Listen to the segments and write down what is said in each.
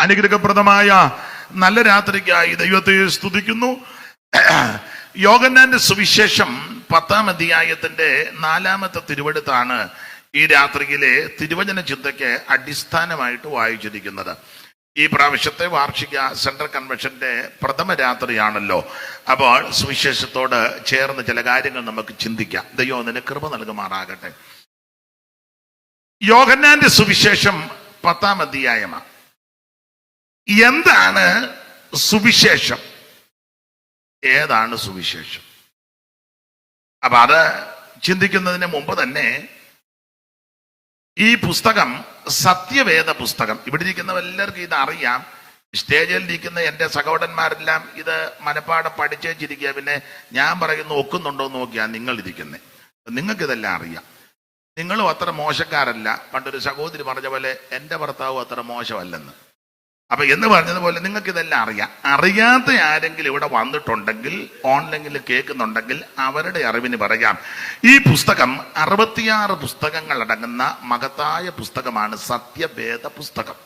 അനുഗ്രഹപ്രദമായ നല്ല രാത്രിക്കായി ദൈവത്തെ സ്തുതിക്കുന്നു. യോഹന്നാന്റെ സുവിശേഷം 10-ാം അധ്യായത്തിന്റെ 4-ാമത്തെ തിരുവെടുത്താണ് ഈ രാത്രിയിലെ തിരുവചന ചിന്തയ്ക്ക് അടിസ്ഥാനമായിട്ട് വായിച്ചിരിക്കുന്നത്. ഈ പ്രാവശ്യത്തെ വാർഷിക സെൻട്രൽ കൺവെൻഷന്റെ പ്രഥമ രാത്രിയാണല്ലോ. അപ്പോൾ സുവിശേഷത്തോട് ചേർന്ന് ചില കാര്യങ്ങൾ നമുക്ക് ചിന്തിക്കാം. ദൈവം അതിന് കൃപ നൽകുമാറാകട്ടെ. യോഹന്നാന്റെ സുവിശേഷം 10-ാം അധ്യായമാണ്. എന്താണ് സുവിശേഷം? ഏതാണ് സുവിശേഷം? അപ്പൊ അത് ചിന്തിക്കുന്നതിന് മുമ്പ് തന്നെ ഈ പുസ്തകം സത്യവേദ പുസ്തകം, ഇവിടെ ഇരിക്കുന്ന എല്ലാവർക്കും ഇത് അറിയാം. സ്റ്റേജിൽ ഇരിക്കുന്ന എൻ്റെ സഹോദരന്മാരെല്ലാം ഇത് മനപ്പാഠം പഠിച്ചേച്ചിരിക്കുക. പിന്നെ ഞാൻ പറയുന്നു ഒക്കുന്നുണ്ടോ എന്ന് നോക്കിയാ നിങ്ങൾ ഇരിക്കുന്നത്. നിങ്ങൾക്കിതെല്ലാം അറിയാം. നിങ്ങളും അത്ര മോശക്കാരല്ല. പണ്ടൊരു സഹോദരി പറഞ്ഞ പോലെ എൻ്റെ ഭർത്താവും അത്ര മോശമല്ലെന്ന്. അപ്പൊ എന്ന് പറഞ്ഞതുപോലെ നിങ്ങൾക്ക് ഇതെല്ലാം അറിയാം. അറിയാത്ത ആരെങ്കിലും ഇവിടെ വന്നിട്ടുണ്ടെങ്കിൽ, ഓൺലൈനിൽ കേൾക്കുന്നുണ്ടെങ്കിൽ അവരുടെ അറിവിന് പറയാം. ഈ പുസ്തകം 66 പുസ്തകങ്ങൾ അടങ്ങുന്ന മഹത്തായ പുസ്തകമാണ് സത്യവേദ പുസ്തകം.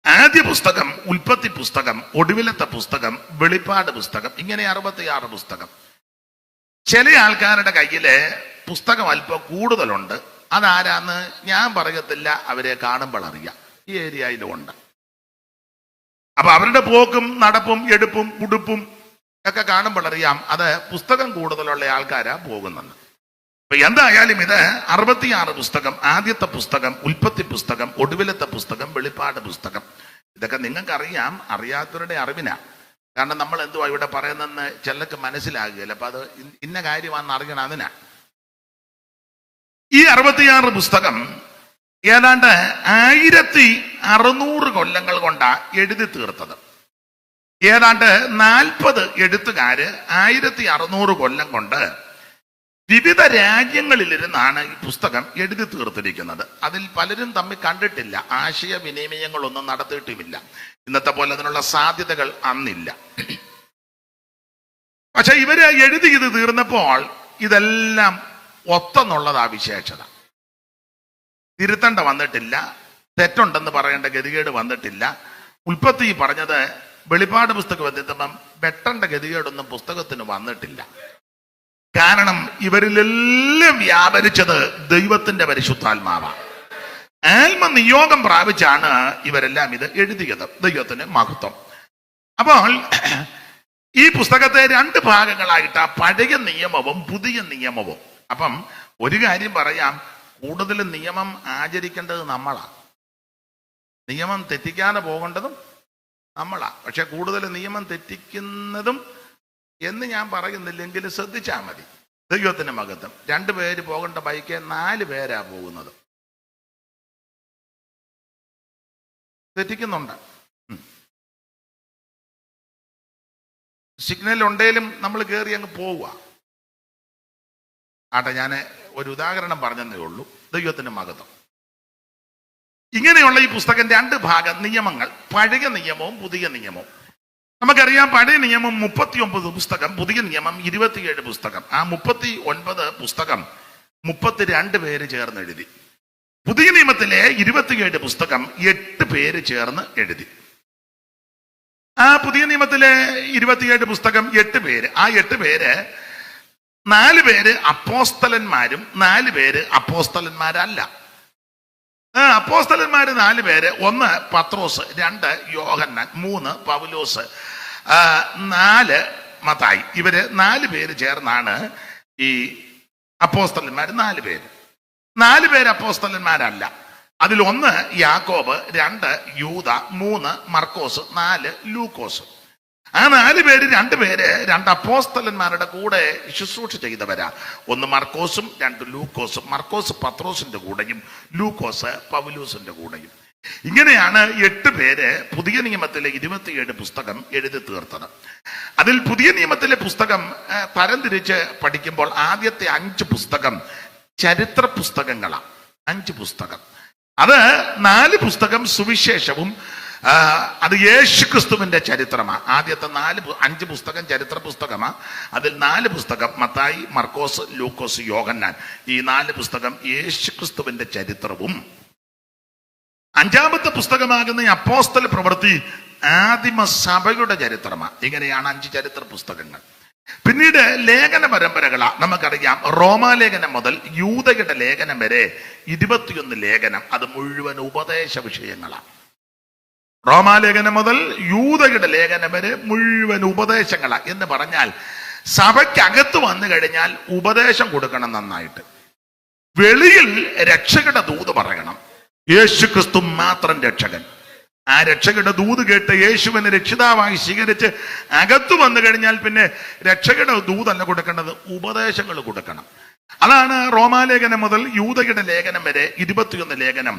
ആദ്യ പുസ്തകം ഉൽപ്പത്തി പുസ്തകം, ഒടുവിലത്തെ പുസ്തകം വെളിപ്പാട് പുസ്തകം, ഇങ്ങനെ 66 പുസ്തകം. ചില ആൾക്കാരുടെ കയ്യില് പുസ്തകം അല്പം കൂടുതലുണ്ട്. അതാരാന്ന് ഞാൻ പറയത്തില്ല, അവരെ കാണുമ്പോൾ അറിയാം. ഈ ഏരിയയിലും ഉണ്ട്. അപ്പൊ അവരുടെ പോക്കും നടപ്പും എടുപ്പും ഉടുപ്പും ഒക്കെ കാണുമ്പോൾ അറിയാം അത് പുസ്തകം കൂടുതലുള്ള ആൾക്കാരാ പോകുന്നത്. അപ്പൊ എന്തായാലും ഇത് 66 പുസ്തകം, ആദ്യത്തെ പുസ്തകം ഉൽപ്പത്തി പുസ്തകം, ഒടുവിലത്തെ പുസ്തകം വെളിപ്പാട് പുസ്തകം. ഇതൊക്കെ നിങ്ങൾക്ക് അറിയാം. അറിയാത്തവരുടെ അറിവിനാ. കാരണം നമ്മൾ എന്തുവാ ഇവിടെ പറയുന്നതെന്ന് ചിലർക്ക് മനസ്സിലാകുകയില്ല. അപ്പൊ അത് ഇന്ന കാര്യമാണെന്ന് അറിയണം. അതിനാ ഈ 66 പുസ്തകം ഏതാണ്ട് 1600 കൊല്ലങ്ങൾ കൊണ്ടാ എഴുതി തീർത്തത്. ഏതാണ്ട് 40 എഴുത്തുകാര് 1600 കൊല്ലം കൊണ്ട് വിവിധ രാജ്യങ്ങളിലിരുന്നാണ് ഈ പുസ്തകം എഴുതി തീർത്തിരിക്കുന്നത്. അതിൽ പലരും തമ്മിൽ കണ്ടിട്ടില്ല, ആശയവിനിമയങ്ങളൊന്നും നടത്തിയിട്ടുമില്ല. ഇന്നത്തെ പോലെ അതിനുള്ള സാധ്യതകൾ അന്നില്ല. പക്ഷെ ഇവര് എഴുതി ഇത് തീർന്നപ്പോൾ ഇതെല്ലാം ഒത്തെന്നുള്ളതാ വിശേഷത. തിരുത്തണ്ട വന്നിട്ടില്ല, തെറ്റുണ്ടെന്ന് പറയേണ്ട ഗതികേട് വന്നിട്ടില്ല. ഉൽപ്പത്തി പറഞ്ഞത് വെളിപ്പാട് പുസ്തകം എത്തുമ്പം വെട്ടേണ്ട ഗതികേടൊന്നും പുസ്തകത്തിന് വന്നിട്ടില്ല. കാരണം ഇവരിലെല്ലാം വ്യാപരിച്ചത് ദൈവത്തിന്റെ പരിശുദ്ധാത്മാവാണ്. ആത്മ നിയോഗം പ്രാപിച്ചാണ് ഇവരെല്ലാം ഇത് എഴുതിയത്. ദൈവത്തിന് മഹത്വം. അപ്പോൾ ഈ പുസ്തകത്തെ 2 ഭാഗങ്ങളായിട്ടാ, പഴയ നിയമവും പുതിയ നിയമവും. അപ്പം ഒരു കാര്യം പറയാം, കൂടുതൽ നിയമം ആചരിക്കേണ്ടത് നമ്മളാ. നിയമം തെറ്റിക്കാതെ പോകേണ്ടതും നമ്മളാ. പക്ഷെ കൂടുതൽ നിയമം തെറ്റിക്കുന്നതും എന്ന് ഞാൻ പറയുന്നില്ലെങ്കിൽ ശ്രദ്ധിച്ചാൽ മതി. ദൈവത്തിന് മഹത്വം. 2 പേര് പോകേണ്ട ബൈക്ക് 4 പേരാ പോകുന്നത്. തെറ്റിക്കുന്നുണ്ട്. സിഗ്നൽ ഉണ്ടെങ്കിലും നമ്മൾ കയറി അങ്ങ് പോവുക. ആട്ടെ, ഞാൻ ഒരു ഉദാഹരണം പറഞ്ഞതേ ഉള്ളൂ. ദൈവത്തിന് മഹത്വം. ഇങ്ങനെയുള്ള ഈ പുസ്തകം 2 ഭാഗം, നിയമങ്ങൾ, പഴയ നിയമവും പുതിയ നിയമവും. നമുക്കറിയാം, പഴയ നിയമം 39 പുസ്തകം, പുതിയ നിയമം 27 പുസ്തകം. ആ 39 പുസ്തകം 32 പേര് ചേർന്ന് എഴുതി. പുതിയ നിയമത്തിലെ 27 പുസ്തകം 8 പേര് ചേർന്ന് എഴുതി. ആ പുതിയ നിയമത്തിലെ 27 പുസ്തകം 8 പേര്. ആ 8 പേര് 4 പേര് അപ്പോസ്തലന്മാരും 4 പേര് അപ്പോസ്തലന്മാരല്ല. അപ്പോസ്തലന്മാര് 4 പേര്. 1 പത്രോസ്, 2 യോഹന്നാൻ, 3 പൗലോസ്, 4 മത്തായി. ഇവര് 4 പേര് ചേർന്നാണ് ഈ അപ്പോസ്തലന്മാർ. 4 പേര്. 4 പേര് അപ്പോസ്തലന്മാരല്ല. അതിൽ 1 യാക്കോബ്, 2 യൂദ, 3 മർക്കോസ്, 4 ലൂക്കോസ്. ആ 4 പേര്, 2 പേര് 2 അപ്പോസ്തലന്മാരുടെ കൂടെ ശുശ്രൂഷ ചെയ്തവരാ. 1 മർക്കോസും 2 ലൂക്കോസും. മർക്കോസ് പത്രോസിന്റെ കൂടെയും ലൂക്കോസ് പൗലോസിന്റെ കൂടെയും. ഇങ്ങനെയാണ് 8 പേര് പുതിയ നിയമത്തിലെ 27 പുസ്തകം എഴുതി തീർത്തത്. അതിൽ പുതിയ നിയമത്തിലെ പുസ്തകം തരംതിരിച്ച് പഠിക്കുമ്പോൾ ആദ്യത്തെ 5 പുസ്തകം ചരിത്ര പുസ്തകങ്ങളാണ്. 5 പുസ്തകം. അത് 4 പുസ്തകം സുവിശേഷവും, അത് യേശുക്രിസ്തുവിന്റെ ചരിത്രമാണ്. ആദ്യത്തെ 5 പുസ്തകം ചരിത്ര പുസ്തകമാണ്. അതിൽ 4 പുസ്തകം മത്തായി, മർക്കോസ്, ലൂക്കോസ്, യോഹന്നാൻ. ഈ 4 പുസ്തകം യേശുക്രിസ്തുവിന്റെ ചരിത്രവും അഞ്ചാമത്തെ പുസ്തകമാകുന്ന ഈ അപ്പോസ്തല പ്രവൃത്തി ആദിമ സഭയുടെ ചരിത്രമാണ്. ഇങ്ങനെയാണ് 5 ചരിത്ര പുസ്തകങ്ങൾ. പിന്നീട് ലേഖന പരമ്പരകളാ. നമുക്കറിയാം, റോമാലേഖനം മുതൽ യൂദയുടെ ലേഖനം വരെ 21 ലേഖനം. അത് മുഴുവൻ ഉപദേശ വിഷയങ്ങളാണ്. റോമാലേഖനം മുതൽ യൂദയുടെ ലേഖനം വരെ മുഴുവൻ ഉപദേശങ്ങളാ. എന്ന് പറഞ്ഞാൽ സഭയ്ക്കകത്ത് വന്നു കഴിഞ്ഞാൽ ഉപദേശം കൊടുക്കണം നന്നായിട്ട്. വെളിയിൽ രക്ഷകയുടെ ദൂത് പറയണം. യേശു ക്രിസ്തു മാത്രം രക്ഷകൻ. ആ രക്ഷകയുടെ ദൂത് കേട്ട് യേശുവിനെ രക്ഷിതാവായി സ്വീകരിച്ച് അകത്തു വന്നു കഴിഞ്ഞാൽ പിന്നെ രക്ഷകയുടെ ദൂതല്ല കൊടുക്കേണ്ടത്, ഉപദേശങ്ങൾ കൊടുക്കണം. അതാണ് റോമാലേഖനം മുതൽ യൂദയുടെ ലേഖനം വരെ 21 ലേഖനം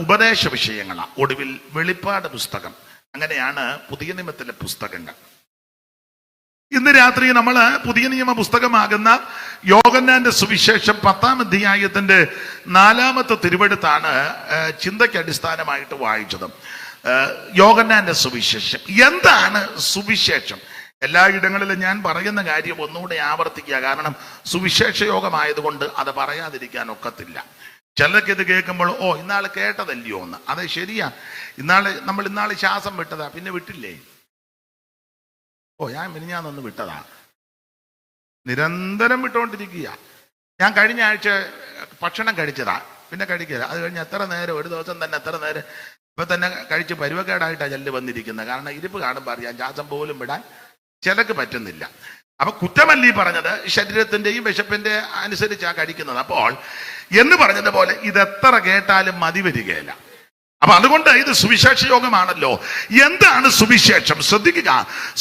ഉപദേശ വിഷയങ്ങളാണ്. ഒടുവിൽ വെളിപ്പാട് പുസ്തകം. അങ്ങനെയാണ് പുതിയ നിയമത്തിലെ പുസ്തകങ്ങൾ. ഇന്ന് രാത്രി നമ്മൾ പുതിയ നിയമ പുസ്തകമാകുന്ന യോഹന്നാന്റെ സുവിശേഷം 10-ാം അധ്യായത്തിന്റെ 4-ാമത്തെ തിരുവെഴുത്താണ് ചിന്തയ്ക്ക് അടിസ്ഥാനമായിട്ട് വായിച്ചത്. യോഹന്നാന്റെ സുവിശേഷം. എന്താണ് സുവിശേഷം? എല്ലായിടങ്ങളിലും ഞാൻ പറയുന്ന കാര്യം ഒന്നുകൂടെ ആവർത്തിക്കുക. കാരണം സുവിശേഷ യോഗമായതുകൊണ്ട് അത് പറയാതിരിക്കാൻ ഒക്കത്തില്ല. ചിലർക്ക് ഇത് കേൾക്കുമ്പോൾ ഇന്നാള് കേട്ടതല്ലയോ എന്ന്. അത് ശരിയാ. ഇന്നാള് ശ്വാസം വിട്ടതാ, പിന്നെ വിട്ടില്ലേ? ഞാൻ മിനിഞ്ഞാന്നൊന്ന് വിട്ടതാ. നിരന്തരം വിട്ടുകൊണ്ടിരിക്കുക. ഞാൻ കഴിഞ്ഞ ആഴ്ച ഭക്ഷണം കഴിച്ചതാ, പിന്നെ കഴിക്കില്ല. അത് കഴിഞ്ഞ് എത്ര നേരം, ഒരു ദിവസം തന്നെ എത്ര നേരം ഇപ്പൊ തന്നെ കഴിച്ച് പരുവക്കേടായിട്ടാണ് ചെല്ല് വന്നിരിക്കുന്നത്. കാരണം ഇരിപ്പ് കാണുമ്പോൾ അറിയാം ശ്വാസം പോലും വിടാൻ ചിലക്ക് പറ്റുന്നില്ല. അപ്പൊ കുറ്റമല്ലീ പറഞ്ഞത്, ശരീരത്തിന്റെയും വിശപ്പിന്റെ അനുസരിച്ചാ കഴിക്കുന്നത്. അപ്പോൾ എന്ന് പറഞ്ഞതുപോലെ ഇതെത്ര കേട്ടാലും മതി വരികയില്ല. അപ്പൊ അതുകൊണ്ട് ഇത് സുവിശേഷ യോഗമാണല്ലോ. എന്താണ് സുവിശേഷം? ശ്രദ്ധിക്കുക.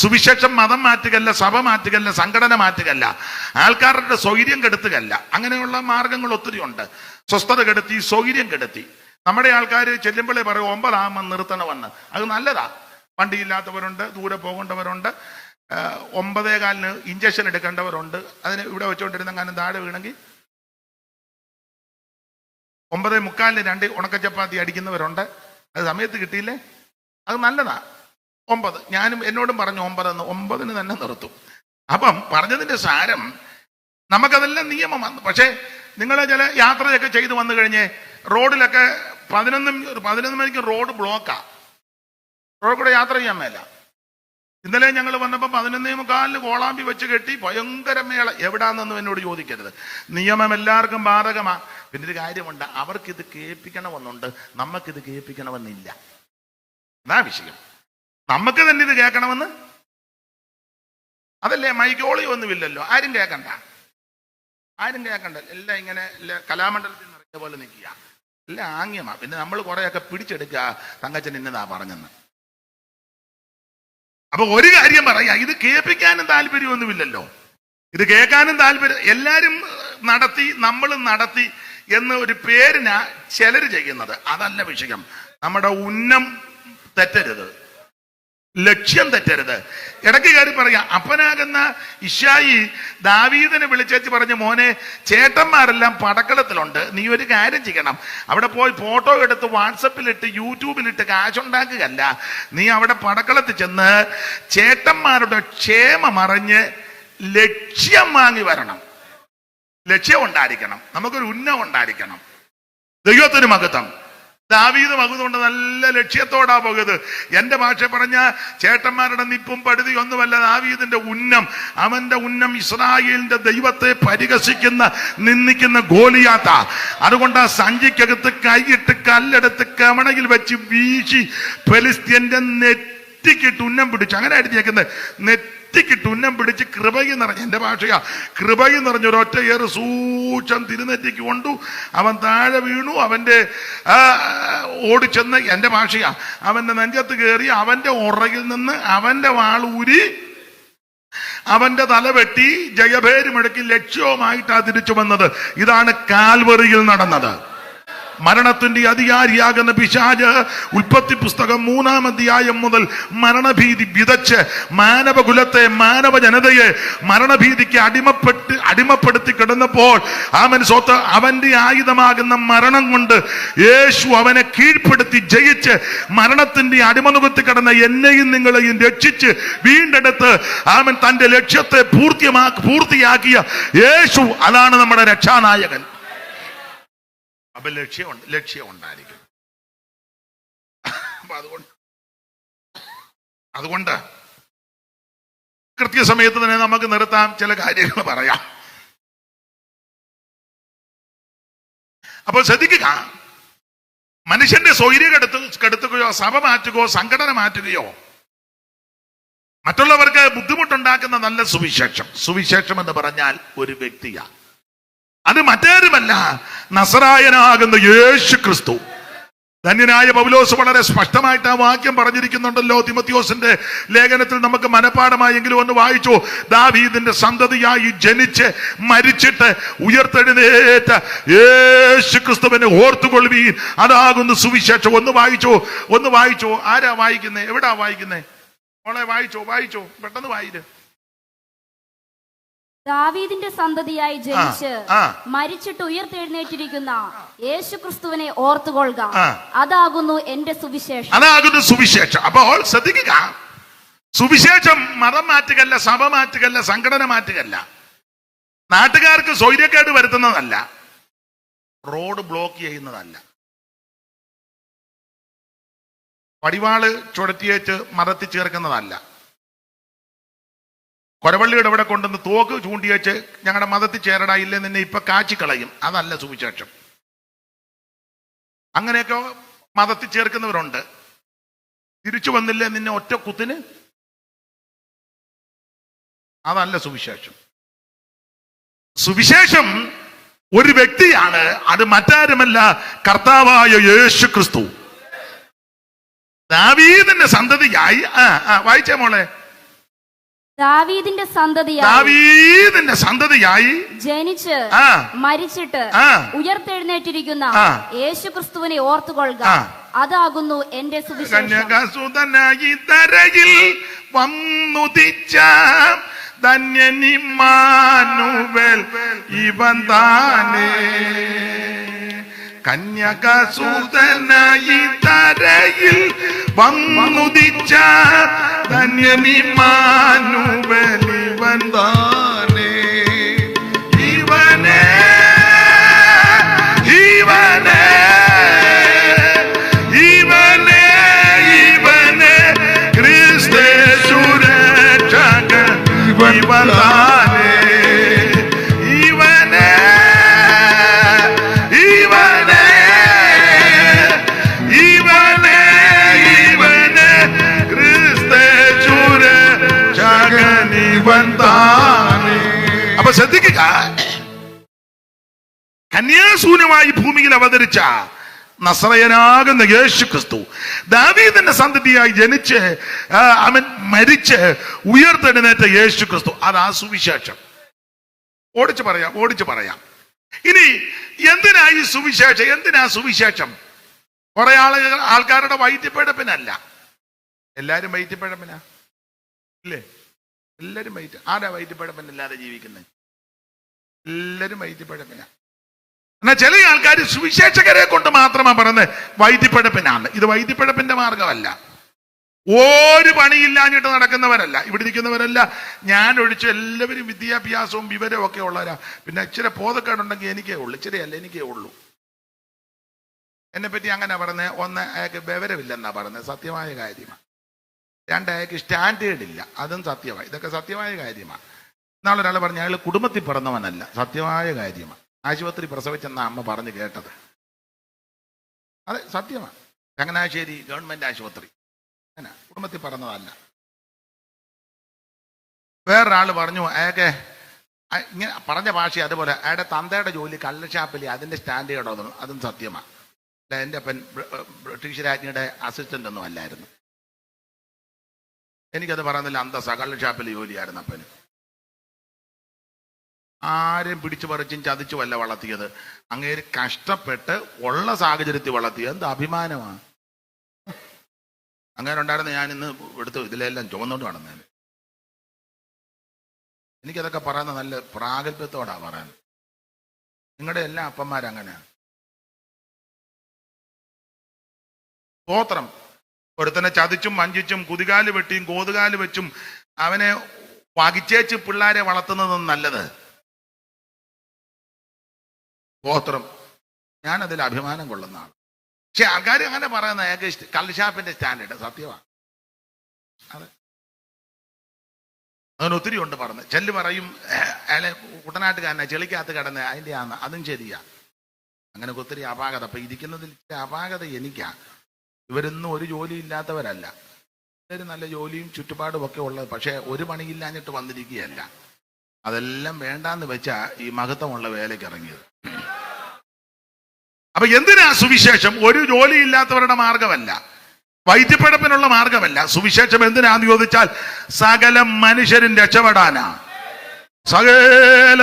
സുവിശേഷം മതം മാറ്റുകല്ല, സഭ മാറ്റുകല്ല, സംഘടന മാറ്റുകല്ല, ആൾക്കാരുടെ സ്വൈര്യം കെടുത്തുകല്ല. അങ്ങനെയുള്ള മാർഗങ്ങൾ ഒത്തിരി ഉണ്ട്. സ്വസ്ഥത കെടുത്തി, സ്വൈര്യം കെടുത്തി. നമ്മുടെ ആൾക്കാർ ചെല്ലുമ്പോഴേ പറയും 9 ആകുമ്പോൾ നിർത്തണമെന്ന്. അത് നല്ലതാ. വണ്ടിയില്ലാത്തവരുണ്ട്, ദൂരെ പോകേണ്ടവരുണ്ട്, 9:15 ഇഞ്ചക്ഷൻ എടുക്കേണ്ടവരുണ്ട്. അതിന് ഇവിടെ വെച്ചുകൊണ്ടിരുന്ന കാര്യം താഴെ വീണെങ്കിൽ 9:45 2 ഉണക്കച്ചപ്പാത്തി അടിക്കുന്നവരുണ്ട്. അത് സമയത്ത് കിട്ടിയില്ലേ? അത് നല്ലതാ. 9 ഞാനും എന്നോടും പറഞ്ഞു 9 തന്നെ നിർത്തും. അപ്പം പറഞ്ഞതിന്റെ സാരം, നമുക്കതെല്ലാം നിയമം വന്നു. പക്ഷേ നിങ്ങൾ ചില യാത്രയൊക്കെ ചെയ്ത് വന്നു കഴിഞ്ഞ് റോഡിലൊക്കെ 11 മണിക്ക് റോഡ് ബ്ലോക്കാ. റോഡ് കൂടെ യാത്ര ചെയ്യാൻ മേല. ഇന്നലെ ഞങ്ങൾ വന്നപ്പോൾ 11:45 കോളാമ്പി വെച്ച് കെട്ടി ഭയങ്കര മേള. എവിടാന്നൊന്നും എന്നോട് ചോദിക്കരുത്. നിയമം എല്ലാവർക്കും ബാധകമാ. പിന്നെ ഒരു കാര്യമുണ്ട്, അവർക്കിത് കേൾപ്പിക്കണമെന്നുണ്ട്, നമുക്കിത് കേൾപ്പിക്കണമെന്നില്ല. അതാ വിഷയം. നമുക്ക് തന്നെ ഇത് കേൾക്കണമെന്ന് അതല്ലേ? മൈക്കോളി ഒന്നുമില്ലല്ലോ. ആരും കേൾക്കണ്ട. എല്ലാം ഇങ്ങനെ കലാമണ്ഡലത്തിൽ നിറഞ്ഞ പോലെ നിൽക്കുക. എല്ലാം ആംഗ്യമാ. പിന്നെ നമ്മൾ കുറെയൊക്കെ പിടിച്ചെടുക്കുക, തങ്കച്ചൻ ഇന്നതാ പറഞ്ഞെന്ന്. അപ്പൊ ഒരു കാര്യം പറയാ, ഇത് കേൾപ്പിക്കാനും താല്പര്യമൊന്നുമില്ലല്ലോ. ഇത് കേൾക്കാനും താല്പര്യം. എല്ലാരും നടത്തി, നമ്മളും നടത്തി എന്ന് ഒരു പേരിനാ ചിലര് ചെയ്യുന്നത്. അതല്ല വിഷയം. നമ്മുടെ ഉന്നം തെറ്റരുത്, ലക്ഷ്യം തെറ്റരുത്. ഇടയ്ക്ക് കയറി പറയാ, അപ്പനാകുന്ന ഇശായി ദാവീദിനെ വിളിച്ചേച്ച് പറഞ്ഞു, മോനെ ചേട്ടന്മാരെല്ലാം പടക്കളത്തിലുണ്ട്, നീ ഒരു കാര്യം ചെയ്യണം, അവിടെ പോയി ഫോട്ടോ എടുത്ത് വാട്സപ്പിലിട്ട് യൂട്യൂബിലിട്ട് കാശുണ്ടാക്കുകയല്ല, നീ അവിടെ പടക്കളത്തിൽ ചെന്ന് ചേട്ടന്മാരുടെ ക്ഷേമം അറിഞ്ഞ് ലക്ഷ്യം വാങ്ങി വരണം. ലക്ഷ്യം ഉണ്ടായിരിക്കണം, നമുക്കൊരു ഉന്നം ഉണ്ടായിരിക്കണം. ദൈവത്തിന് മഹത്വം. ദാവീദ് മകുതുകൊണ്ട് നല്ല ലക്ഷ്യത്തോടാ പോയത്. എന്റെ ഭാഷ പറഞ്ഞ ചേട്ടന്മാരുടെ നിപ്പും പടുതി ഒന്നുമല്ല ദാവീദിന്റെ ഉന്നം. അവന്റെ ഉന്നം ഇസ്രായേലിന്റെ ദൈവത്തെ പരിഹസിക്കുന്ന, നിന്ദിക്കുന്ന ഗോലിയാത്ത. അതുകൊണ്ട് ആ സഞ്ചിക്കകത്ത് കൈയിട്ട് കല്ലെടുത്ത് കവണയിൽ വെച്ച് വീശി ഫെലിസ്ത്യന്റെ നെറ്റിക്കിട്ട് ഉന്നം പിടിച്ചു. അങ്ങനെ അടിച്ചേക്കുന്നത്. നെറ്റിക്കിട്ട് ഉന്നം പിടിച്ച് കൃപയിൽ നിറഞ്ഞ, എന്റെ ഭാഷയാ, കൃപയിൽ നിറഞ്ഞ ഒരൊറ്റ ഏറ് സൂക്ഷം തിരുനെറ്റിക്ക് കൊണ്ടു. അവൻ താഴെ വീണു. അവന്റെ ഓടിച്ചെന്ന്, എന്റെ ഭാഷയാ, അവന്റെ നെഞ്ചത്ത് കയറി അവന്റെ ഉറകിൽ നിന്ന് അവന്റെ വാളൂരി അവന്റെ തല വെട്ടി ജയഭേരി മുഴക്കി ലക്ഷ്യവുമായിട്ടാ തിരിച്ചു വന്നത്. ഇതാണ് കാൽവറിയിൽ നടന്നത്. മരണത്തിന്റെ അധികാരിയാകുന്ന പിശാച് ഉൽപ്പത്തി പുസ്തകം 3-ാം അധ്യായം മുതൽ മരണഭീതി വിതച്ച് മാനവകുലത്തെ, മാനവ ജനതയെ മരണഭീതിക്ക് അടിമപ്പെടുത്തി കിടന്നപ്പോൾ അവന്റെ ആയുധമാകുന്ന മരണം കൊണ്ട് യേശു അവനെ കീഴ്പ്പെടുത്തി ജയിച്ച് മരണത്തിന്റെ അടിമനുഖത്ത് കിടന്ന എന്നെയും നിങ്ങളെയും രക്ഷിച്ച് വീണ്ടെടുത്ത് തന്റെ ലക്ഷ്യത്തെ പൂർത്തിയാക്കിയ യേശു, അതാണ് നമ്മുടെ രക്ഷാനായകൻ. അപ്പൊ ലക്ഷ്യം ഉണ്ടായിരിക്കും. അപ്പൊ അതുകൊണ്ട് കൃത്യസമയത്ത് തന്നെ നമുക്ക് നിർത്താം, ചില കാര്യങ്ങൾ പറയാം. അപ്പോൾ ശ്രദ്ധിക്കുക, മനുഷ്യന്റെ സ്വൈര്യം കെടുത്തുകയോ സഭ മാറ്റുകയോ സംഘടന മാറ്റുകയോ മറ്റുള്ളവർക്ക് ബുദ്ധിമുട്ടുണ്ടാക്കുന്ന നല്ല സുവിശേഷം എന്ന് പറഞ്ഞാൽ ഒരു വ്യക്തിയാണ്. അത് മറ്റേരുമല്ല, നസറായനാകുന്ന യേശു ക്രിസ്തു. ധന്യനായ പൗലോസ് വളരെ സ്പഷ്ടമായിട്ട് ആ വാക്യം പറഞ്ഞിരിക്കുന്നുണ്ടല്ലോ. തിമോഥെയോസിന്റെ ലേഖനത്തിൽ നമുക്ക് മനഃപാഠമായെങ്കിലും ഒന്ന് വായിച്ചു. ദാവീദിന്റെ സന്തതിയായി ജനിച്ച് മരിച്ചിട്ട് ഉയർത്തെഴുന്നേറ്റ യേശു ക്രിസ്തുവിനെ ഓർത്തുകൊള്ളുവീൻ, അതാകുന്നു സുവിശേഷം. ഒന്ന് വായിച്ചു. ആരാ വായിക്കുന്നേ? എവിടാ വായിക്കുന്നേ? മോളെ വായിച്ചോ പെട്ടെന്ന് വായിര്. ദാവീദിന്റെ സന്തതിയായി ജനിച്ച് മരിച്ചിട്ട് ഉയർത്തെഴുന്നേറ്റിരിക്കുന്ന യേശു ക്രിസ്തുവിനെ ഓർത്തുകൊള്ളുക, അതാകുന്നു എന്റെ സുവിശേഷം. അപ്പോൾ ശ്രദ്ധിക്കുക, സുവിശേഷം മതം മാറ്റുകല്ല, സഭ മാറ്റുകല്ല, സംഘടന മാറ്റുകല്ല, നാട്ടുകാർക്ക് സ്വൈര്യക്കേട് വരുത്തുന്നതല്ല, റോഡ് ബ്ലോക്ക് ചെയ്യുന്നതല്ല, പടിവാള് ചുഴറ്റിയേച്ച് മതത്തിൽ ചേർക്കുന്നതല്ല, കൊരവള്ളിയുടെ ഇവിടെ കൊണ്ടുവന്ന് തോക്ക് ചൂണ്ടിയേച്ച് ഞങ്ങളുടെ മതത്തിൽ ചേരടാ, ഇല്ലേ നിന്നെ ഇപ്പൊ കാച്ചിക്കളയും, അതല്ല സുവിശേഷം. അങ്ങനെയൊക്കെ മതത്തിൽ ചേർക്കുന്നവരുണ്ട്. തിരിച്ചു വന്നില്ലേ നിന്നെ ഒറ്റ കുത്തിന്, അതല്ല സുവിശേഷം ഒരു വ്യക്തിയാണ്, അത് മറ്റാരുമല്ല, കർത്താവായ യേശു ക്രിസ്തു. ദാവീദിന്റെ സന്തതിയായി വായിച്ചേ മോളെ. ദാവീദിന്റെ സന്തതിയായി ജനിച്ച് മരിച്ചിട്ട് ഉയർത്തെഴുന്നേറ്റിരിക്കുന്ന യേശു ക്രിസ്തുവിനെ ഓർത്തുകൊള്ളുക, അതാകുന്നു എന്റെ സുവിശേഷം. കന്യകാസുതനായി തരയിൽ വന്നുദിച്ച ധന്യനിമ്മാനുവേൽ ഇവൻ താനേ. കന്യകാസുതനായി തരയിൽ വന്നുദിച്ച ധന്യനിമ്മാനുവേൽ ഇവൻ താനേ. ഇവനെ ക്രിസ്തേശുരക്ഷകൻ ഇവൻ താനേ. അപ്പൊ ശ്രദ്ധിക്കുക, കന്യാശൂന്യമായി ഭൂമിയിൽ അവതരിച്ച നസറയനാകുന്ന യേശു ക്രിസ്തു, ദാവീദിന്റെ സന്തതിയായി ജനിച്ച് അവൻ മരിച്ച് ഉയർത്തെഴുന്നേറ്റ യേശു ക്രിസ്തു, അതാ സുവിശേഷം. ഓടിച്ചു പറയാം. ഇനി എന്തിനാ സുവിശേഷം? കുറെ ആൾക്കാരുടെ വൈദ്യപ്പിഴപ്പിനല്ല. എല്ലാരും വൈദ്യപ്പിഴപ്പിനാ ഇല്ലേ? എല്ലാരും ആരാ വൈദ്യപ്പിഴപ്പിനില്ലാതെ ജീവിക്കുന്നത്? എല്ലാരും വൈദ്യപ്പിഴപ്പിനാ. എന്നാൽ ചില ആൾക്കാർ സുവിശേഷകരെ കൊണ്ട് മാത്രമാണ് പറയുന്നത് വൈദ്യപ്പിഴപ്പിനാണ്. ഇത് വൈദ്യപ്പിഴപ്പിന്റെ മാർഗമല്ല. ഒരു പണിയില്ലാഞ്ഞിട്ട് നടക്കുന്നവരല്ല ഇവിടെ ഇരിക്കുന്നവരല്ല. ഞാൻ ഒഴിച്ച് എല്ലാവരും വിദ്യാഭ്യാസവും വിവരവും ഒക്കെ ഉള്ളവരാ. പിന്നെ ഇച്ചിരി ബോധക്കേടുണ്ടെങ്കിൽ എനിക്കേ ഉള്ളൂ. എന്നെ പറ്റി അങ്ങനെ പറഞ്ഞത്, ഒന്ന് അയാൾക്ക് വിവരമില്ലെന്നാ പറഞ്ഞത്, സത്യമായ കാര്യമാണ്. രണ്ട്, അയാൾക്ക് സ്റ്റാൻഡേർഡ് ഇല്ല, അതും സത്യമായി. ഇതൊക്കെ സത്യമായ കാര്യമാണ്. നാളെ ഒരാൾ പറഞ്ഞു അയാൾ കുടുംബത്തിൽ പിറന്നവനല്ല, സത്യമായ കാര്യമാണ്. ആശുപത്രി പ്രസവിച്ചെന്ന അമ്മ പറഞ്ഞു കേട്ടത്, അതെ സത്യമാണ്. ചങ്ങനാശ്ശേരി ഗവൺമെന്റ് ആശുപത്രി, അങ്ങനെ കുടുംബത്തിൽ പറഞ്ഞതല്ല. വേറൊരാൾ പറഞ്ഞു അയാൾക്ക് ഇങ്ങനെ പറഞ്ഞ ഭാഷ അതുപോലെ, അയാളുടെ തന്തയുടെ ജോലി കള്ളഷാപ്പിൽ, അതിന്റെ സ്റ്റാൻഡേർഡ് അതും സത്യമാണ്. എൻ്റെ അപ്പൻ ബ്രിട്ടീഷ് രാജ്ഞിയുടെ അസിസ്റ്റന്റ് ഒന്നും അല്ലായിരുന്നു. എനിക്കത് പറയുന്നില്ല, അന്തസ്സാ. കള്ളഷാപ്പിൽ ജോലിയായിരുന്നു അപ്പന്. ആരെയും പിടിച്ചു പറിച്ചും ചതിച്ചു വല്ല വളർത്തിയത്. അങ്ങേര് കഷ്ടപ്പെട്ട് ഉള്ള സാഹചര്യത്തിൽ വളർത്തിയത്. എന്ത് അഭിമാനമാണ്. അങ്ങനെ ഉണ്ടായിരുന്ന ഞാൻ ഇന്ന് എടുത്ത് ഇതിലെല്ലാം ചുമന്നുകൊണ്ട് നടന്നേന്. എനിക്കതൊക്കെ പറയുന്നത് നല്ല പ്രാഗൽഭ്യത്തോടാ പറയുന്നത്. നിങ്ങളുടെ എല്ലാ അപ്പന്മാരങ്ങനെയാണ്. സ്തോത്രം. ഒരുത്തനെ ചതിച്ചും വഞ്ചിച്ചും കുതികാല് വെട്ടിയും കോതുകാല് വെച്ചും അവനെ വകിച്ചേച്ച് പിള്ളേരെ വളർത്തുന്നതും നല്ലത്. സ്തോത്രം. ഞാനതിൽ അഭിമാനം കൊള്ളുന്ന ആൾ. പക്ഷെ ആൾക്കാർ അങ്ങനെ പറയുന്ന അയാൾക്ക് കള്ളുഷാപ്പിന്റെ സ്റ്റാൻഡേർഡ് സത്യമാണ്. അതെ, അങ്ങനെ ഒത്തിരി ഉണ്ട് പറഞ്ഞ്. ചെല്ല് പറയും അയാളെ കുട്ടനാട്ടുകാരനെ ചെളിക്കകത്ത് കിടന്ന് അതിൻ്റെ ആന്ന്, അതും ശരിയാ. അങ്ങനെയൊക്കെ ഒത്തിരി അപാകത. അപ്പൊ ഇരിക്കുന്നതിൽ അപാകത എനിക്കാ. ഇവരൊന്നും ഒരു ജോലി ഇല്ലാത്തവരല്ല, ഇവര് നല്ല ജോലിയും ചുറ്റുപാടും ഒക്കെ ഉള്ളത്. പക്ഷെ ഒരു പണിയില്ലാഞ്ഞിട്ട് വന്നിരിക്കുകയല്ല. അതെല്ലാം വേണ്ടാന്ന് വെച്ചാ ഈ മഹത്വമുള്ള വേലയ്ക്ക് ഇറങ്ങിയത്. അപ്പൊ എന്തിനാ സുവിശേഷം? ഒരു ജോലി ഇല്ലാത്തവരുടെ മാർഗമല്ല, വൈദ്യപ്പഴപ്പിനുള്ള മാർഗമല്ല. സുവിശേഷം എന്തിനാന്ന് ചോദിച്ചാൽ സകല മനുഷ്യരും രക്ഷപ്പെടാനാ. സകല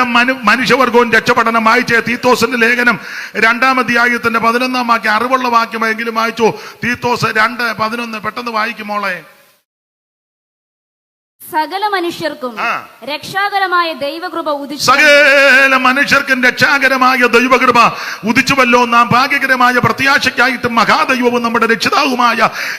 മനുഷ്യവർഗവും രക്ഷപ്പെടണം. വായിച്ചേ തീത്തോസിന്റെ ലേഖനം 2-ാം അധ്യായത്തിന്റെ 11-ാം വാക്യം. അറിവുള്ള വാക്യമെങ്കിലും വായിച്ചു. തീത്തോസ് 2:11 പെട്ടെന്ന് വായിക്കുമോളെ. സകല മനുഷ്യർക്കും രക്ഷാകരമായ ദൈവകൃപ ഉദിച്ചു. സകല മനുഷ്യർക്കും രക്ഷാകരമായ ദൈവകൃപ ഉദിച്ചുവല്ലോ. നാം ഭാഗ്യകരമായ പ്രത്യാശയ്ക്കായിട്ട് മഹാദൈവവും നമ്മുടെ രക്ഷിതാവുമായ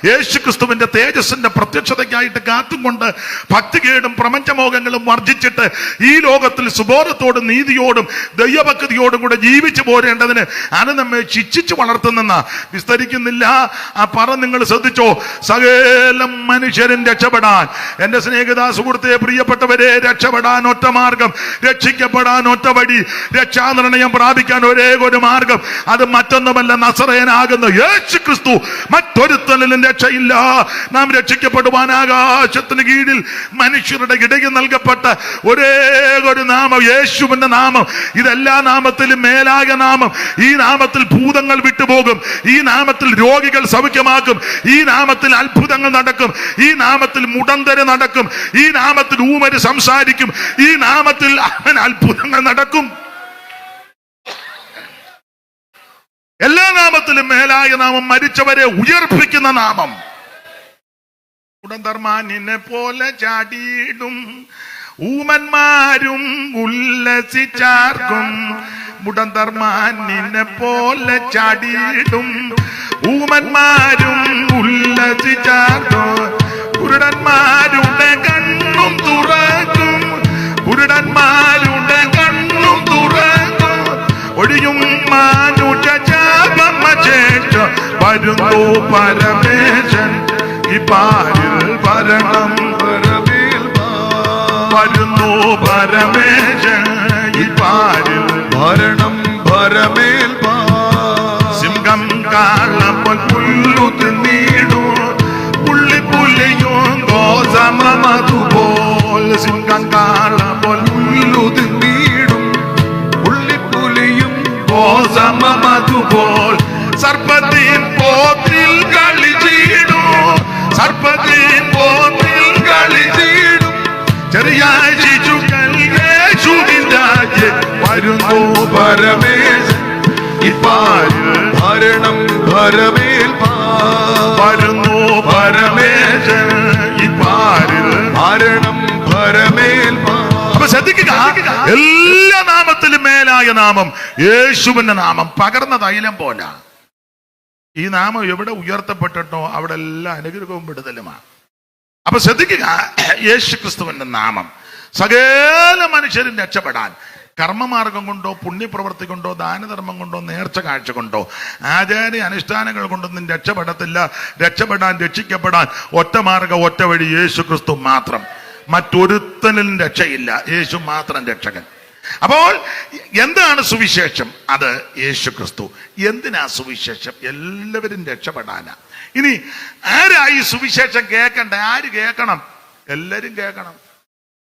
യേശുക്രിസ്തുവിന്റെ തേജസ്സിന്റെ പ്രത്യക്ഷതയ്ക്കായിട്ട് കാത്തുകൊണ്ട് ഭക്തികേടും പ്രപഞ്ചമോഹങ്ങളും വർജിച്ചിട്ട് ഈ ലോകത്തിൽ സുബോധത്തോടും നീതിയോടും ദൈവഭക്തിയോടും കൂടെ ജീവിച്ചു പോരേണ്ടതിന് അത് നമ്മെ ശിക്ഷിച്ചു വളർത്തുന്ന വിസ്തരിക്കുന്നില്ല. ആ നിങ്ങൾ ശ്രദ്ധിച്ചോ. സകല മനുഷ്യരും രക്ഷപ്പെടാൻ. എന്റെ സ്നേഹിത സുഹൃത്തെ, പ്രിയപ്പെട്ടവരെ, രക്ഷപ്പെടാൻ ഒറ്റ മാർഗം, രക്ഷിക്കപ്പെടാൻ ഒറ്റ വഴി, രക്ഷാനിർണയം പ്രാപിക്കാൻ ഒരേ ഒരു മാർഗം. അത് മറ്റൊന്നുമല്ല, നസറേയനാകുന്ന യേശുക്രിസ്തു. മറ്റൊരുത്തനിലും രക്ഷയില്ല. നാം രക്ഷിക്കപ്പെടുവാൻ ആകാശത്തിന് കീഴിൽ മനുഷ്യരുടെ ഇടയിൽ നൽകപ്പെട്ട ഒരേ ഒരു നാമം, യേശുവിന്റെ നാമം. ഇതെല്ലാ നാമത്തിലും മേലായ നാമം. ഈ നാമത്തിൽ ഭൂതങ്ങൾ വിട്ടുപോകും. ഈ നാമത്തിൽ രോഗികൾ സൗഖ്യമാക്കും. ഈ നാമത്തിൽ അത്ഭുതങ്ങൾ നടക്കും. ഈ നാമത്തിൽ മുടന്തര് നടക്കും. ഈ നാമത്തിൽ ഊമര് സംസാരിക്കും. ഈ നാമത്തിൽ അവൻ അത്ഭുതങ്ങൾ നടക്കും. എല്ലാ നാമത്തിലും മേലായ നാമം, മരിച്ചവരെ ഉയർപ്പിക്കുന്ന നാമം. ഉടന്തർമാനിനെ പോലെ ചാടിയിടും ഊമന്മാരും ഉല്ലസിച്ചാർക്കും. മുടന്തർമാനിനെ പോലെ ചാടിയിടും ഊമന്മാരും ഉല്ലസിച്ചാർക്കും. കുരുടന്മാരുടെ കണ്ണും തുറക്കും. കുരുടന്മാരുടെ കണ്ണും തുറക്കും. ഒഴിയും മാനുഷാപമശേഷ വരുന്നു പരമേശൻ. ഈ പാരിൽ ഭരണം പരമേൽ വരുന്നു പരമേശൻ. ഈ പാരിൽ ഭരണം പരമേൽ സിംഹം കാളപ്പോൾ പുല്ലു തിന്നീടു. പുള്ളിപ്പുലിയും ഗോസമതുപോൽ. സിംഹം കാളപ്പോൾ പുല്ലു തിന്നീടും. പുള്ളിപ്പുലിയും ഗോസമതുപോൽ. സർപ്പത്തിൻ പോത്തിൽ കളിച്ചിടും. സർപ്പത്തിൻ പോത്തിൽ കളിച്ചിടും. ചെറിയ ശിശുക്കൾ യേശുവിൻ രാജ്യം വരുന്നു പരമേശൻ. ഇപ്പാരിൽ ഭരണം പരമേൽ വരുന്നു പരമേശൻ. ഇപ്പാരിൽ ഭരണം പരമേൽ. അപ്പൊ ശ്രദ്ധിക്കുക, എല്ലാ നാമത്തിലും മേലായ നാമം യേശുവിന്റെ നാമം. പകർന്ന തൈലം പോലെ ഈ നാമം എവിടെ ഉയർത്തപ്പെട്ടിട്ടോ അവിടെ എല്ലാം അനുഗ്രഹവും വിടുതലുമാണ്. അപ്പൊ ശ്രദ്ധിക്കുക, യേശുക്രിസ്തുവിന്റെ നാമം സകല മനുഷ്യരും രക്ഷപ്പെടാൻ കർമ്മമാർഗം കൊണ്ടോ പുണ്യപ്രവൃത്തി കൊണ്ടോ ദാനധർമ്മം കൊണ്ടോ നേർച്ച കാഴ്ച കൊണ്ടോ ആചാര്യ അനുഷ്ഠാനങ്ങൾ കൊണ്ടൊന്നും രക്ഷപ്പെടത്തില്ല. രക്ഷപ്പെടാൻ ഒറ്റ മാർഗം, ഒറ്റ വഴി, യേശുക്രിസ്തു മാത്രം. മറ്റൊരുത്തനിലും രക്ഷയില്ല. യേശു മാത്രം രക്ഷകൻ. അപ്പോൾ എന്താണ് സുവിശേഷം? അത് യേശുക്രിസ്തു. എന്തിനാ സുവിശേഷം? എല്ലാവരും രക്ഷപ്പെടാനാ. ഇനി ആരായി സുവിശേഷം കേൾക്കണ്ടേ? ആര് കേൾക്കണം? എല്ലാരും കേൾക്കണം.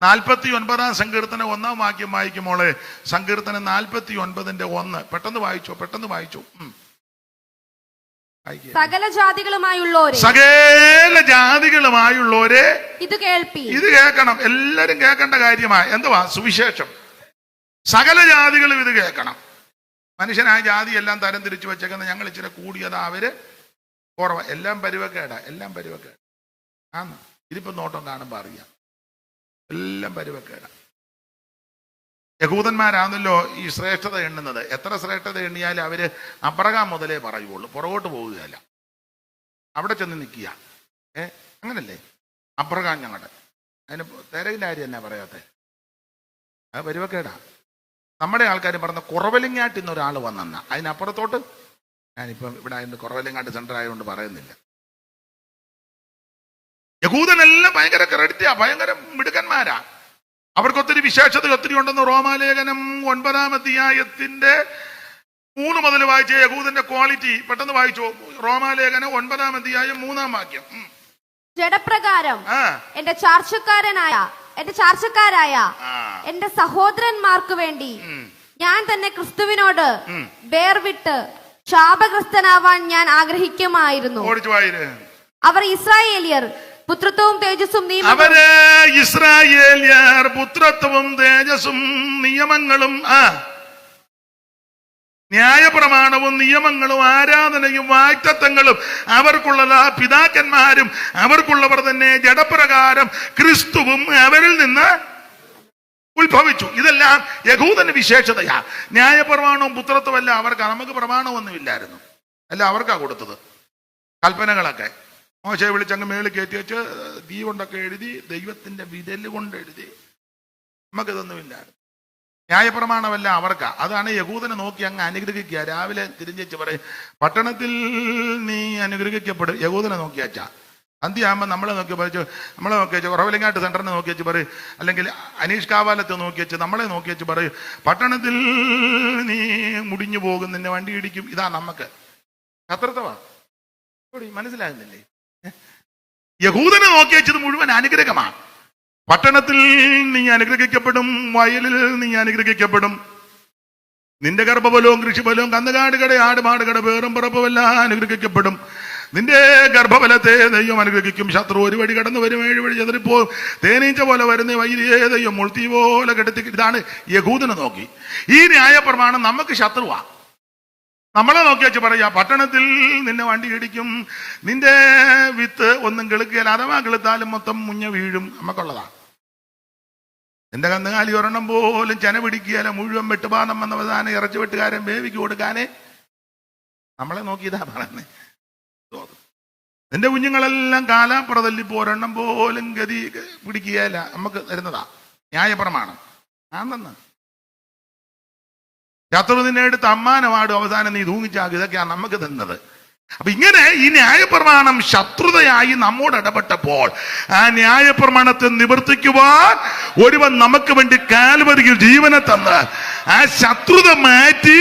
49-ാം സങ്കീർത്തനം 1-ാം വാക്യം വായിക്കുമോളെ. സങ്കീർത്തനം 49:1 പെട്ടെന്ന് വായിച്ചു. സകല ജാതികളുമായുള്ളവരെ ഇത് കേൾക്കണം. എല്ലാരും കേൾക്കേണ്ട കാര്യമാണ്. എന്തുവാ? സുവിശേഷം. സകല ജാതികളും ഇത് കേൾക്കണം. മനുഷ്യനായ ജാതി എല്ലാം തരം തിരിച്ചു വെച്ചേക്കുന്ന ഞങ്ങൾ ഇച്ചിരി കൂടിയതാ, അവര് കുറവാ. എല്ലാം പരുവക്കേടാ. ആന്ന് ഇതിപ്പോ നോട്ടം കാണുമ്പോ അറിയാം. എല്ലാം പരുവക്കേടാ. യഹൂദന്മാരാണല്ലോ ഈ ശ്രേഷ്ഠത എണ്ണുന്നത്. എത്ര ശ്രേഷ്ഠത എണ്ണിയാലും അവര് അബ്രഹാം മുതലേ പറയുള്ളൂ, പുറകോട്ട് പോവുകയല്ല. അവിടെ ചെന്ന് നിൽക്കുക. അങ്ങനല്ലേ? അബ്രഹാം ഞങ്ങളുടെ അതിന് തെരവിൻ്റെ കാര്യം എന്നാ പറയാത്തെ? അത് പരുവക്കേടാ. നമ്മുടെ ആൾക്കാർ പറഞ്ഞ കുറവലിങ്ങാട്ടിൽ നിന്ന് ഒരാൾ വന്നെന്ന അതിനപ്പുറത്തോട്ട് ഞാനിപ്പം ഇവിടെ അതിന്റെ കുറവലങ്ങാട്ട് സെന്റർ ആയതുകൊണ്ട് പറയുന്നില്ല. യഹൂദനെല്ലാം ഭയങ്കര ക്രെഡിറ്റാ, ഭയങ്കര മിടുക്കന്മാരാ. അവർക്കൊത്തിരി വിശേഷത ഒത്തിരി ഉണ്ടെന്ന് റോമാലേഖനം 9-ാം അധ്യായത്തിന്റെ 3 മുതൽ വായിച്ച യഹൂദന്റെ ക്വാളിറ്റി പെട്ടെന്ന് വായിച്ചു. റോമാലേഖനം 9-ാം അധ്യായം 3-ാം വാക്യം. ജഡപ്രകാരം എന്റെ ചാർച്ചക്കാരായ എന്റെ സഹോദരന്മാർക്ക് വേണ്ടി ഞാൻ തന്നെ ക്രിസ്തുവിനോട് വേർവിട്ട് ശാപഗ്രസ്തനാവാൻ ഞാൻ ആഗ്രഹിക്കുമായിരുന്നു. അവർ ഇസ്രായേലിയർ പുത്രത്വവും തേജസ്സും നിയമങ്ങളും ന്യായപ്രമാണവും നിയമങ്ങളും ആരാധനയും വാഗ്ദത്തങ്ങളും അവർക്കുള്ളതാ. പിതാക്കന്മാരും അവർക്കുള്ളവർ തന്നെ ജഡപ്രകാരം ക്രിസ്തുവും അവരിൽ നിന്ന് ഉത്ഭവിച്ചു. ഇതെല്ലാം യഹൂദന്റെ വിശേഷതയാ. ന്യായപ്രമാണവും പുത്രത്വമല്ല അവർക്ക്. നമുക്ക് പ്രമാണമൊന്നുമില്ലായിരുന്നു, അല്ല അവർക്കാ കൊടുത്തത്. കൽപ്പനകളൊക്കെ മോശയെ വിളിച്ചങ്ങ് മേളിൽ കയറ്റി വെച്ച് തീ കൊണ്ടൊക്കെ എഴുതി, ദൈവത്തിന്റെ വിരല് കൊണ്ട് എഴുതി. നമുക്കിതൊന്നുമില്ലായിരുന്നു. ന്യായപ്രമാണമല്ല അവർക്കാ. അതാണ് യഹൂദനെ നോക്കി അങ്ങ് അനുഗ്രഹിക്കുക. രാവിലെ തിരിഞ്ഞേച്ച് പറയും, പട്ടണത്തിൽ നീ അനുഗ്രഹിക്കപ്പെടും. യഹൂദനെ നോക്കിയാച്ചാ. അന്ത്യാകുമ്പോൾ നമ്മളെ നോക്കി വെച്ച് കുറവലങ്ങാട്ട് സെന്ററിനെ നോക്കി വെച്ച് പറയും, അല്ലെങ്കിൽ അനീഷ് കാവാലത്ത് നോക്കി വെച്ച് നമ്മളെ നോക്കി വെച്ച് പറയും, പട്ടണത്തിൽ നീ മുടിഞ്ഞു പോകും, നിന്നെ വണ്ടി ഇടിക്കും. ഇതാ നമുക്ക് ശത്രുത്വമാ. മനസ്സിലാകുന്നില്ലേ? യഹൂദനെ നോക്കി വെച്ചത് മുഴുവൻ അനുഗ്രഹമാണ്. പട്ടണത്തിൽ നീ അനുഗ്രഹിക്കപ്പെടും, വയലിൽ നീ അനുഗ്രഹിക്കപ്പെടും. നിന്റെ ഗർഭഫലവും കൃഷിഫലവും കന്നുകാടുകട ആടുമാടുകട പേറും പുറപ്പുമെല്ലാം അനുഗ്രഹിക്കപ്പെടും. നിന്റെ ഗർഭഫലത്തെ ദൈവം അനുഗ്രഹിക്കും. ശത്രു ഒരു വഴി കടന്നു വരും, 7 വഴി ചെതറിപ്പോ. തേനീച്ച പോലെ വരുന്ന വൈരിയെ ദൈവം മുൾത്തി പോലെ കെടുത്തി. ഇതാണ് യഹൂദനെ നോക്കി. ഈ ന്യായപ്രമാണം നമുക്ക് ശത്രുവാ. നമ്മളെ നോക്കി വെച്ച് പറയാ, പട്ടണത്തിൽ നിന്നെ വണ്ടി ഇടിക്കും, നിന്റെ വിത്ത് ഒന്നും കിളുക്കിയാൽ, അഥവാ കിളുത്താലും മൊത്തം മുഞ്ഞ വീഴും. നമുക്കുള്ളതാ. എന്റെ കന്നുകാലി ഒരെണ്ണം പോലും ചെന പിടിക്കുകയല്ല, മുഴുവൻ വെട്ടുപാദം വന്നവസാനം ഇറച്ചി വെട്ടുകാരൻ വേവിക്ക് കൊടുക്കാനേ നമ്മളെ നോക്കിയതാ പറയുന്നത്. നിന്റെ കുഞ്ഞുങ്ങളെല്ലാം കാലാപ്രതല്ലിപ്പോ ഒരെണ്ണം പോലും ഗതി പിടിക്കുകയല്ല, നമുക്ക് തരുന്നതാ ന്യായപ്രമാണം. ആണെന്ന് ശത്രു നിന്നെ എടുത്ത് അമ്മാനമാടും, അവസാനം നീ തൂങ്ങിച്ചാകും. ഇതൊക്കെയാണ് നമുക്ക് തന്നത്. അപ്പൊ ഇങ്ങനെ ഈ ന്യായപ്രമാണം ശത്രുതയായി നമ്മോട് ഇടപെട്ടപ്പോൾ ആ ന്യായപ്രമാണത്തെ നിവർത്തിക്കുവാൻ ഒരുവൻ നമുക്ക് വേണ്ടി കാൽവരിയിൽ ജീവനെ തന്ന് ആ ശത്രുത മാറ്റി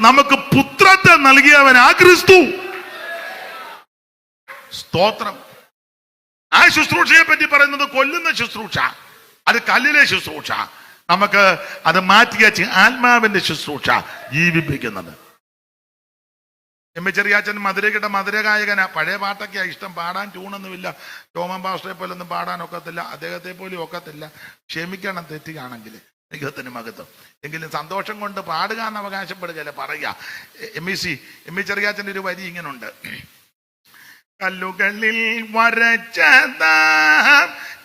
നമുക്ക് പുത്രത്തെ നൽകിയവൻ ആ ക്രിസ്തു. സ്തോത്രം. ആ ശുശ്രൂഷയെ പറ്റി പറയുന്നത് കൊല്ലുന്ന ശുശ്രൂഷ, അത് കല്ലിലെ ശുശ്രൂഷ. നമുക്ക് അത് മാറ്റിവെച്ച് ആത്മാവിന്റെ ശുശ്രൂഷ ജീവിപ്പിക്കുന്നത്. ചെറിയാച്ചൻ മധുരക്കിട്ട മധുരഗായകനാ. പഴയ പാട്ടൊക്കെയാ ഇഷ്ടം. പാടാൻ ട്യൂണൊന്നുമില്ല. ടോമൻ പാസ്റ്ററെ പോലെ ഒന്നും പാടാൻ ഒക്കത്തില്ല, അദ്ദേഹത്തെ പോലും ഒക്കത്തില്ല. ക്ഷമിക്കണം തെറ്റുകയാണെങ്കിൽ. ദൈവത്തിന് മഹത്വം. എങ്കിലും സന്തോഷം കൊണ്ട് പാടുക എന്ന് അവകാശപ്പെടുകയല്ല പറയുക. എം ഇ ചെറിയാച്ചൻ്റെ ഒരു വരി ഇങ്ങനുണ്ട്. കല്ലുകളിൽ വരച്ചതാ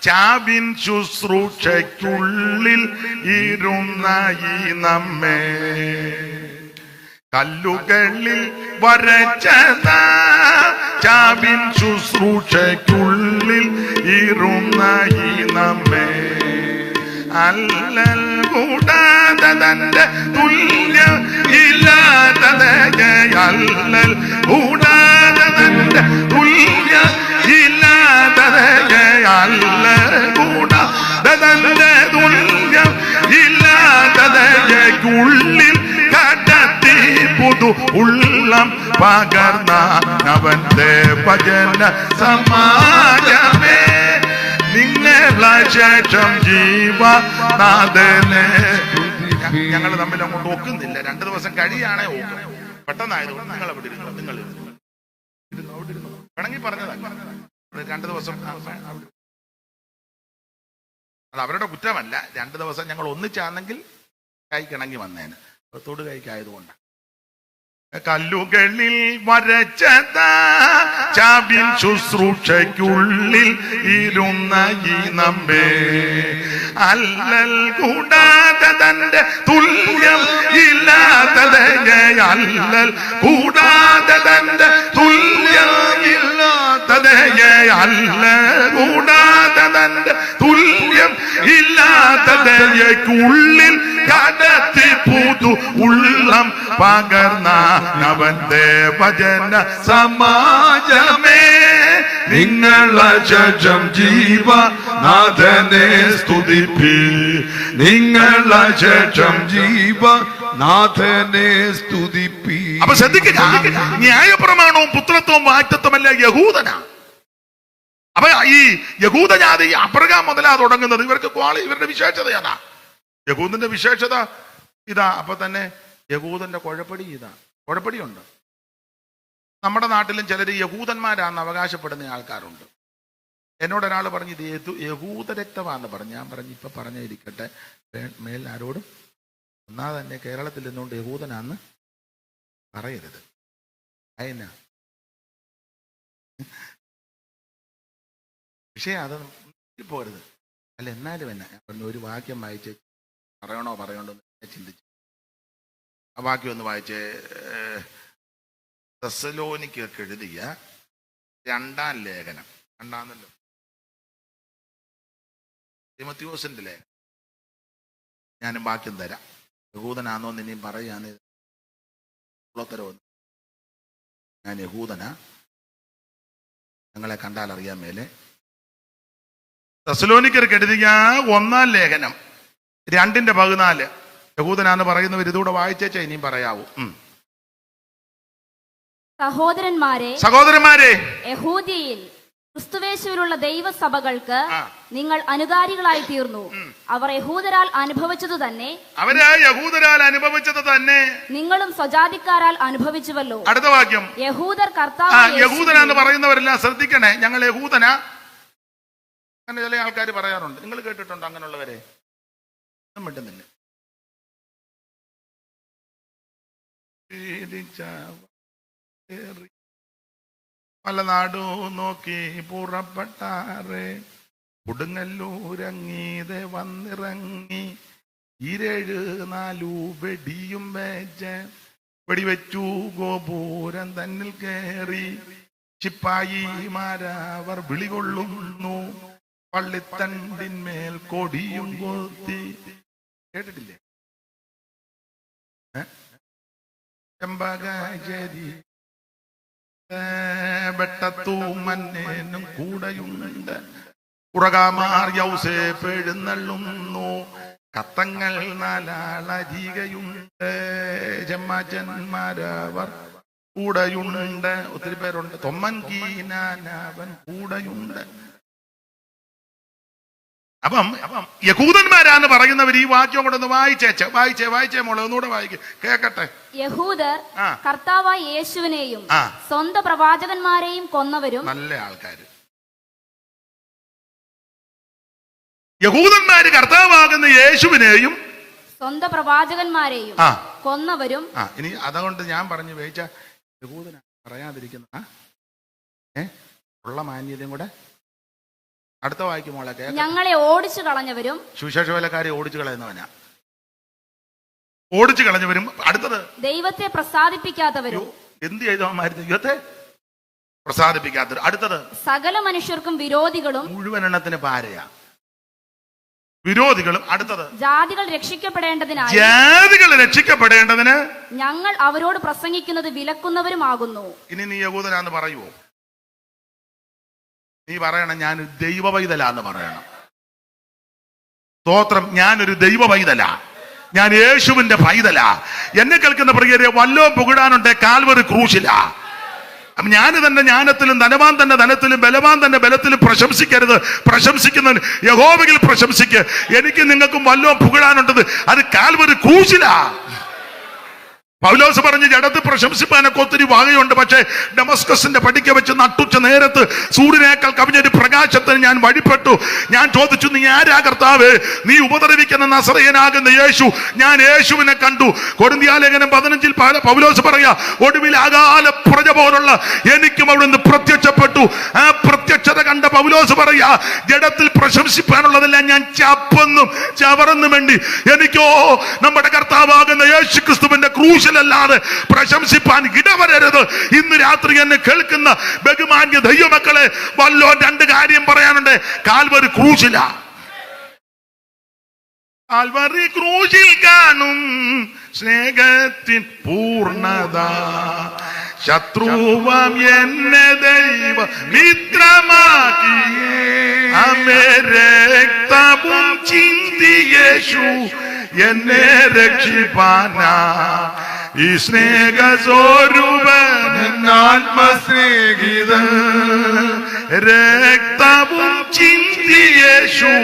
ചാവിൻ ശുശ്രൂഷയ്ക്കുള്ളിൽ ഇരുന്ന ഈ നമ്മെ, കല്ലുകളിൽ വരച്ചതാ ചാവിൻ ശുശ്രൂഷയ്ക്കുള്ളിൽ ഇരുന്ന ഈ നമ്മെ, അല്ലൽ കൂടാതെ തന്റെ തുല്യം ഇല്ലാത്തത്, അല്ലൽ കൂടാതെ തന്റെ തുല്യം ഇല്ലാത്തത്, അല്ലൽ കൂടാതെ തന്റെ തുല്യം ഇല്ലാത്തത്, ഉള്ളിൽ കടത്തി പുതു ഉള്ളം പകർന്ന അവന്റെ ഭജന സമാജമേ, നിങ്ങളശേഷം ജീവനാഥനെ. ഞങ്ങൾ തമ്മിൽ അങ്ങോട്ട് ഒക്കുന്നില്ല. 2 ദിവസം കഴിയാണേ ഓക്കും. പെട്ടെന്നായതുകൊണ്ട് നിങ്ങൾ അവിടെ ഇരുന്നു, നിങ്ങൾ വേണമെങ്കിൽ പറഞ്ഞതാ. 2 ദിവസം അത് അവരുടെ കുറ്റമല്ല. 2 ദിവസം ഞങ്ങൾ ഒന്നിച്ചാണെങ്കിൽ കഴിക്കണമെങ്കിൽ വന്നേന്. തൊടു കഴിക്കായതുകൊണ്ടാണ്. കല്ലുകളിൽ വരച്ചതാ ചാവിൻ ശുശ്രൂഷയ്ക്കുള്ളിൽ ഇരുന്ന ഈ നമ്മെ, അല്ലൽ കൂടാതെ തന്റെ തുല്യം ഇല്ലാത്തത്, അല്ലൽ കൂടാതെ തന്റെ തുല്യം ഇല്ലാത്തത്, അല്ലൽ കൂടാതെ തന്റെ തുല്യം ഇല്ലാത്തതയ്ക്കുള്ളിൽ കടത്തി പുതു ഉള്ളം പകർന്ന അവന്റെ വചന സമാജമേ നിങ്ങളശം ജീവനാഥനെ സ്തുതിപ്പി നിങ്ങളശം ജീവനാഥനെ സ്തുതിപ്പി. അപ്പൊ ശ്രദ്ധിക്കുക, ന്യായപ്രമാണവും പുത്രത്വവും വാഗ്ദത്തമല്ല യഹൂദനാ. അപ്പൊ ഈ യഹൂദജാതി അബ്രഹാം മുതലാ തുടങ്ങുന്നത്. ഇവരുടെ വിശേഷത അതാ. യഹൂദന്റെ വിശേഷത ഇതാ. അപ്പൊ തന്നെ യഹൂദന്റെ കുഴപ്പടിയുണ്ട്. നമ്മുടെ നാട്ടിലും ചിലർ യഹൂദന്മാരാണെന്ന് അവകാശപ്പെടുന്ന ആൾക്കാരുണ്ട്. എന്നോട് ഒരാൾ പറഞ്ഞു ഇത് യഹൂദ രക്തമാണെന്ന് പറഞ്ഞു. ഞാൻ പറഞ്ഞു ഇപ്പൊ പറഞ്ഞിരിക്കട്ടെ, മേൽ ആരോടും ഒന്നാ തന്നെ കേരളത്തിൽ നിന്നുകൊണ്ട് യഹൂദനാന്ന് പറയരുത്. അതെന്നാ വിഷയം? അത് പോരുത്. അല്ല എന്നാലും എന്നാ ഞാൻ പറഞ്ഞു ഒരു വാക്യം വായിച്ച് പറയണോ എന്ന് ചിന്തിച്ചു. ആ വാക്യം ഒന്ന് വായിച്ച് തെസ്സലോനിക്കർക്ക് എഴുതിയ 2-ാം ലേഖനം, 2-ാമല്ലോ തിമോഥെയോസിന്റെ ലേഖനം. ഞാനും വാക്യം തരാം. യഹൂദനാന്നോ ഇനിയും പറയാന്ന് ഉള്ളത്തരവൊന്നും. ഞാൻ യഹൂദനാ, ഞങ്ങളെ കണ്ടാൽ അറിയാൻ മേലെ. തെസ്സലോനിക്കർക്ക് എഴുതിയ 1-ാം ലേഖനം 2:14. യഹൂദനാന്ന് പറയുന്നവർ ഇതുകൂടെ വായിച്ചേച്ചാ ഇനിയും പറയാവൂ. സഹോദരന്മാരെ, യഹൂദിയിൽ ക്രിസ്തുവേശുവിലുള്ള ദൈവസഭകൾക്ക് നിങ്ങൾ അനുകാരികളായി തീർന്നു. അവർ യഹൂദരാൽ അനുഭവിച്ചത് തന്നെ നിങ്ങളും സ്വജാതിക്കാരാൽ അനുഭവിച്ചുവല്ലോ. അടുത്ത വാക്യം. യഹൂദനാന്ന് പറയുന്നവരെല്ലാം ശ്രദ്ധിക്കണേ. ഞങ്ങൾ യഹൂദനാ. അങ്ങനെ ചില ആൾക്കാർ പറയാറുണ്ട്. നിങ്ങൾ കേട്ടിട്ടുണ്ടോ അങ്ങനെയുള്ളവരെ? മിണ്ടുന്നില്ല. പല നാടു നോക്കി പുറപ്പെട്ടാറ് കൊടുങ്ങല്ലൂരങ്ങീതെ വന്നിറങ്ങി 7-4 വെടിയും വെടിവെച്ചു ഗോപുരം തന്നിൽ കയറി ചിപ്പായിമാരവർ വിളികൊള്ളുന്നു പള്ളിത്തണ്ടിന്മേൽ കൊടിയും കൊത്തി. കേട്ടിട്ടില്ലേ? ചെമ്പകരി വെട്ടത്തൂമന്നേനും കൂടെയുണ്ട്. ഉറകാമാർ യൗസേപ്പ് എഴുന്നള്ളുന്നു. കത്തങ്ങൾ 4 ജമ്മജന്മാരവർ കൂടെയുണ്ട്. ഒത്തിരി പേരുണ്ട്. തൊമ്മൻ കീനാനവൻ കൂടെയുണ്ട്. അപ്പം യഹൂദന്മാരാന്ന് പറയുന്നവർ ഈ വാക്യം കൂടെ ഒന്ന് വായിച്ചേ മോളെ, ഒന്നുകൂടെ വായിക്കേ കേക്കട്ടെ. യഹൂദർ കർത്താവായ യേശുവിനെയും സ്വന്തം പ്രവാചകന്മാരെയും കൊന്നവരും. നല്ല ആൾക്കാര്. യഹൂദന്മാര് കർത്താവാകുന്ന യേശുവിനെയും സ്വന്തം പ്രവാചകന്മാരെയും കൊന്നവരും. ഇനി അതുകൊണ്ട് ഞാൻ പറഞ്ഞു വേച്ച യഹൂദന പറയാതിരിക്കുന്ന ഉള്ള മാന്യതയും കൂടെ അടുത്ത വായിക്കുമോളെ. ഞങ്ങളെ ഓടിച്ചു കളഞ്ഞവരും. സുവിശേഷ വേലക്കാരെ ഓടിച്ചു കളഞ്ഞവരും. അടുത്തത് ദൈവത്തെ പ്രസാദിപ്പിക്കാത്തവരും. എന്ത് ചെയ്തവന്മാര് ദൈവത്തെ പ്രസാദിപ്പിക്കാത്തവർ. അടുത്തത് സകല മനുഷ്യർക്കും വിരോധികളും. മുഴുവൻ എണ്ണത്തിന് പാരയാ വിരോധികളും. അടുത്തത് ജാതികൾ രക്ഷിക്കപ്പെടേണ്ടതിന് ഞങ്ങൾ അവരോട് പ്രസംഗിക്കുന്നത് വിലക്കുന്നവരുമാകുന്നു. ഇനി നീ യഹൂദനാന്ന് പറയുവോ? നീ പറയണം ഞാൻ ദൈവ പൈതലാന്ന് പറയണം. സ്തോത്രം. ഞാനൊരു ദൈവ പൈതലാ, ഞാൻ യേശുവിന്റെ പൈതലാ. എന്നെ കേൾക്കുന്ന പ്രിയരെ, വല്ലോ പുകിടാനുണ്ട് കാൽവറി ക്രൂശിലാ. ഞാൻ തന്നെ ജ്ഞാനത്തിലും ധനവാൻ തന്നെ ധനത്തിലും ബലവാൻ തന്നെ ബലത്തിലും പ്രശംസിക്കരുത്. പ്രശംസിക്കുന്നവൻ യഹോവയിൽ പ്രശംസിക്ക്. എനിക്ക് നിങ്ങൾക്കും വല്ലോ പുകിടാനുണ്ടത് അത് കാൽവറി ക്രൂശിലാ. പൗലോസ് പറഞ്ഞ് ജഡത്തിൽ പ്രശംസിപ്പാനൊക്കെ ഒത്തിരി വകയുണ്ട്. പക്ഷേ ഡമസ്കസിന്റെ പടിക്ക വെച്ച് നട്ടുച്ച നേരത്ത് സൂര്യനേക്കാൾ കവിഞ്ഞൊരു പ്രകാശത്തിന് ഞാൻ വഴിപ്പെട്ടു. ഞാൻ ചോദിച്ചു, നീ ആരാ കർത്താവ്? നീ ഉപദ്രവിക്കുന്ന നസറയനാകുന്ന യേശു. ഞാൻ യേശുവിനെ കണ്ടു. കൊരിന്ത്യലേഖനം 15 പൗലോസ് പറയാ, ഒടുവിൽ അകാല പ്രജ പോലുള്ള എനിക്കും അവിടുന്ന് പ്രത്യക്ഷപ്പെട്ടു. ആ പ്രത്യക്ഷത കണ്ട പൗലോസ് പറയാ, ജഡത്തിൽ പ്രശംസിപ്പാനുള്ളതെല്ലാം ഞാൻ ചപ്പന്നും ചവറന്നും വേണ്ടി എനിക്കോ നമ്മുടെ കർത്താവാകുന്ന യേശു ക്രിസ്തുവിന്റെ ക്രൂശിലല്ലാതെ പ്രശംസിപ്പാൻ ഇടവരരുത്. ഇന്ന് രാത്രി എന്നെ കേൾക്കുന്ന ബഹുമാന്യ ദൈവമക്കളെ, വല്ലോ 2 കാര്യം പറയാനുണ്ട്. കാൽവരി ക്രൂശില. കാൽവറി ക്രൂശിൽ കാണും സ്നേഹത്തിൻ പൂർണ്ണത. ശത്രുവാം എന്നെ ദൈവ മിത്രമാക്കി അമേ രക്തവും ചിന്തി യേശു എന്നെ രക്ഷിപ്പാനാ. ഈ സ്നേഹ സ്വരൂപൻ ആത്മസ്നേഹിതൻ രക്തവും ചിന്തി യേശു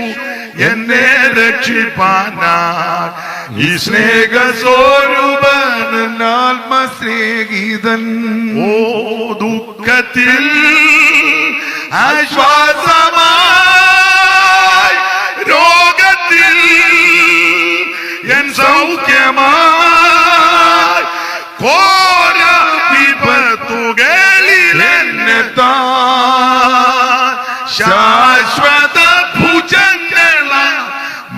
എന്നെ രക്ഷിപ്പാനാ. ഈ സ്നേഹ സ്വരൂപൻ ആത്മസ്നേഹിതൻ ഓ ദുഃഖത്തിൽ ആശ്വാസമായി രോഗത്തിൽ എൻ സൗഖ്യമായി ഘോര വിപത്തുകളിൽ എന്നെ ശാശ്വത ഭുജങ്ങള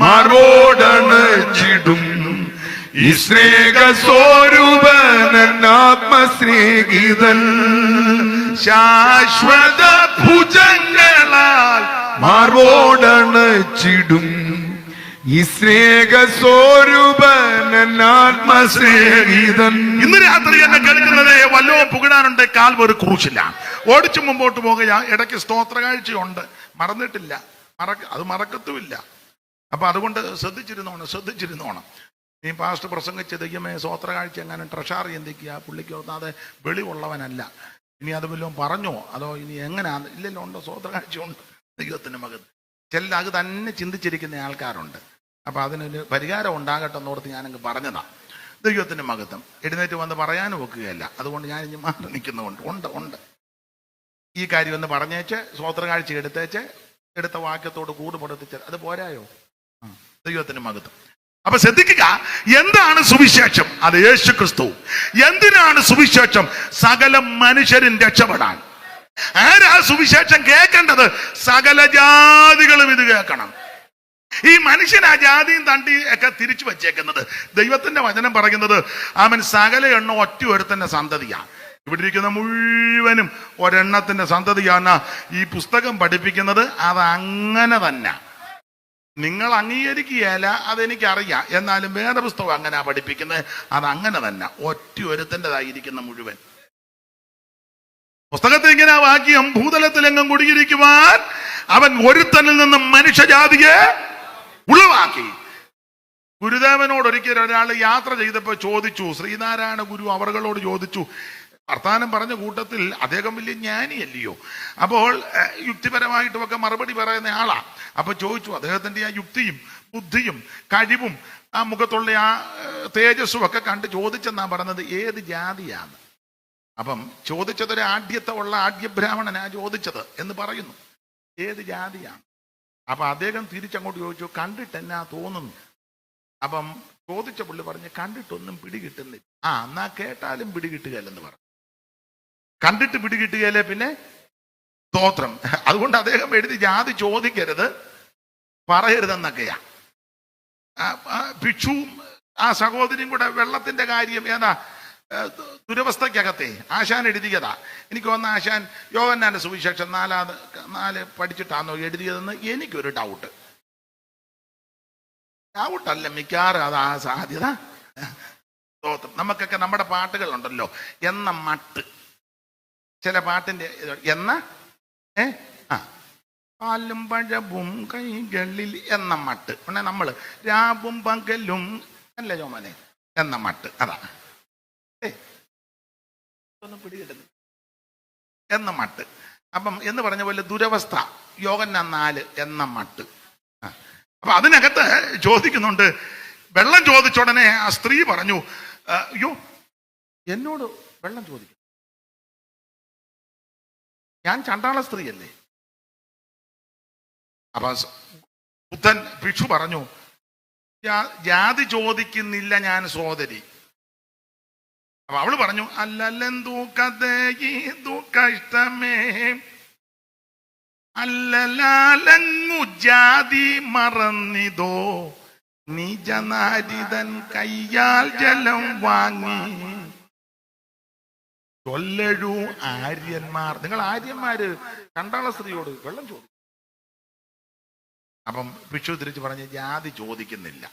മറോടണച്ചിടും ഈ സ്നേഹ സ്വരൂപൻ ആത്മസ്നേഹിതൻ ശാശ്വത ഭുജങ്ങളാൽ മറോടണച്ചിടും ഈ സ്നേഹ സ്വരൂപൻ ആത്മസ്നേഹിതൻ. ഇന്ന് രാത്രി എന്നെ കേൾക്കുന്നത് വല്ലോ പുകിടാനുണ്ട്. കാൽ ഒരു ക്രൂശില്ല, ഓടിച്ചു മുമ്പോട്ട് പോകുക. ഇടയ്ക്ക് സ്തോത്ര കാഴ്ചയുണ്ട്, മറന്നിട്ടില്ല, അത് മറക്കത്തുമില്ല. അപ്പൊ അതുകൊണ്ട് ശ്രദ്ധിച്ചിരുന്നോണം. നീ പാസ്റ്റ് പ്രസംഗിച്ച് ദൈവമേ സ്തോത്ര കാഴ്ച എങ്ങനെ ട്രഷാർ ചിന്തിക്കുക, പുള്ളിക്ക് അത് വെളിവുള്ളവനല്ല. ഇനി അത് വല്ലതും പറഞ്ഞോ അതോ ഇനി എങ്ങനെയാ? ഇല്ലല്ലോ, ഉണ്ടോ? സ്തോത്ര കാഴ്ചയുണ്ട് ദൈവത്തിന്റെ മകൻ. ചില അത് തന്നെ ചിന്തിച്ചിരിക്കുന്ന ആൾക്കാരുണ്ട്. അപ്പൊ അതിനൊരു പരിഹാരം ഉണ്ടാകട്ടെ എന്നോർത്ത് ഞാനങ്ങ് പറഞ്ഞതാ. ദൈവത്തിന്റെ മഹത്വം എഴുന്നേറ്റ് വന്ന് പറയാനും ഒക്കുകയല്ല. അതുകൊണ്ട് ഞാൻ ഇനി മാറി നിൽക്കുന്നുണ്ട്. ഉണ്ട് ഈ കാര്യം ഒന്ന് പറഞ്ഞേച്ച് സ്വോത്ര കാഴ്ച എടുത്ത വാക്യത്തോട് കൂടുപടുത്തിച്ച് അത് പോരായോ? ദൈവത്തിന്റെ മഹത്വം. അപ്പൊ ശ്രദ്ധിക്കുക, എന്താണ് സുവിശേഷം? അത് യേശു ക്രിസ്തു. എന്തിനാണ് സുവിശേഷം? സകല മനുഷ്യരും രക്ഷപ്പെടാൻ. ആരാ സുവിശേഷം കേൾക്കേണ്ടത്? സകല ജാതികളും ഇത് കേൾക്കണം. ഈ മനുഷ്യൻ ആ ജാതിയും തണ്ടി ഒക്കെ തിരിച്ചു വച്ചേക്കുന്നത്. ദൈവത്തിന്റെ വചനം പറയുന്നത് അവൻ സകല എണ്ണം ഒറ്റ ഒരുത്തന്റെ സന്തതിയാണ്. ഇവിടെ ഇരിക്കുന്ന മുഴുവനും ഒരെണ്ണത്തിന്റെ സന്തതിയാണ്. ഈ പുസ്തകം പഠിപ്പിക്കുന്നത് അത് അങ്ങനെ തന്നെ. നിങ്ങൾ അംഗീകരിക്കുകയല്ല, അതെനിക്കറിയാം. എന്നാലും വേദപുസ്തകം അങ്ങനെ പഠിപ്പിക്കുന്നത് അത് അങ്ങനെ തന്നെ, ഒറ്റ ഒരുത്തൻ്റെതായിരിക്കുന്ന മുഴുവൻ. പുസ്തകത്തിൽ ഇങ്ങനെ വാക്യം, ഭൂതലത്തിലെങ്ങും കുടിയിരിക്കുവാൻ അവൻ ഒരുത്തനിൽ നിന്നും മനുഷ്യജാതിയെ ഉളവാക്കി. ഗുരുദേവനോട് ഒരിക്കൽ ഒരാൾ യാത്ര ചെയ്തപ്പോൾ ചോദിച്ചു, ശ്രീനാരായണ ഗുരു അവറുകളോട് ചോദിച്ചു, വർത്താനം പറഞ്ഞ കൂട്ടത്തിൽ അദ്ദേഹം വലിയ ജ്ഞാനിയല്ലയോ, അപ്പോൾ യുക്തിപരമായിട്ടുമൊക്കെ മറുപടി പറയുന്ന ആളാ. അപ്പൊ ചോദിച്ചു, അദ്ദേഹത്തിന്റെ ആ യുക്തിയും ബുദ്ധിയും കഴിവും ആ മുഖത്തുള്ള ആ തേജസ്സും ഒക്കെ കണ്ട് ചോദിച്ചെന്നാ പറഞ്ഞത് ഏത് ജാതിയാണ്. അപ്പം ചോദിച്ചതൊരു ആഢ്യബ്രാഹ്മണനാ ചോദിച്ചത് എന്ന് പറയുന്നു. ഏത് ജാതിയാണ്? അപ്പൊ അദ്ദേഹം തിരിച്ചങ്ങോട്ട് ചോദിച്ചു, കണ്ടിട്ട് എന്നാ തോന്നുന്നു? അപ്പം ചോദിച്ച പുള്ളി പറഞ്ഞ്, കണ്ടിട്ടൊന്നും പിടികിട്ടുന്നില്ല. എന്നാ കേട്ടാലും പിടികിട്ടുകയല്ലെന്ന് പറഞ്ഞു. കണ്ടിട്ട് പിടികിട്ടുകയല്ലേ പിന്നെ സ്തോത്രം. അതുകൊണ്ട് അദ്ദേഹം എഴുതി, ജാതി ചോദിക്കരുത് പറയരുതെന്നൊക്കെയാ. ഭിക്ഷുവും ആ സഹോദരിയും കൂടെ വെള്ളത്തിന്റെ കാര്യം ഏതാ ദുരവസ്ഥക്കകത്തെ ആശാൻ എഴുതിയതാ. എനിക്ക് വന്ന ആശാൻ യോഹന്നാന്റെ സുവിശേഷം 4 പഠിച്ചിട്ടാണോ എഴുതിയതെന്ന് എനിക്കൊരു ഡൗട്ടല്ല, മിക്കാറും അതാ സാധ്യത. സ്തോത്രം. നമുക്കൊക്കെ നമ്മുടെ പാട്ടുകളുണ്ടല്ലോ, എന്ന മട്ട്, ചില പാട്ടിന്റെ എന്ന പാലും പഴവും കൈകളിൽ എന്ന മട്ട്. പിന്നെ നമ്മള് രാവും പകലും അല്ല ചോമനെ എന്ന മട്ട്, അതാ ഒന്നും പിടികിട്ടുന്നു എന്ന മട്ട്. അപ്പം എന്ന് പറഞ്ഞ പോലെ ദുരവസ്ഥ യോഹന്നാൻ 4 എന്ന മട്ട്. അപ്പൊ അതിനകത്ത് ചോദിക്കുന്നുണ്ട്, വെള്ളം ചോദിച്ച ഉടനെ ആ സ്ത്രീ പറഞ്ഞു, അയ്യോ എന്നോട് വെള്ളം ചോദിക്കും, ഞാൻ ചണ്ടാള സ്ത്രീയല്ലേ. അപ്പൊ ബുദ്ധൻ ഭിക്ഷു പറഞ്ഞു, ജാതി ചോദിക്കുന്നില്ല ഞാൻ സോദരി. അപ്പൊ അവള് പറഞ്ഞു, അല്ലല്ലെന്തൂ കഥയീതു കഷ്ടമേ, അല്ലലാലങ്ങു ജാതി മറന്നിതോ, നിജനാരിതൻ കയ്യാൽ ജലം വാങ്ങി ചൊല്ലഴു ആര്യന്മാർ. നിങ്ങൾ ആര്യന്മാര് ചണ്ടാള സ്ത്രീയോട് വെള്ളം ചോദിക്കും. അപ്പം ഭിക്ഷു തിരിച്ച് പറഞ്ഞ് ജാതി ചോദിക്കുന്നില്ല.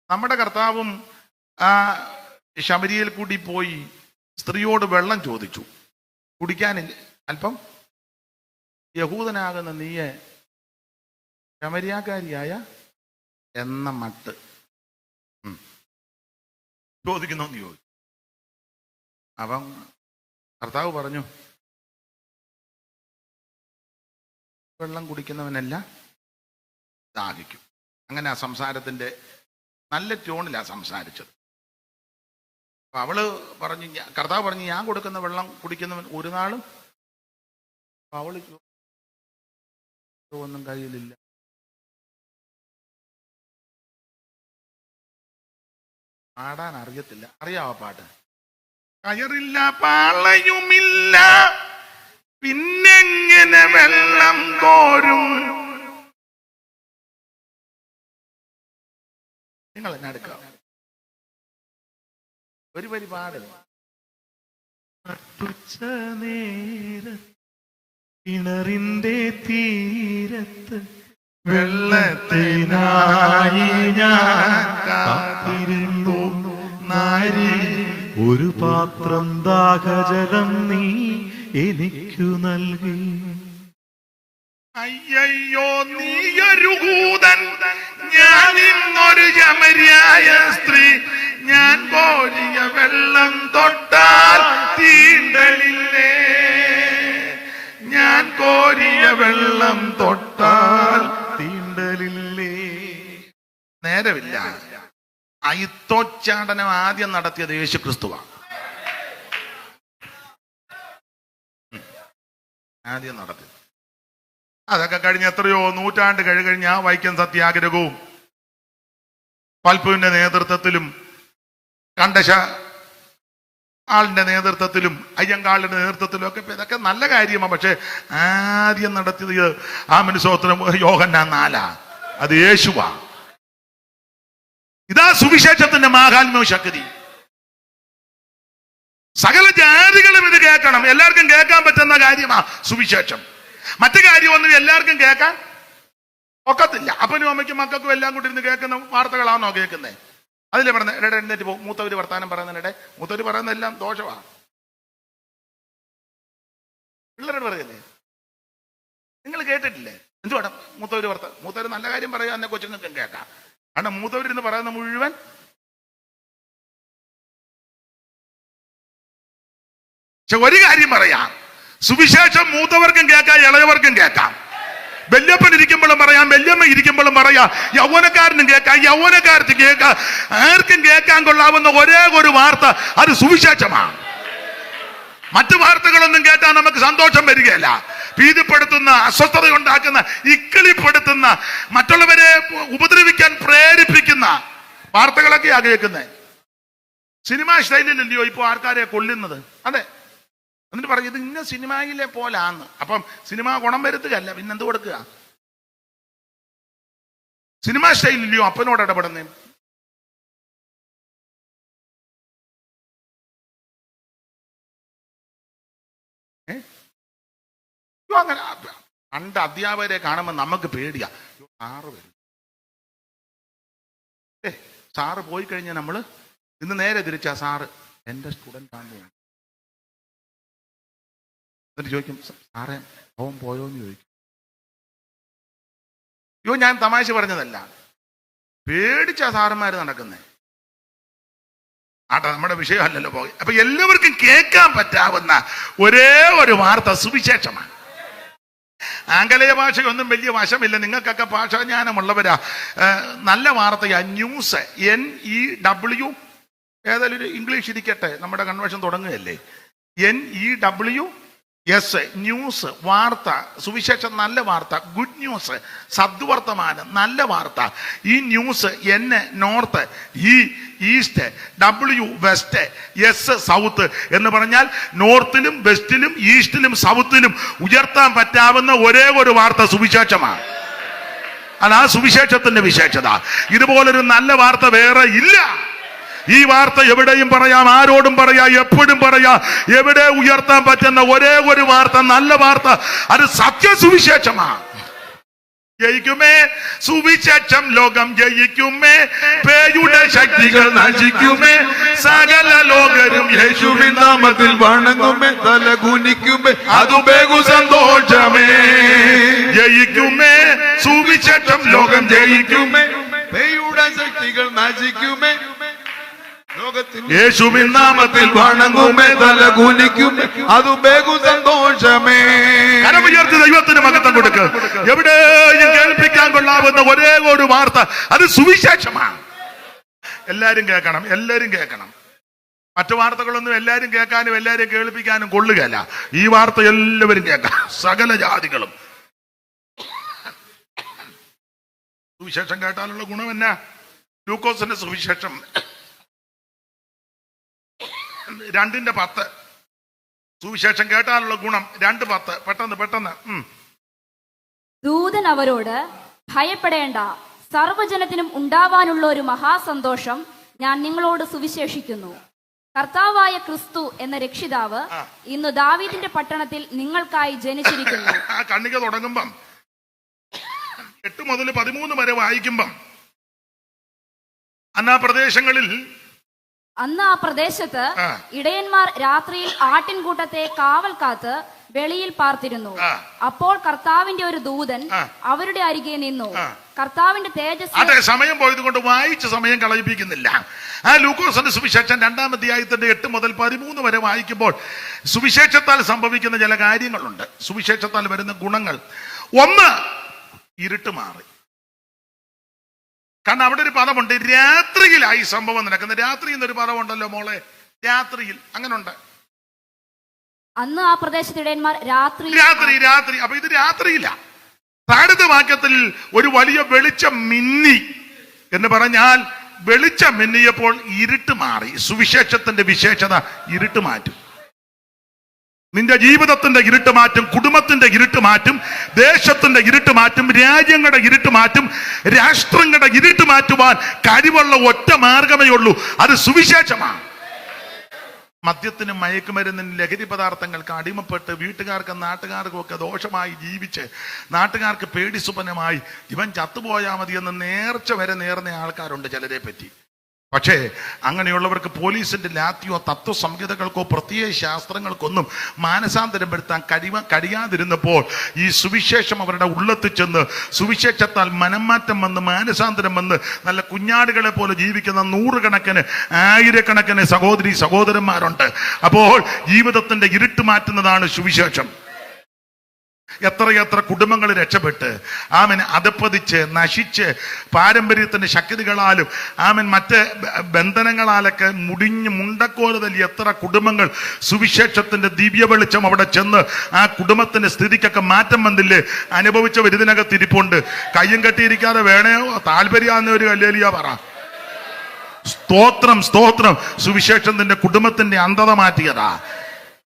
നമ്മുടെ കർത്താവും ആ ശബരിയിൽ കൂടി പോയി സ്ത്രീയോട് വെള്ളം ചോദിച്ചു, കുടിക്കാനില്ല. അല്പം യഹൂദനാകുന്ന നീയെ ശമരിയാക്കാരിയായ എന്ന മട്ട് ചോദിക്കുന്നോന്ന് ചോദിച്ചു. അപ്പം കർത്താവ് പറഞ്ഞു, വെള്ളം കുടിക്കുന്നവനെല്ലാം ദാഹിക്കും. അങ്ങനെ ആ സംസാരത്തിന്റെ നല്ല ടോണിലാ സംസാരിച്ചത്. അപ്പൊ അവള് പറഞ്ഞു, കർത്താവ് പറഞ്ഞു, ഞാൻ കൊടുക്കുന്ന വെള്ളം കുടിക്കുന്നവൻ ഒരു നാളും. അവള് ഒന്നും കയ്യിലില്ല. പാടാൻ അറിയത്തില്ല. അറിയാവോ പാട്ട്? കയറില്ല പാളയുമില്ല, പിന്നെങ്ങനെ വെള്ളം കോരും. നിങ്ങൾ എന്നെ എടുക്ക ഒരു വരി പാട്. കിണറിന്റെ തീരത്ത് വെള്ളത്തിനായി ഞാൻ കാത്തിരുന്നു നാരി, ഒരു പാത്രം ദാഹജലം നീ എനിക്കു നൽകി. അയ്യോ നീയൊരു ഭൂതൻ, ഞാൻ ഇന്നൊരു ശമരിയായ സ്ത്രീ, ഞാൻ കോരിയ വെള്ളം തൊട്ടാൽ തീണ്ടലില്ലേ, ഞാൻ കോരിയ വെള്ളം തൊട്ടാൽ തീണ്ടലില്ലേ. നേരമില്ല. അയിത്തോച്ചാടനം ആദ്യം നടത്തിയത് യേശു ക്രിസ്തുവാണ്. ആദ്യം നടത്തി. അതൊക്കെ കഴിഞ്ഞ് എത്രയോ നൂറ്റാണ്ട് കഴിഞ്ഞ ആ വൈക്കം സത്യാഗ്രഹവും പൽപ്പുവിന്റെ നേതൃത്വത്തിലും കണ്ടശ ആളിന്റെ നേതൃത്വത്തിലും അയ്യങ്കാളിന്റെ നേതൃത്വത്തിലും ഒക്കെ ഇതൊക്കെ നല്ല കാര്യമാണ്. പക്ഷെ ആദ്യം നടത്തിയത് ആ മനുസ്തോത്രം യോഹന്നാൻ 4, അത് യേശുവാ. ഇതാ സുവിശേഷത്തിന്റെ മാഹാത്മ്യ ശക്തി. സകല ജാതികളും ഇത് കേൾക്കണം. എല്ലാവർക്കും കേൾക്കാൻ പറ്റുന്ന കാര്യമാ സുവിശേഷം. മറ്റു കാര്യമൊന്നും എല്ലാവർക്കും കേൾക്കാൻ ഒക്കത്തില്ല. അപ്പനും അമ്മയ്ക്കും മക്കൾക്കും എല്ലാം കൂടി ഇരുന്ന് കേൾക്കുന്ന വാർത്തകളാണോ കേൾക്കുന്നത്? അതിലെ പറഞ്ഞ എഴുന്നേറ്റ് പോകും. മൂത്തവര് വർത്താനം പറയുന്നതിനിടെ മൂത്തവര് പറയുന്നതെല്ലാം ദോഷമാണ്. പിള്ളേരോട് പറയല്ലേ, നിങ്ങൾ കേട്ടിട്ടില്ലേ? എന്തുവാണ് മൂത്തവര് നല്ല കാര്യം പറയുക, എന്നെ കൊച്ചുങ്ങൾക്കും കേൾക്കാം. കാരണം മൂത്തവരിന്ന് പറയുന്ന മുഴുവൻ ഒരു കാര്യം പറയാം, സുവിശേഷം മൂത്തവർക്കും കേൾക്കാം, ഇളയവർക്കും കേൾക്കാം. വല്യപ്പൻ ഇരിക്കുമ്പോഴും പറയാം, വല്യമ്മ ഇരിക്കുമ്പോഴും പറയാം, യൗവനക്കാരനും കേൾക്കാം, യൗവനക്കാർക്ക് കേൾക്കാം. ആർക്കും കേൾക്കാൻ കൊള്ളാവുന്ന ഒരേ ഒരു വാർത്ത അത് സുവിശേഷമാണ്. മറ്റു വാർത്തകളൊന്നും കേട്ടാൽ നമുക്ക് സന്തോഷം വരികയല്ല. ഭീതിപ്പെടുത്തുന്ന, അസ്വസ്ഥത ഉണ്ടാക്കുന്ന, ഇക്കിളിപ്പെടുത്തുന്ന, മറ്റുള്ളവരെ ഉപദ്രവിക്കാൻ പ്രേരിപ്പിക്കുന്ന വാർത്തകളൊക്കെയാ കേൾക്കുന്നത്. സിനിമാ സ്റ്റൈലിലല്ലയോ ഇപ്പൊ ആൾക്കാരെ കൊല്ലുന്നത്? അതെ. എന്നിട്ട് പറയും ഇത് ഇന്ന സിനിമയിലെ പോലാന്ന്. അപ്പം സിനിമ ഗുണം വരുത്തുകയല്ല, പിന്നെന്ത് കൊടുക്കുക? സിനിമാ സ്റ്റൈലില്ലയോ അപ്പനോട് ഇടപെടുന്നേ. അങ്ങനെ പണ്ട് അധ്യാപകരെ കാണുമ്പോൾ നമുക്ക് പേടിയാ. സാറ് വരും, സാറ് പോയി കഴിഞ്ഞാൽ നമ്മള് ഇന്ന് നേരെ തിരിച്ചാ, സാറ് എന്റെ സ്റ്റുഡന്റ് ആണെന്ന് എന്നിട്ട് ചോദിക്കും, സാറേ അവൻ പോയോന്ന് ചോദിക്കും. ഞാൻ തമാശ പറഞ്ഞതല്ല, പേടിച്ചാ സാറന്മാര് നടക്കുന്നേ. ആട്ടെ, നമ്മുടെ വിഷയമല്ലല്ലോ പോയി. അപ്പൊ എല്ലാവർക്കും കേൾക്കാൻ പറ്റാവുന്ന ഒരേ ഒരു വാർത്ത സുവിശേഷമാണ്. ആംഗലേയ ഭാഷയൊന്നും വലിയ വശമില്ല, നിങ്ങൾക്കൊക്കെ ഭാഷാജ്ഞാനമുള്ളവരാ. നല്ല വാർത്തയാ ന്യൂസ്. NEW, ഏതായാലും ഒരു ഇംഗ്ലീഷ് ഇരിക്കട്ടെ, നമ്മുടെ കൺവെൻഷൻ തുടങ്ങുകയല്ലേ. NEWS, ന്യൂസ്, വാർത്ത, സുവിശേഷം, നല്ല വാർത്ത, ഗുഡ് ന്യൂസ്, സദ്വർത്തമാനം, നല്ല വാർത്ത. ഈ news N north, E east, W west, S south എന്ന് പറഞ്ഞാൽ നോർത്തിലും വെസ്റ്റിലും ഈസ്റ്റിലും സൗത്തിലും ഉയർത്താൻ പറ്റാവുന്ന ഒരേ ഒരു വാർത്ത സുവിശേഷമാണ്. അത് ആ സുവിശേഷത്തിന്റെ വിശേഷത. ഇതുപോലൊരു നല്ല വാർത്ത വേറെ ഇല്ല. ഈ വാർത്ത എവിടെയും പറയാം, ആരോടും പറയാം, എപ്പോഴും പറയാം. എവിടെ ഉയർത്താൻ പറ്റുന്ന ഒരേ ഒരു വാർത്ത, നല്ല വാർത്ത, അത് സത്യസുവിശേഷമാണ്. ജയിക്കുമേ, സുവിശേഷം ലോകം ജയിക്കുമേ, പേയുടെ ശക്തികൾ നശിക്കുമേ, സകല ലോകരും യേശുവിൻ നാമത്തിൽ വണങ്ങുമേ, തലകുനിക്കുമേ, അതു ബഹു സന്തോഷമേ. ജയിക്കുമേ, സുവിശേഷം ലോകം ജയിക്കുമേ, പേയുടെ ശക്തികൾ നശിക്കുമേ, യേശുവിൻ നാമത്തിൽ വണങ്ങുമേ, തലകുനിക്കുമേ, അതു ബഹു സന്തോഷമേ. കരമുയർത്തി ദൈവത്തിന് മഹത്വം കൊടുക്ക്. എവിടെയും കേൾപ്പിക്കാൻ കൊള്ളാവുന്ന ഒരേ ഒരു വാർത്ത, അത് സുവിശേഷമാണ്. എല്ലാരും കേൾക്കണം, എല്ലാരും കേൾക്കണം. മറ്റു വാർത്തകളൊന്നും എല്ലാരും കേൾക്കാനും എല്ലാരും കേൾപ്പിക്കാനും കൊള്ളുകയല്ല. ഈ വാർത്ത എല്ലാവരും കേൾക്കാം, സകല ജാതികളും. സുവിശേഷം കേട്ടാലുള്ള ഗുണം എന്നാ? ലൂക്കോസിന്റെ സുവിശേഷം 2:10. സുവിശേഷം കേട്ടാലുള്ള ഗുണം 2:10. പെട്ടെന്ന്. ദൂതൻ അവരോട്, ഭയപ്പെടേണ്ട, സർവ്വജനത്തിനും ഉണ്ടാവാനുള്ള ഒരു മഹാസന്തോഷം ഞാൻ നിങ്ങളോട് സുവിശേഷിക്കുന്നു. കർത്താവായ ക്രിസ്തു എന്ന രക്ഷിതാവ് ഇന്ന് ദാവീദിന്റെ പട്ടണത്തിൽ നിങ്ങൾക്കായി ജനിച്ചിരിക്കുന്നു. ആ കണ്ണിക തുടങ്ങുമ്പം 8 മുതൽ 13 വരെ വായിക്കുമ്പം അന്ന് ആ പ്രദേശത്ത് ഇടയന്മാർ രാത്രിയിൽ ആട്ടിൻകൂട്ടത്തെ കാവൽ കാത്ത് വെളിയിൽ പാർത്തിരുന്നു. അപ്പോൾ കർത്താവിന്റെ ഒരു ദൂതൻ അവരുടെ അരികെ നിന്നു. കർത്താവിന്റെ തേജസ്. അതെ, സമയം പോയത് കൊണ്ട് വായിച്ച സമയം കളയിപ്പിക്കുന്നില്ല. ആ ലൂക്കോസിന്റെ സുവിശേഷം 2-ാം അധ്യായത്തിന്റെ 8 മുതൽ 13 വരെ വായിക്കുമ്പോൾ സുവിശേഷത്താൽ സംഭവിക്കുന്ന ചില കാര്യങ്ങളുണ്ട്. സുവിശേഷത്താൽ വരുന്ന ഗുണങ്ങൾ. ഒന്ന്, ഇരുട്ട് മാറി. കാരണം അവിടെ ഒരു പദമുണ്ട്, രാത്രിയിലായി സംഭവം നടക്കുന്നത്. രാത്രി എന്നൊരു പദമുണ്ടല്ലോ മോളെ, രാത്രിയിൽ. അങ്ങനെ ഉണ്ട്. അന്ന് ആ പ്രദേശത്ത് ഇടയന്മാർ രാത്രി. അപ്പൊ ഇത് രാത്രിയില്ല. താഴത്തെ വാക്യത്തിൽ ഒരു വലിയ വെളിച്ചം മിന്നി എന്ന് പറഞ്ഞാൽ, വെളിച്ചം മിന്നിയപ്പോൾ ഇരുട്ട് മാറി. സുവിശേഷത്തിന്റെ വിശേഷത ഇരുട്ട് മാറ്റും. നിന്റെ ജീവിതത്തിന്റെ ഇരുട്ട് മാറ്റും, കുടുംബത്തിന്റെ ഇരുട്ട് മാറ്റും, ദേശത്തിന്റെ ഇരുട്ട് മാറ്റും, രാജ്യങ്ങളുടെ ഇരുട്ട് മാറ്റും, രാഷ്ട്രങ്ങളുടെ ഇരുട്ട് മാറ്റുവാൻ കഴിവുള്ള ഒറ്റ മാർഗമേ ഉള്ളൂ, അത് സുവിശേഷമാണ്. മദ്യത്തിനും മയക്കുമരുന്നിനും ലഹരി പദാർത്ഥങ്ങൾക്ക് അടിമപ്പെട്ട് വീട്ടുകാർക്കും നാട്ടുകാർക്കും ഒക്കെ ദോഷമായി ജീവിച്ച് നാട്ടുകാർക്ക് പേടി സുപനമായി ഇവൻ ചത്തുപോയാൽ മതി എന്ന് നേർച്ച വരെ നേർന്ന ആൾക്കാരുണ്ട് ചിലരെ പറ്റി. പക്ഷേ അങ്ങനെയുള്ളവർക്ക് പോലീസിന്റെ ലാത്തിയോ തത്വസംഹിതകൾക്കോ പ്രത്യേക ശാസ്ത്രങ്ങൾക്കൊന്നും മാനസാന്തരം വരുത്താൻ കഴിയാതിരുന്നപ്പോൾ ഈ സുവിശേഷം അവരുടെ ഉള്ളത്തിൽ ചെന്ന് സുവിശേഷത്താൽ മനംമാറ്റം വന്ന് മാനസാന്തരം വന്ന് നല്ല കുഞ്ഞാടുകളെ പോലെ ജീവിക്കുന്ന 100 ആയിരക്കണക്കിന് സഹോദരി സഹോദരന്മാരുണ്ട്. അപ്പോൾ ജീവിതത്തിന്റെ ഇരുട്ട് മാറ്റുന്നതാണ് സുവിശേഷം. എത്രയെത്ര കുടുംബങ്ങൾ രക്ഷപ്പെട്ട് ആമൻ അധപ്പതിച്ച് നശിച്ച് പാരമ്പര്യത്തിന്റെ ശക്തികളാലും ആമൻ മറ്റ് ബന്ധനങ്ങളാലൊക്കെ മുണ്ടക്കോല് തല്ലി എത്ര കുടുംബങ്ങൾ സുവിശേഷത്തിന്റെ ദിവ്യ വെളിച്ചം അവിടെ ചെന്ന് ആ കുടുംബത്തിന്റെ സ്ഥിതിക്കൊക്കെ മാറ്റം വന്നില്ലേ? അനുഭവിച്ചവർ ഇതിനകത്ത് ഇരിപ്പുണ്ട്. കയ്യും കെട്ടിയിരിക്കാതെ വേണയോ താല്പര്യാന്ന് ഒരു ഹല്ലേലൂയ പറ. സ്തോത്രം. സുവിശേഷത്തിന്റെ കുടുംബത്തിന്റെ അന്ധത മാറ്റിയതാ,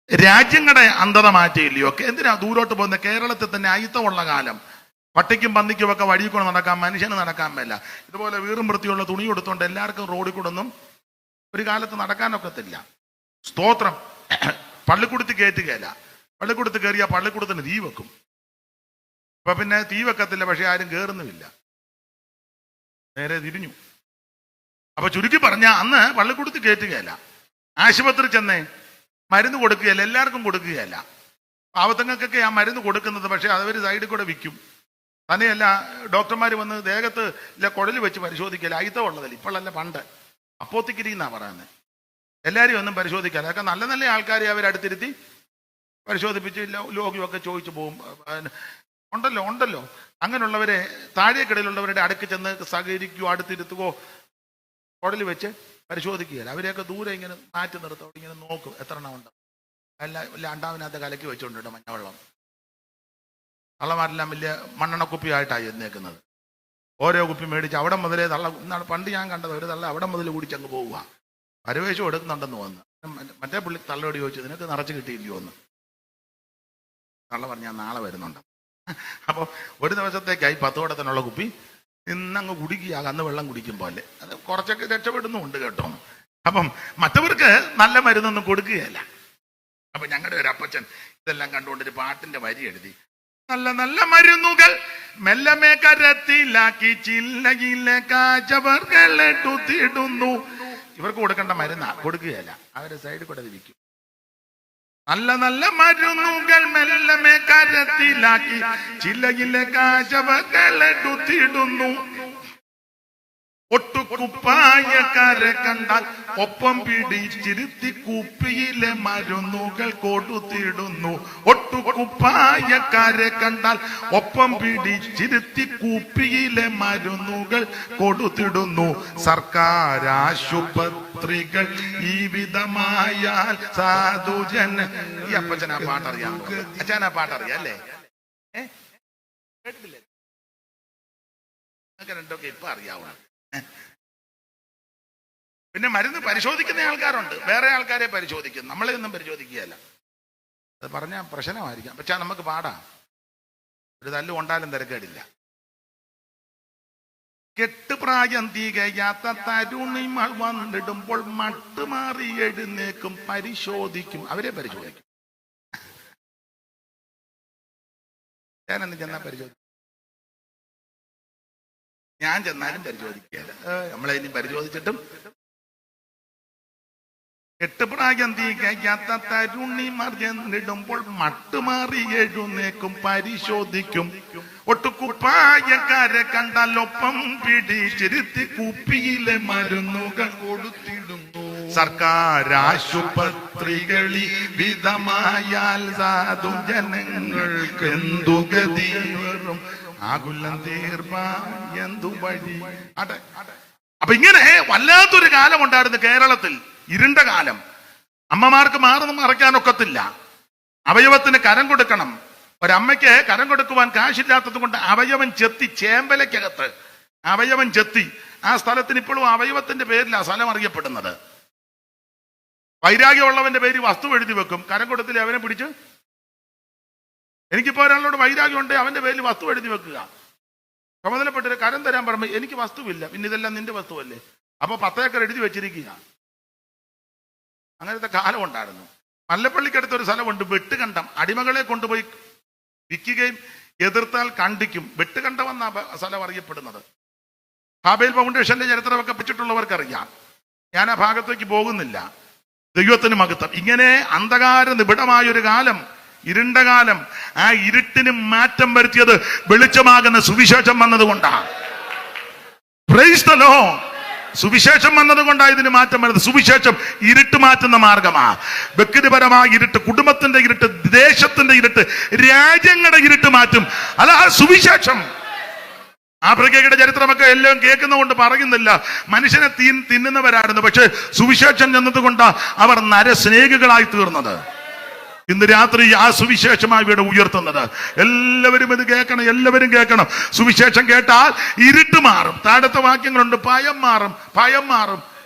രാജ്യങ്ങളുടെ അന്ധത മാറ്റിയില്ലയോ? എന്തിനാ ദൂരോട്ട് പോകുന്നത്? കേരളത്തിൽ തന്നെ അയിത്തമുള്ള കാലം പട്ടിക്കും പന്നിക്കും ഒക്കെ വഴി കൊണ്ട് നടക്കാൻ മനുഷ്യന് നടക്കാൻ മേല. ഇതുപോലെ വീറും വൃത്തിയുള്ള തുണി കൊടുത്തോണ്ട് എല്ലാവർക്കും റോഡിൽ കൂടൊന്നും ഒരു കാലത്ത് നടക്കാനൊക്കത്തില്ല. സ്തോത്രം. പള്ളിക്കൂടത്തിൽ കയറ്റുകയല്ല. പള്ളിക്കൂടത്ത് കയറിയാൽ പള്ളിക്കൂടത്തിന് തീ വെക്കും. അപ്പൊ പിന്നെ തീ വെക്കത്തില്ല, പക്ഷെ ആരും കയറുന്നുമില്ല, നേരെ തിരിഞ്ഞു. അപ്പൊ ചുരുക്കി പറഞ്ഞ അന്ന് പള്ളിക്കൂടത്തിൽ കയറ്റുകയല്ല. ആശുപത്രി ചെന്നേ മരുന്ന് കൊടുക്കുകയല്ല, എല്ലാവർക്കും കൊടുക്കുകയല്ല. പാവത്തങ്ങൾക്കൊക്കെ ആ മരുന്ന് കൊടുക്കുന്നത്, പക്ഷെ അതവർ സൈഡിൽ കൂടെ വിൽക്കും. തന്നെയല്ല, ഡോക്ടർമാർ വന്ന് ദേഹത്ത് ഇല്ല കുഴൽ വെച്ച് പരിശോധിക്കല. അയിത്തമുള്ളതല്ല, ഇപ്പോഴല്ല, പണ്ട് അപ്പോത്തിക്കിരി എന്നാ പറയുന്നത്. എല്ലാവരും ഒന്നും പരിശോധിക്കാല്ല. അതൊക്കെ നല്ല നല്ല ആൾക്കാരെ അവരടുത്തിരുത്തി പരിശോധിപ്പിച്ച് രോഗിയൊക്കെ ചോദിച്ചു പോകും. ഉണ്ടല്ലോ അങ്ങനെയുള്ളവരെ താഴേക്കിടയിലുള്ളവരുടെ അടുക്ക് ചെന്ന് സഹകരിക്കുകയോ അടുത്തിരുത്തുകയോ കുടൽ വെച്ച് പരിശോധിക്കുകയില്ല. അവരെയൊക്കെ ദൂരെ ഇങ്ങനെ മാറ്റി നിർത്തും, ഇങ്ങനെ നോക്കും എത്ര എണ്ണം ഉണ്ട്. അണ്ടാവിനകത്ത് കലക്കി വെച്ചുകൊണ്ടിട്ട് മഞ്ഞവെള്ളം. തള്ളമാരെല്ലാം വലിയ മണ്ണെണ്ണക്കുപ്പിയായിട്ടാണ് എന്നേക്കുന്നത്. ഓരോ കുപ്പി മേടിച്ച് അവിടെ മുതലേ പണ്ട് ഞാൻ കണ്ടത് ഒരു തള്ള അവിടെ മുതൽ കുടിച്ചങ്ങ് പോവുക. പരവേശം എടുക്കുന്നുണ്ടെന്ന് വന്ന് മറ്റേ പുള്ളി തള്ളയോട് ചോദിച്ചു, നിനക്ക് നിറച്ച് കിട്ടിയില്ലയോ എന്ന്. തള്ള പറഞ്ഞ് ഞാൻ നാളെ വരുന്നുണ്ട്. അപ്പോൾ ഒരു ദിവസത്തേക്കായി 10 കുടത്തിനുള്ള കുപ്പി ഇന്നങ്ങ് കുടിക്കുക, അന്ന് വെള്ളം കുടിക്കും പോലെ. അത് കുറച്ചൊക്കെ രക്ഷപ്പെടുന്നുമുണ്ട് കേട്ടോ. അപ്പം മറ്റവർക്ക് നല്ല മരുന്നൊന്നും കൊടുക്കുകയല്ല. അപ്പൊ ഞങ്ങളുടെ ഒരു അപ്പച്ചൻ ഇതെല്ലാം കണ്ടുകൊണ്ടൊരു പാട്ടിന്റെ വരി എഴുതി, നല്ല നല്ല മരുന്നുകൾ മെല്ലമേ കരത്തിലാക്കി ചില്ലയിലെ കാച്ചവർകളെ തുത്തിടുന്നു. ഇവർക്ക് കൊടുക്കേണ്ട മരുന്നാ, കൊടുക്കുകയല്ല, അവരെ സൈഡിൽ കൂടെ വിൽക്കും. നല്ല നല്ല മരുന്നുകൾ മെല്ലമേ കരത്തിലാക്കി ചില്ലയിലെ കാച്ചവർകളെ തുത്തിടുന്നു. ഒട്ടുകുപ്പായക്കാരെ കണ്ടാൽ ഒപ്പം പിടിച്ചിരുത്തി കുപ്പിയിലെ മരുന്നുകൾ കൊടുത്തിടുന്നു. ഒട്ടുകുപ്പായക്കാരെ കണ്ടാൽ ഒപ്പം പിടിച്ചിരുത്തി കുപ്പിയിലെ മരുന്നുകൾ കൊടുത്തിടുന്നു. സർക്കാർ ആശുപത്രികൾ ഈ വിധമായാൽ സാധുജന. ഈ അപ്പച്ചനാ പാട്ടറിയാം, അച്ഛനാ പാട്ടറിയാം അല്ലേ? കേട്ടിട്ടില്ലേ? രണ്ടൊക്കെ ഇപ്പൊ അറിയാവുന്ന. പിന്നെ മരുന്ന് പരിശോധിക്കുന്ന ആൾക്കാരുണ്ട്, വേറെ ആൾക്കാരെ പരിശോധിക്കും, നമ്മളെ ഒന്നും പരിശോധിക്കുകയല്ല. അത് പറഞ്ഞാൽ പ്രശ്നമായിരിക്കാം, പക്ഷെ നമുക്ക് പാടാം. ഒരു തല്ല് കൊണ്ടാലും തിരക്കേടില്ല. കെട്ടുപ്രായം തികയാത്ത തരുണിമൾ വന്നിടുമ്പോൾ മട്ടുമാറി എഴുന്നേക്കും, പരിശോധിക്കും, അവരെ പരിശോധിക്കും. ഞാനെന്ന് ചെന്നാ പരിശോധിക്കും, ഞാൻ ചെന്നാലും പരിശോധിക്കുകയല്ല. നമ്മളെ ഇനി പരിശോധിച്ചിട്ടും. കെട്ടുപ്രായം തികയാത്ത തരുണിമർ ചെന്നിടുമ്പോൾ മട്ടുമാറി എഴുന്നേക്കും, പരിശോധിക്കും. ഒട്ടുകുപ്പായക്കാരെ കണ്ടാൽ ഒപ്പം പിടിച്ചിരുത്തി കുപ്പിയിലെ മരുന്നുകൾ കൊടുത്തിടുന്നു. സർക്കാർ ആശുപത്രികളിൽ വിധമായാൽ സാധു ജനങ്ങൾക്ക് എന്തു ഗതി വരും, ആകുലം തീർപ്പാൻ എന്തു വഴി. അപ്പൊ ഇങ്ങനെ വല്ലാത്തൊരു കാലം ഉണ്ടായിരുന്നു കേരളത്തിൽ, ഇരുണ്ട കാലം. അമ്മമാർക്ക് മാറുന്നു മറയ്ക്കാനൊക്കത്തില്ല. അവയവത്തിന് കരം കൊടുക്കണം. ഒരമ്മയ്ക്ക് കരം കൊടുക്കുവാൻ കാശില്ലാത്തത് കൊണ്ട് അവയവൻ ചെത്തി, ചേമ്പലക്കകത്ത് അവയവൻ ചെത്തി. ആ സ്ഥലത്തിന് ഇപ്പോഴും അവയവത്തിന്റെ പേരിലാണ് സ്ഥലം അറിയപ്പെടുന്നത്. വൈരാഗ്യമുള്ളവന്റെ പേര് വസ്തു എഴുതി വെക്കും, കരം കൊടുത്തില്ലേ അവനെ പിടിച്ച്. എനിക്കിപ്പോ ഒരാളോട് വൈരാഗ്യം ഉണ്ട്, അവന്റെ പേരിൽ വസ്തു എഴുതി വെക്കുക. ചുമതലപ്പെട്ടൊരു കരം തരാൻ പറയുമ്പോൾ എനിക്ക് വസ്തുവില്ല, പിന്നെ ഇതെല്ലാം നിന്റെ വസ്തുവല്ലേ, അപ്പൊ 10 ഏക്കർ എഴുതി വെച്ചിരിക്കുക. അങ്ങനത്തെ കാലം ഉണ്ടായിരുന്നു. മല്ലപ്പള്ളിക്കടുത്ത് ഒരു സ്ഥലമുണ്ട്, വെട്ടുകണ്ടം. അടിമകളെ കൊണ്ടുപോയി വിൽക്കുകയും എതിർത്താൽ കണ്ടിക്കും. വെട്ടുകണ്ടം എന്ന സ്ഥലം അറിയപ്പെടുന്നത്. ഹാബേൽ ഫൗണ്ടേഷന്റെ ചരിത്രമൊക്കെ പറ്റിയിട്ടുള്ളവർക്കറിയാം. ഞാൻ ആ ഭാഗത്തേക്ക് പോകുന്നില്ല. ദൈവത്തിന് മഹത്വം. ഇങ്ങനെ അന്ധകാര നിബിഡമായൊരു കാലം, ഇരുണ്ട കാലം. ആ ഇരുട്ടിന് മാറ്റം വരുത്തിയത് വെളിച്ചമാകുന്ന സുവിശേഷം വന്നതുകൊണ്ടാണ്. Praise the Lord. സുവിശേഷം വന്നതുകൊണ്ടാണ് ഇതിന് മാറ്റം വരുന്നത്. സുവിശേഷം ഇരുട്ട് മാറ്റുന്ന മാർഗമാ. വ്യക്തിപരമായ ഇരുട്ട്, കുടുംബത്തിന്റെ ഇരുട്ട്, ദേശത്തിന്റെ ഇരുട്ട്, രാജ്യങ്ങളുടെ ഇരുട്ട് മാറ്റും. അല്ല സുവിശേഷം. ആഫ്രിക്കയുടെ ചരിത്രമൊക്കെ എല്ലാം കേൾക്കുന്നതുകൊണ്ട് പറയുന്നില്ല. മനുഷ്യനെ തിന്നുന്നവരായിരുന്നു, പക്ഷെ സുവിശേഷം ചെന്നതുകൊണ്ട് അവർ നരസ്നേഹികളായി തീർന്നത്. ഇന്ന് രാത്രി ആ സുവിശേഷമായി ഇവിടെ ഉയർത്തുന്നത്. എല്ലാവരും ഇത് കേൾക്കണം, എല്ലാവരും കേൾക്കണം. സുവിശേഷം കേട്ടാൽ ഇരുട്ട് മാറും. താഴത്തെ വാക്യങ്ങളുണ്ട്, ഭയം മാറും, ഭയം മാറും.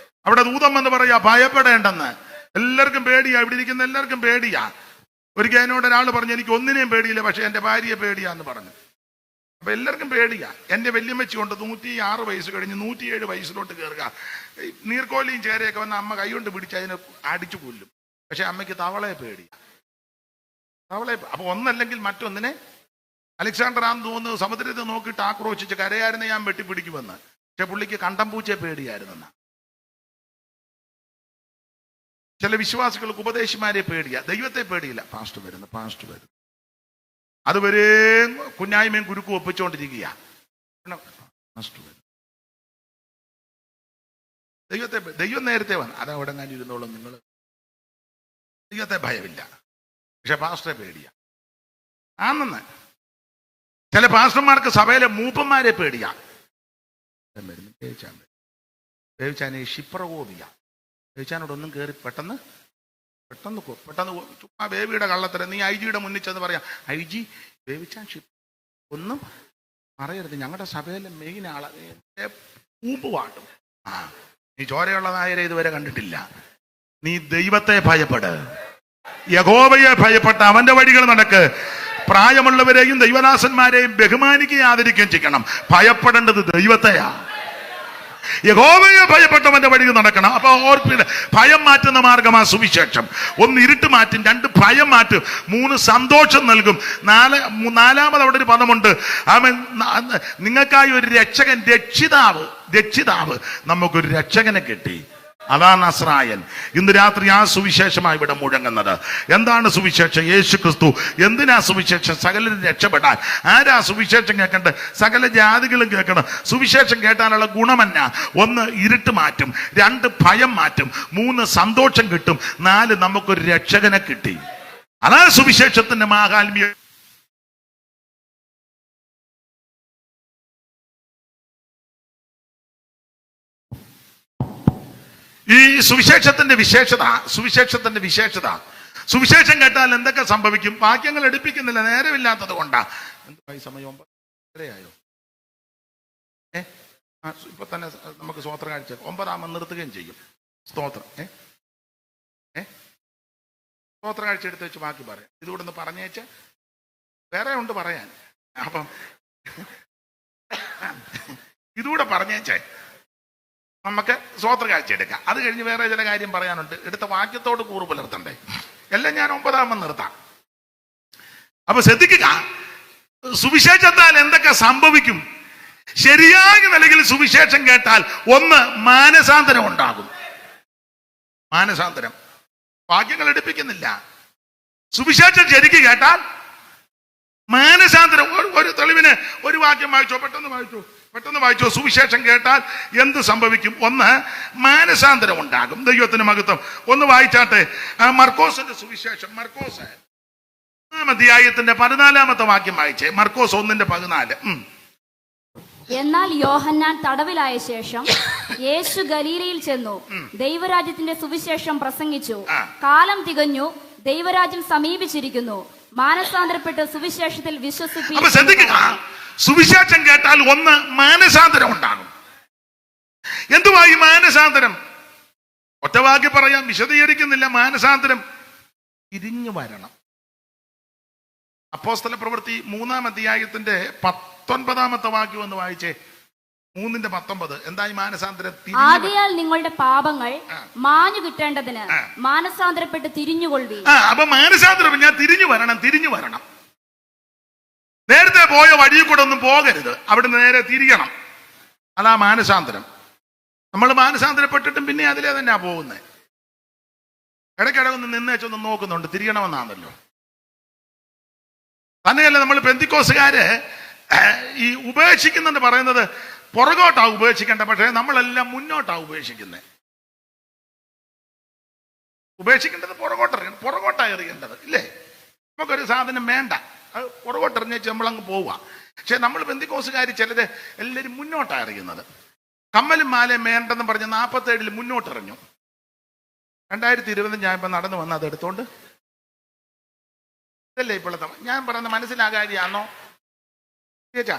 അവിടെ ദൂതം എന്ന് പറയാ ഭയപ്പെടേണ്ടെന്ന്. എല്ലാവർക്കും പേടിയാ, ഇവിടെ ഇരിക്കുന്ന എല്ലാവർക്കും പേടിയാ. ഒരിക്കൽ എന്നോട് ഒരാൾ പറഞ്ഞു, എനിക്ക് ഒന്നിനെയും പേടിയില്ല, പക്ഷെ എന്റെ ഭാര്യയെ പേടിയാന്ന് പറഞ്ഞു. അപ്പൊ എല്ലാവർക്കും പേടിയാ. എന്റെ വല്യമ്മച്ചി കൊണ്ട് 106 വയസ്സ് കഴിഞ്ഞ് 107 വയസ്സിലോട്ട് കയറുക. നീർക്കോലിയും ചേരയൊക്കെ വന്ന് അമ്മ കൈകൊണ്ട് പിടിച്ച് അതിനെ അടിച്ചു കൊല്ലും. പക്ഷെ അമ്മയ്ക്ക് തവളയെ പേടിയാ, തവളെ. അപ്പൊ ഒന്നല്ലെങ്കിൽ മറ്റൊന്നിനെ. അലക്സാണ്ടർ ആന്ന് തോന്നുന്നു സമുദ്രത്തെ നോക്കിയിട്ട് ആക്രോശിച്ച് കരയായിരുന്നെ ഞാൻ വെട്ടിപ്പിടിക്കുമെന്ന്. പക്ഷെ പുള്ളിക്ക് കണ്ടംപൂച്ചയെ പേടിയായിരുന്നെന്ന. ചില വിശ്വാസികൾക്ക് ഉപദേശിമാരെ പേടിയാ, ദൈവത്തെ പേടിയില്ല. പാസ്റ്റർ വരുന്നു. അതുവരെ കുഞ്ഞായ്മയും കുരുക്കും ഒപ്പിച്ചുകൊണ്ടിരിക്കുക. ദൈവം നേരത്തെ വന്നു, അതവിടെ ഞാൻ ഇരുന്നോളും, നിങ്ങൾ ദൈവത്തെ ഭയമില്ല, പക്ഷെ പാസ്റ്ററെ പേടിയാ. ആണെന്ന് ചില പാസ്റ്റർമാർക്ക് സഭയിലെ മൂപ്പന്മാരെ പേടിയാ. വേവിച്ചാനെ ക്ഷിപ്രകോപിയ. വേവിച്ചാനോടൊന്നും കയറി പെട്ടെന്ന് ചുമ്മാ ബേബിയുടെ കള്ളത്തരം. നീ ഐജിയുടെ മുന്നിൽ ചെന്ന് പറയാം, ഐജി വേവിച്ചാൻ ഒന്നും പറയരുത്, ഞങ്ങളുടെ സഭയിലെ മെയിൻ ആളാ, പൂപ്പ് പാട്ടും. നീ ചോരയുള്ള നായരെ ഇതുവരെ കണ്ടിട്ടില്ല. നീ ദൈവത്തെ ഭയപ്പെട്, യഹോവയെ ഭയപ്പെട്ട അവന്റെ വഴികൾ നടക്ക്. പ്രായമുള്ളവരെയും ദൈവദാസന്മാരെയും ബഹുമാനിക്കുകയും ആദരിക്കുകയും ചെയ്യണം. ഭയപ്പെടേണ്ടത് ദൈവത്തെയാ. യഹോവയെ ഭയപ്പെട്ടവന്റെ വഴിയിൽ നടക്കണം. അപ്പൊ ഓർപ്പില്ല, ഭയം മാറ്റുന്ന മാർഗമാ സുവിശേഷം. ഒന്ന് ഇരുട്ട് മാറ്റും, രണ്ട് ഭയം മാറ്റും, മൂന്ന് സന്തോഷം നൽകും, നാലാമത് അവിടെ ഒരു പദമുണ്ട്. നിങ്ങൾക്കായി ഒരു രക്ഷകൻ, രക്ഷിതാവ് നമുക്കൊരു രക്ഷകനെ കിട്ടി. അതാണ് നസ്രായൻ. ഇന്ന് രാത്രി ആ സുവിശേഷമായി ഇവിടെ മുഴങ്ങുന്നത്. എന്താണ് സുവിശേഷം? യേശു ക്രിസ്തു. എന്തിനാ സുവിശേഷം? സകലരും രക്ഷപ്പെടാൻ. ആരാ സുവിശേഷം കേൾക്കേണ്ടത്? സകല ജാതികളും കേൾക്കണം. സുവിശേഷം കേട്ടാലുള്ള ഗുണമെന്നാ? ഒന്ന് ഇരുട്ട് മാറ്റും, രണ്ട് ഭയം മാറ്റും, മൂന്ന് സന്തോഷം കിട്ടും, നാല് നമുക്കൊരു രക്ഷകനെ കിട്ടി. അതാണ് സുവിശേഷത്തിന്റെ മാഹാത്മ്യം. ഈ സുവിശേഷത്തിന്റെ വിശേഷത സുവിശേഷം കേട്ടാൽ എന്തൊക്കെ സംഭവിക്കും? വാക്യങ്ങൾ എടുപ്പിക്കുന്നില്ല, നേരമില്ലാത്തത് കൊണ്ടാ. എന്തായി സമയം? 9:30 ഇപ്പൊ തന്നെ നമുക്ക് സ്തോത്ര കാഴ്ച 9 നിർത്തുകയും ചെയ്യും. സ്തോത്ര കാഴ്ച എടുത്ത് വെച്ച് ബാക്കി പറയാം. ഇതുകൂടെ ഒന്ന് പറഞ്ഞേച്ച് വേറെ ഉണ്ട് പറയാൻ. അപ്പം ഇതുകൂടെ പറഞ്ഞേച്ചേ നമുക്ക് സ്തോത്ര കാഴ്ച എടുക്കാം. അത് കഴിഞ്ഞ് വേറെ ചില കാര്യം പറയാനുണ്ട്. എടുത്ത വാക്യത്തോട് കൂറ് പുലർത്തണ്ടേ. എല്ലാം ഞാൻ 9 നിർത്താം. അപ്പൊ ശ്രദ്ധിക്കുക, സുവിശേഷത്താൽ എന്തൊക്കെ സംഭവിക്കും? ശരിയായ നിലയിൽ സുവിശേഷം കേട്ടാൽ ഒന്ന് മാനസാന്തരം ഉണ്ടാകും. മാനസാന്തരം. വാക്യങ്ങൾ എടുപ്പിക്കുന്നില്ല. സുവിശേഷം ശരിക്ക് കേട്ടാൽ മാനസാന്തരം. ഒരു തെളിവിന് ഒരു വാക്യം വായിച്ചോ, പെട്ടെന്ന് വായിച്ചോ. സുവിശേഷം കേട്ടാൽ എന്ത് സംഭവിക്കും? ഒന്ന് മാനസാന്തരം ഉണ്ടാകും. ദൈവത്തിന് മഹത്വം. ഒന്ന് വായിച്ചാട്ടെ, മർക്കോസിന്റെ സുവിശേഷം. മർക്കോസ് 1 അധ്യായത്തിന്റെ 14 വാക്യം വായിച്ചേ. മർക്കോസ് 1:14. എന്നാൽ യോഹന്നാൻ തടവിലായ ശേഷം യേശു ഗലീലയിൽ ചെന്നു ദൈവരാജ്യത്തിന്റെ സുവിശേഷം പ്രസംഗിച്ചു. കാലം തികഞ്ഞു, ദൈവരാജ്യം സമീപിച്ചിരിക്കുന്നു, മാനസാന്തരപ്പെട്ട് സുവിശേഷത്തിൽ വിശ്വസിപ്പിക്കുക. സുവിശേഷം കേട്ടാൽ ഒന്ന് മാനസാന്തരം ഉണ്ടാകും. എന്തുവാ ഈ മാനസാന്തരം? ഒറ്റവാക്കി പറയാം, വിശദീകരിക്കുന്നില്ല. മാനസാന്തരം തിരിഞ്ഞു വരണം. അപ്പോസ്തല പ്രവൃത്തി 3 അധ്യായത്തിന്റെ 19 വാക്യം ഒന്ന് വായിച്ചേ. 3:19. എന്തായി മാനസാന്തരം? ആകയാൽ നിങ്ങളുടെ പാപങ്ങൾ മാഞ്ഞു കിട്ടേണ്ടതിന് മാനസാന്തരപ്പെട്ട് തിരിഞ്ഞുകൊള്ളി. അപ്പൊ മാനസാന്തരം ഞാൻ തിരിഞ്ഞു വരണം. നേരത്തെ പോയ വഴിയിൽ കൂടെ ഒന്നും പോകരുത്, അവിടുന്ന് നേരെ തിരിയണം. അതാ മാനസാന്തരം. നമ്മൾ മാനസാന്തരപ്പെട്ടിട്ടും പിന്നെ അതിലേ തന്നെയാ പോകുന്നത്. ഇടയ്ക്കിടക്കൊന്ന് നിന്നേച്ചൊന്ന് നോക്കുന്നുണ്ട്, തിരിയണമെന്നാണല്ലോ. തന്നെയല്ല, നമ്മൾ പെന്തിക്കോസുകാര് ഈ ഉപേക്ഷിക്കുന്നെന്ന് പറയുന്നത് പുറകോട്ടാ ഉപേക്ഷിക്കേണ്ട, പക്ഷേ നമ്മളെല്ലാം മുന്നോട്ടാ ഉപേക്ഷിക്കുന്നത്. ഉപേക്ഷിക്കേണ്ടത് പുറകോട്ടാ എറിയേണ്ടത്, ഇല്ലേ? നമുക്കൊരു സാധനം വേണ്ട, അത് പുറകോട്ടെറിഞ്ഞേച്ച് നമ്മളങ്ങ് പോവുക. പക്ഷെ നമ്മൾ പെന്തിക്കോസുകാർ ചിലര് എല്ലാവരും മുന്നോട്ടാ എറിയുന്നത്. കമ്മലും മാലയും വേണ്ടെന്ന് പറഞ്ഞ് 47 മുന്നോട്ടെറിഞ്ഞു. 2020 ഞാൻ ഇപ്പം നടന്നു വന്ന് അത് എടുത്തോണ്ട് ഇതല്ലേ ഇപ്പോഴത്തെ ഞാൻ പറയുന്ന മനസ്സിലാകാരിയാണോ ചേച്ചാ?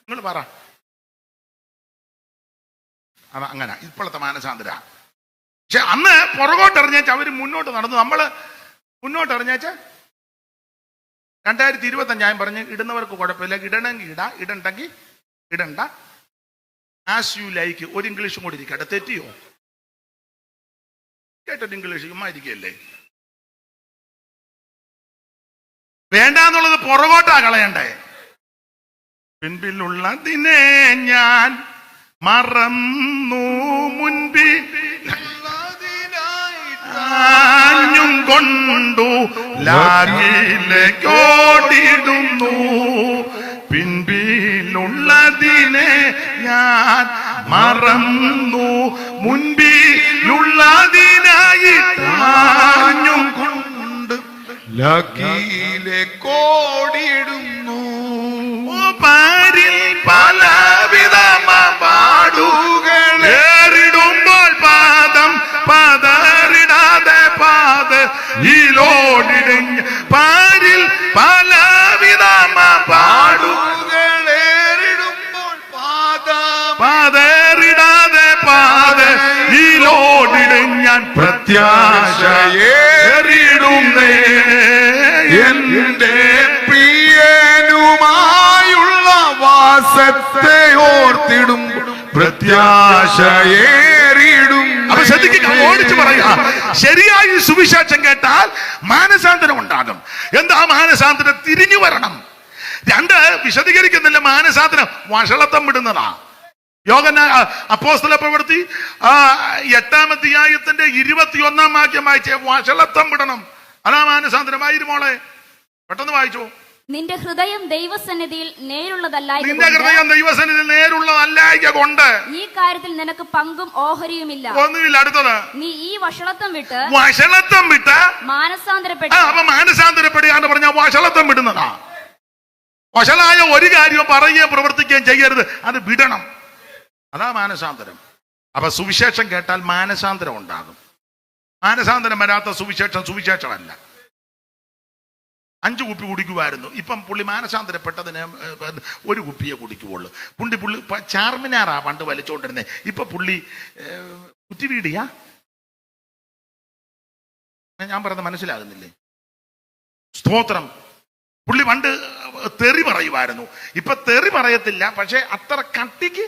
നിങ്ങൾ പറ. അങ്ങനെ ഇപ്പോഴത്തെ മാനസാന്തര. പക്ഷെ അന്ന് പുറകോട്ടെറിഞ്ഞേച്ച അവര് മുന്നോട്ട് നടന്നു, നമ്മള് മുന്നോട്ടെറിഞ്ഞേച്ച 2025 ഞാൻ പറഞ്ഞ് ഇടുന്നവർക്ക് കുഴപ്പമില്ല, ഇടണമെങ്കിൽ ഇടണ്ടെങ്കിൽ ഇടണ്ട. As you like. ഒരു ഇംഗ്ലീഷും കൂടി ഇരിക്കട്ടെ. തെറ്റിയോ? കേട്ടൊരു ഇംഗ്ലീഷ് ചുമ്മായിരിക്കല്ലേ. വേണ്ടാന്നുള്ളത് പുറകോട്ടാ കളയണ്ടേ. പിൻപിലുള്ളതിനെ ഞാൻ മറന്നു, മുൻപിൽ കൊണ്ടു ലാഗിലേക്കോടിടുന്നു. പിൻപിലുള്ളതിനെ ഞാൻ മറന്നു, മുൻപിലുള്ളതിനായി താഞ്ഞും കൊണ്ട് ലാഗിലേക്കോടിടുന്നു. പാരിൽ പലവിധ പാടുകളിടുമ്പോൾ പാദം പതറിടാതെ ഈലോടിടഞ്ഞ പാരിൽ പലവിധ പാടുകളിടുമ്പോൾ പതറിടാതെ ഈലോടിടഞ്ഞാൻ പ്രത്യാശയേറിടുന്നേ. എന്റെ പ്രിയനുമായുള്ള ഓർത്തിടും പ്രത്യാശയേറിയിടും. അപ്പൊ ശ്രദ്ധിക്കുക, ഓടിച്ചു പറയുക, ശരിയായി സുവിശേഷം കേട്ടാൽ മാനസാന്തരം ഉണ്ടാകും. എന്താ മാനസാന്തരം? തിരിഞ്ഞു വരണം. രണ്ട്, വിശദീകരിക്കുന്നില്ല. മാനസാന്തരം വഷളത്തം വിടുന്നതാ. അപ്പോസ്തല പ്രവൃത്തി 8-ാം അധ്യായത്തിന്റെ 21-ാം വാക്യം വായിച്ചേ. വഷളത്തം വിടണം, അതാ മാനസാന്തരം. മോളെ പെട്ടെന്ന് വായിച്ചോ. നിന്റെ ഹൃദയം ദൈവസന്നിധിയിൽ നേരുള്ളതല്ലായക നിന്റെ ഹൃദയം ദൈവസന്നിധിയിൽ നേരുള്ളതല്ലായക കൊണ്ട് ഈ കാര്യത്തിൽ നിനക്ക് പങ്കും ഓഹരിയുമില്ല. ഒന്നുമില്ല. അടുത്തത്, നീ ഈ വഷളത്വം വിട്ട് മാനസാന്തരപ്പെട്ടു. അപ്പൊ മാനസാന്തരപ്പെടുകയാന്ന് പറഞ്ഞാൽ വഷളത്വം വിടുന്നതാ. വഷളായ ഒരു കാര്യവും പറയുകയും പ്രവർത്തിക്കുകയും ചെയ്യരുത്, അത് വിടണം. അതാ മാനസാന്തരം. അപ്പൊ സുവിശേഷം കേട്ടാൽ മാനസാന്തരം ഉണ്ടാകും. മാനസാന്തരം വരാത്ത സുവിശേഷമല്ല. 5 കുപ്പി കുടിക്കുമായിരുന്നു. ഇപ്പം പുള്ളി മാനസാന്തരപ്പെട്ടതിന് 1 കുപ്പിയെ കുടിക്കുള്ളൂ. പുള്ളി ചാർമിനാറാ പണ്ട് വലിച്ചോണ്ടിരുന്നേ. ഇപ്പൊ പുള്ളി കുറ്റിവീടിയാ. ഞാൻ പറയുന്നത് മനസ്സിലാകുന്നില്ലേ? സ്തോത്രം. പുള്ളി പണ്ട് തെറി പറയുമായിരുന്നു, ഇപ്പൊ തെറി പറയത്തില്ല. പക്ഷെ അത്ര കട്ടിക്ക്.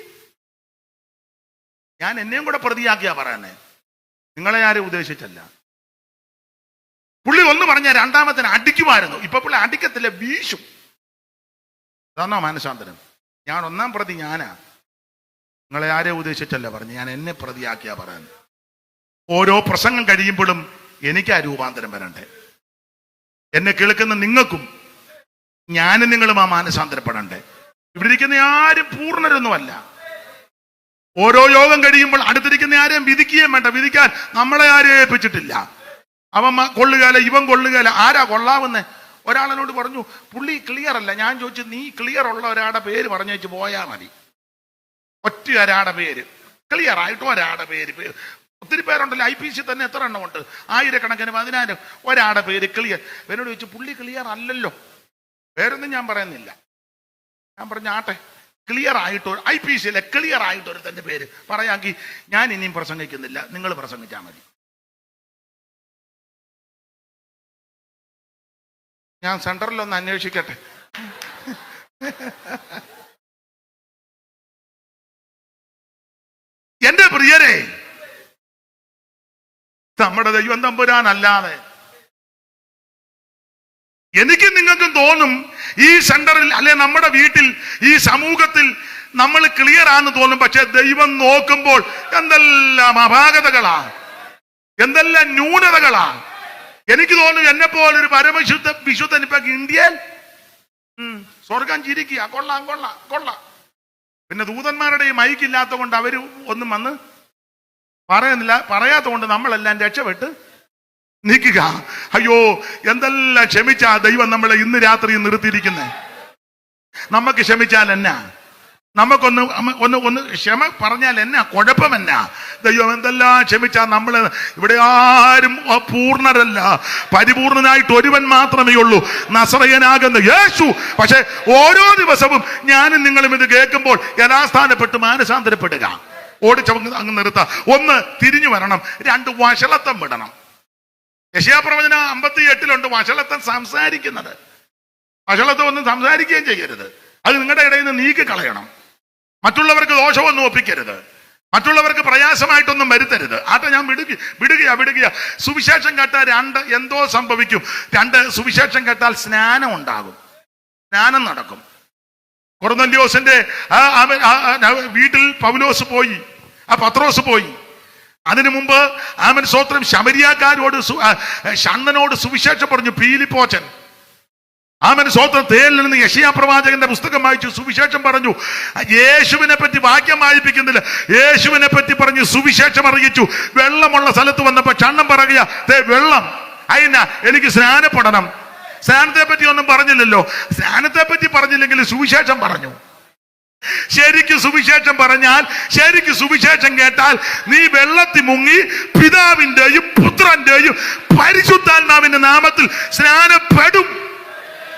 ഞാൻ എന്നെയും കൂടെ പ്രതിയാക്കിയാ പറയാനേ, നിങ്ങളെ ആരും ഉദ്ദേശിച്ചല്ല. പുള്ളി ഒന്ന് പറഞ്ഞ രണ്ടാമത്തിന് അടിക്കുമായിരുന്നു, ഇപ്പൊ പുള്ളി അടിക്കത്തില്ല, വീശും. അതാണോ മാനസാന്തരം? ഞാൻ 1-ാം പ്രതി ഞാനാ, നിങ്ങളെ ആരെയും ഉദ്ദേശിച്ചല്ല പറഞ്ഞു. ഞാൻ എന്നെ പ്രതിയാക്കിയാ പറയാൻ. ഓരോ പ്രസംഗം കഴിയുമ്പോഴും എനിക്കാ രൂപാന്തരം വരണ്ടേ. എന്നെ കേൾക്കുന്ന നിങ്ങൾക്കും ഞാനും നിങ്ങളും ആ മാനസാന്തരപ്പെടണ്ടേ. ഇവിടെ ഇരിക്കുന്ന ആരും പൂർണ്ണരൊന്നുമല്ല. ഓരോ യോഗം കഴിയുമ്പോൾ അടുത്തിരിക്കുന്ന ആരെയും വിധിക്കുകയും വേണ്ട. വിധിക്കാൻ നമ്മളെ ആരെയും ഏൽപ്പിച്ചിട്ടില്ല. അവൻ കൊള്ളുകയല്ല, ഇവൻ കൊള്ളുകയല്ല. ആരാ കൊള്ളാവുന്നേ? ഒരാളിനോട് പറഞ്ഞു, പുള്ളി ക്ലിയർ അല്ല. ഞാൻ ചോദിച്ചു, നീ ക്ലിയർ ഉള്ള ഒരാളുടെ പേര് പറഞ്ഞു വെച്ച് പോയാൽ മതി. ഒറ്റ ഒരാളുടെ പേര് ക്ലിയർ ആയിട്ട്, ഒരാളുടെ പേര്. ഒത്തിരി പേരുണ്ടല്ലോ, IPC തന്നെ എത്ര എണ്ണമുണ്ട്, 1000-കണക്കിന് 10,000. ഒരാളുടെ പേര് ക്ലിയർ. എന്നോട് ചോദിച്ചു, പുള്ളി ക്ലിയർ അല്ലല്ലോ. പേരൊന്നും ഞാൻ പറയുന്നില്ല. ഞാൻ പറഞ്ഞ ആട്ടെ, ക്ലിയർ ആയിട്ട് IPC-യിലെ ക്ലിയർ ആയിട്ട് ഒരു തന്റെ പേര് പറയാമെങ്കിൽ ഞാൻ ഇനിയും പ്രസംഗിക്കുന്നില്ല, നിങ്ങൾ പ്രസംഗിച്ചാൽ മതി. ഞാൻ സെന്ററിലൊന്ന് അന്വേഷിക്കട്ടെ. എന്റെ പ്രിയരെ, നമ്മുടെ ദൈവം തമ്പുരാനല്ലാതെ എനിക്കും നിങ്ങൾക്കും തോന്നും ഈ സെന്ററിൽ അല്ലെ നമ്മുടെ വീട്ടിൽ ഈ സമൂഹത്തിൽ നമ്മൾ ക്ലിയർ ആണെന്ന് തോന്നും. പക്ഷെ ദൈവം നോക്കുമ്പോൾ എന്തെല്ലാം അപാകതകളാ, എന്തെല്ലാം ന്യൂനതകളാ. എനിക്ക് തോന്നുന്നു എന്നെ പോലൊരു വിശുദ്ധൻ ഇപ്പൊ ഇന്ത്യയിൽ സ്വർഗം ചിരിക്കുക. കൊള്ളാം കൊള്ളാം കൊള്ളാം. പിന്നെ ദൂതന്മാരുടെ ഈ മൈക്കില്ലാത്ത കൊണ്ട് അവര് ഒന്നും വന്ന് പറയുന്നില്ല. പറയാത്ത കൊണ്ട് നമ്മളെല്ലാം രക്ഷപ്പെട്ട് നിൽക്കുക. അയ്യോ, എന്തെല്ലാം ക്ഷമിച്ചാ ദൈവം നമ്മളെ ഇന്ന് രാത്രി നിർത്തിയിരിക്കുന്നേ. നമുക്ക് ക്ഷമിച്ചാൽ എന്നാ, നമുക്കൊന്ന് ഒന്ന് ക്ഷമ പറഞ്ഞാൽ എന്നാ, കുഴപ്പമെന്നാ? ദൈവം എന്തെല്ലാം ക്ഷമിച്ചാൽ നമ്മള് ഇവിടെ ആരും പൂർണ്ണരല്ല. പരിപൂർണനായിട്ട് ഒരുവൻ മാത്രമേ ഉള്ളൂ, നസറയനാകുന്ന യേശു. പക്ഷെ ഓരോ ദിവസവും ഞാനും നിങ്ങളും ഇത് കേൾക്കുമ്പോൾ യഥാസ്ഥാനപ്പെട്ട് മാനസാന്തരപ്പെടുക. ഓടിച്ചവങ്ങ് അങ്ങ് നിർത്താം. 1, തിരിഞ്ഞു വരണം. 2, വഷളത്തം വിടണം. യെശയ്യാപ്രവചനം 58 വഷളത്തം സംസാരിക്കുന്നത്. വഷളത്തം ഒന്നും സംസാരിക്കുകയും ചെയ്യരുത്. അത് നിങ്ങളുടെ ഇടയിൽ നിന്ന് നീക്കി കളയണം. മറ്റുള്ളവർക്ക് ദോഷമൊന്നും ഒപ്പിക്കരുത്. മറ്റുള്ളവർക്ക് പ്രയാസമായിട്ടൊന്നും വരുത്തരുത്. ആട്ടെ, ഞാൻ വിടുകയാ. സുവിശേഷം കേട്ടാൽ 2 എന്തോ സംഭവിക്കും. 2, സുവിശേഷം കേട്ടാൽ സ്നാനം ഉണ്ടാകും, സ്നാനം നടക്കും. കൊർന്നല്യോസിന്റെ വീട്ടിൽ പൗലോസ് പോയി, പത്രോസ് പോയി. അതിനു മുമ്പ് ആമൻ സ്തോത്രം ശമരിയാക്കാരോട് ഷണ്ണനോട് സുവിശേഷം പറഞ്ഞു പീലിപ്പോച്ചൻ. ആമൻ സ്തോത്രം തേലിൽ നിന്ന് യെശയ്യാ പ്രവാചകന്റെ പുസ്തകം വായിച്ചു, സുവിശേഷം പറഞ്ഞു. യേശുവിനെ പറ്റി വാക്യം വായിപ്പിക്കുന്നില്ല, യേശുവിനെ പറ്റി പറഞ്ഞ് സുവിശേഷം അറിയിച്ചു. വെള്ളമുള്ള സ്ഥലത്ത് വന്നപ്പോ ഷണ്ണൻ പറയുക, വെള്ളം അതിനാ എനിക്ക് സ്നാനപ്പെടണം. സ്നാനത്തെ പറ്റി ഒന്നും പറഞ്ഞില്ലല്ലോ. സ്നാനത്തെ പറ്റി പറഞ്ഞില്ലെങ്കിൽ സുവിശേഷം പറഞ്ഞു. ശരിക്കും സുവിശേഷം പറഞ്ഞാൽ, ശരിക്കും സുവിശേഷം കേട്ടാൽ നീ വെള്ളത്തിൽ മുങ്ങി പിതാവിന്റെയും പുത്രന്റെയും പരിശുദ്ധാത്മാവിന്റെ നാമത്തിൽ സ്നാനപ്പെടും.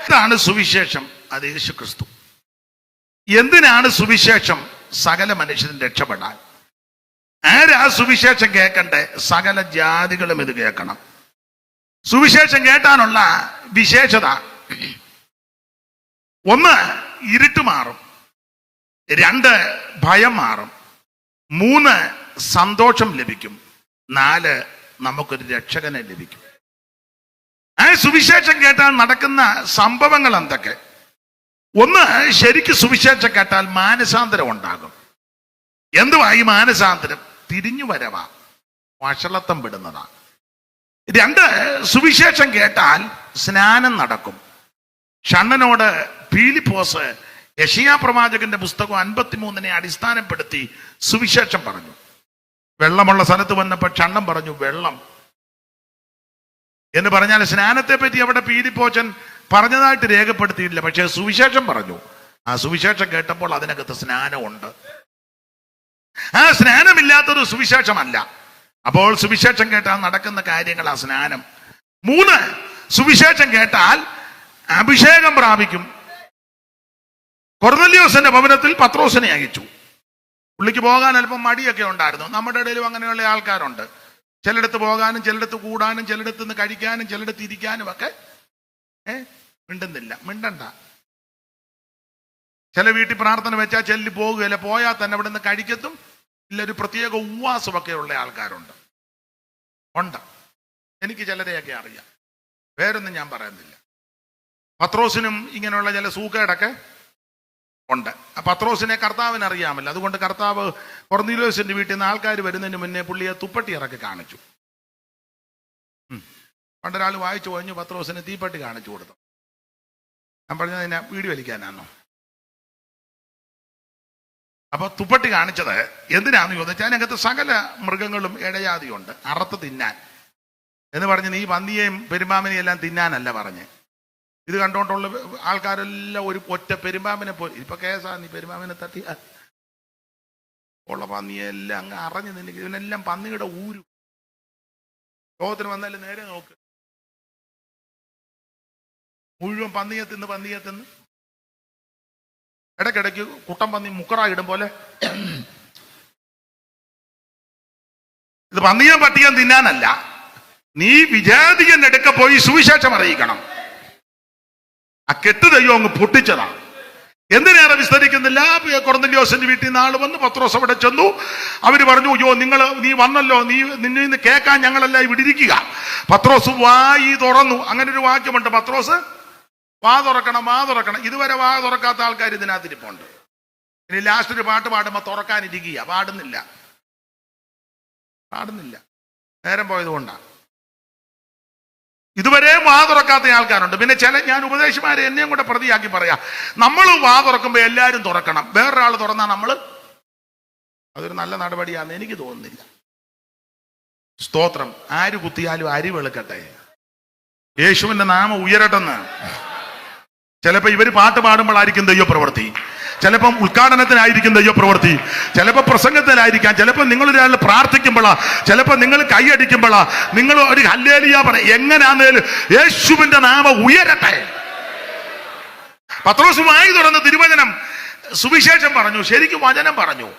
ഇതാണ് സുവിശേഷം. അത് യേശു ക്രിസ്തു. എന്തിനാണ് സുവിശേഷം? സകല മനുഷ്യരും രക്ഷപ്പെടാൻ. ആരാ സുവിശേഷം കേൾക്കണ്ടേ? സകല ജാതികളും ഇത് കേൾക്കണം. സുവിശേഷം കേട്ടാനുള്ള വിശേഷത 1, ഇരുട്ട് മാറും. 2 ഭയം മാറും, 3 സന്തോഷം ലഭിക്കും, 4 നമുക്കൊരു രക്ഷകനെ ലഭിക്കും. ആ സുവിശേഷം കേട്ടാൽ നടക്കുന്ന സംഭവങ്ങൾ എന്തൊക്കെ? 1, ശരിക്ക് സുവിശേഷം കേട്ടാൽ മാനസാന്തരം ഉണ്ടാകും. എന്തുവാ ഈ മാനസാന്തരം? തിരിഞ്ഞു വരവാ, വഷളത്തം വിടുന്നതാ. 2, സുവിശേഷം കേട്ടാൽ സ്നാനം നടക്കും. ഷണ്ണനോട് പീലിപ്പോസ് യെശയ്യാ പ്രവാചകന്റെ പുസ്തകം 53 അടിസ്ഥാനപ്പെടുത്തി സുവിശേഷം പറഞ്ഞു. വെള്ളമുള്ള സ്ഥലത്ത് വന്നപ്പോൾ ഷണ്ണൻ പറഞ്ഞു വെള്ളം എന്ന് പറഞ്ഞാൽ സ്നാനത്തെ പറ്റി അവിടെ പീലിപ്പോച്ചൻ പറഞ്ഞതായിട്ട് രേഖപ്പെടുത്തിയില്ല, പക്ഷെ സുവിശേഷം പറഞ്ഞു. ആ സുവിശേഷം കേട്ടപ്പോൾ അതിനകത്ത് സ്നാനമുണ്ട്. ആ സ്നാനമില്ലാത്തൊരു സുവിശേഷമല്ല. അപ്പോൾ സുവിശേഷം കേട്ടാൽ നടക്കുന്ന കാര്യങ്ങളാ സ്നാനം. 3, സുവിശേഷം കേട്ടാൽ അഭിഷേകം പ്രാപിക്കും. കൊർന്നല്യോസിന്റെ ഭവനത്തിൽ പത്രോസിനെ അയച്ചു. പുള്ളിക്ക് പോകാൻ അല്പം മടിയൊക്കെ ഉണ്ടായിരുന്നു. നമ്മുടെ ഇടയിലും അങ്ങനെയുള്ള ആൾക്കാരുണ്ട്. ചിലയിടത്ത് പോകാനും ചിലയിടത്ത് കൂടാനും ചിലയിടത്ത് നിന്ന് കഴിക്കാനും ചിലയിടത്ത് ഇരിക്കാനും ഒക്കെ മിണ്ടണ്ട. ചില വീട്ടിൽ പ്രാർത്ഥന വെച്ചാൽ ചെല്ലി പോകുകയില്ല, പോയാൽ തന്നെ അവിടെ നിന്ന് കഴിക്കത്തും ഇല്ല. ഒരു പ്രത്യേക ഉപവാസമൊക്കെ ഉള്ള ആൾക്കാരുണ്ട്. എനിക്ക് ചിലരെയൊക്കെ അറിയാം, വേറൊന്നും ഞാൻ പറയുന്നില്ല. പത്രോസിനും ഇങ്ങനെയുള്ള ചില സൂക്കേടൊക്കെ ഉണ്ട്. പത്രോസിനെ കർത്താവിന് അറിയാമല്ലോ. അതുകൊണ്ട് കർത്താവ് കൊർന്നീലിയോസിന്റെ വീട്ടിൽ നിന്ന് ആൾക്കാർ വരുന്നതിന് മുന്നേ പുള്ളിയെ തുപ്പട്ടി ഇറക്കി കാണിച്ചു. പണ്ടൊരാൾ വായിച്ചു കഴിഞ്ഞു, പത്രോസിന് തീപ്പട്ടി കാണിച്ചു കൊടുത്തു. ഞാൻ പറഞ്ഞത് എന്നെ വീടി വലിക്കാനാണോ? അപ്പൊ തുപ്പട്ടി കാണിച്ചത് എന്തിനാന്ന് ചോദിച്ചാൽ അതിനകത്ത് സകല മൃഗങ്ങളും ഇടയാതിയുണ്ട്, അറുത്ത് തിന്നാൻ എന്ന് പറഞ്ഞ് നീ പന്നിയെയും പെരുമ്പാമ്പിനെയും എല്ലാം തിന്നാനല്ല പറഞ്ഞ്. ഇത് കണ്ടോണ്ടുള്ള ആൾക്കാരെല്ലാം ഒരു ഒറ്റ പെരുമ്പാമ്പിനെ പോയി. ഇപ്പൊ കേസാ, നീ പെരുമ്പാമ്പിനെ തട്ടി ഉള്ള പന്നിയെല്ലാം അങ്ങ് അറിഞ്ഞു നിനക്ക്. ഇവനെല്ലാം പന്നിയുടെ ഊരു. ലോകത്തിന് വന്നാലും നേരെ നോക്ക്, മുഴുവൻ പന്നിയെ തിന്ന് ഇടയ്ക്കിടയ്ക്ക് കുട്ടം പന്നി മുക്കറ ഇടും പോലെ. ഇത് പന്നിയെ പട്ടിയാൻ തിന്നാനല്ല. നീ വിജാതികൻ എടുക്ക പോയി സുവിശേഷം അറിയിക്കണം. ആ കെട്ട് ദൈവം അങ്ങ് പൊട്ടിച്ചതാണ്. എന്തിനേറെ വിസ്തരിക്കുന്നില്ല. കൊർന്നല്യോസിന്റെ വീട്ടിൽ നിന്ന് ആള് വന്ന് പത്രോസ് അവിടെ ചെന്നു. അവര് പറഞ്ഞു, അയ്യോ നീ വന്നല്ലോ, നിന്നിൽ നിന്ന് കേൾക്കാൻ ഞങ്ങളെല്ലാം ഇവിടെ ഇരിക്കുക. പത്രോസ് വായി തുറന്നു. അങ്ങനെ ഒരു വാക്യമുണ്ട്, പത്രോസ് വാ തുറക്കണം. ഇതുവരെ വാ തുറക്കാത്ത ആൾക്കാർ ഇതിനകത്തിരിപ്പുണ്ട്. ഇനി ലാസ്റ്റ് ഒരു പാട്ട് പാടുമ്പോ തുറക്കാനിരിക്കുക. പാടുന്നില്ല, നേരം പോയത് കൊണ്ടാണ്. ഇതുവരെ വാ തുറക്കാത്ത ആൾക്കാരുണ്ട്. പിന്നെ ഞാൻ ഉപദേശിമാരെ എന്നെയും കൂടെ പ്രതിയാക്കി പറയാം. നമ്മൾ വാ തുറക്കുമ്പോ എല്ലാവരും തുറക്കണം. വേറൊരാൾ തുറന്നാ അതൊരു നല്ല നടപടിയാണെന്ന് എനിക്ക് തോന്നുന്നില്ല. സ്തോത്രം. ആര് കുത്തിയാലും അരി വെളുക്കട്ടെ, യേശുവിന്റെ നാമം ഉയരട്ടെന്ന്. ചിലപ്പോ ഇവര് പാട്ട് പാടുമ്പോഴായിരിക്കും ദൈവപ്രവൃത്തി, ചിലപ്പം ഉദ്ഘാടനത്തിനായിരിക്കും ദൈവപ്രവൃത്തി, ചിലപ്പോൾ പ്രസംഗത്തിനായിരിക്കാം, ചിലപ്പോൾ നിങ്ങൾ ഒരാൾ പ്രാർത്ഥിക്കുമ്പോഴാ, ചിലപ്പോൾ നിങ്ങൾ കൈയടിക്കുമ്പോഴാ, നിങ്ങൾ ഒരു ഹല്ലേലൂയ പറയും. എങ്ങനെയാന്നേലും യേശുവിന്റെ നാമം ഉയരട്ടെ. പത്രോസ് വായി തുറന്ന് തിരുവചനം സുവിശേഷം പറഞ്ഞു, ശരിക്കും വചനം പറഞ്ഞു.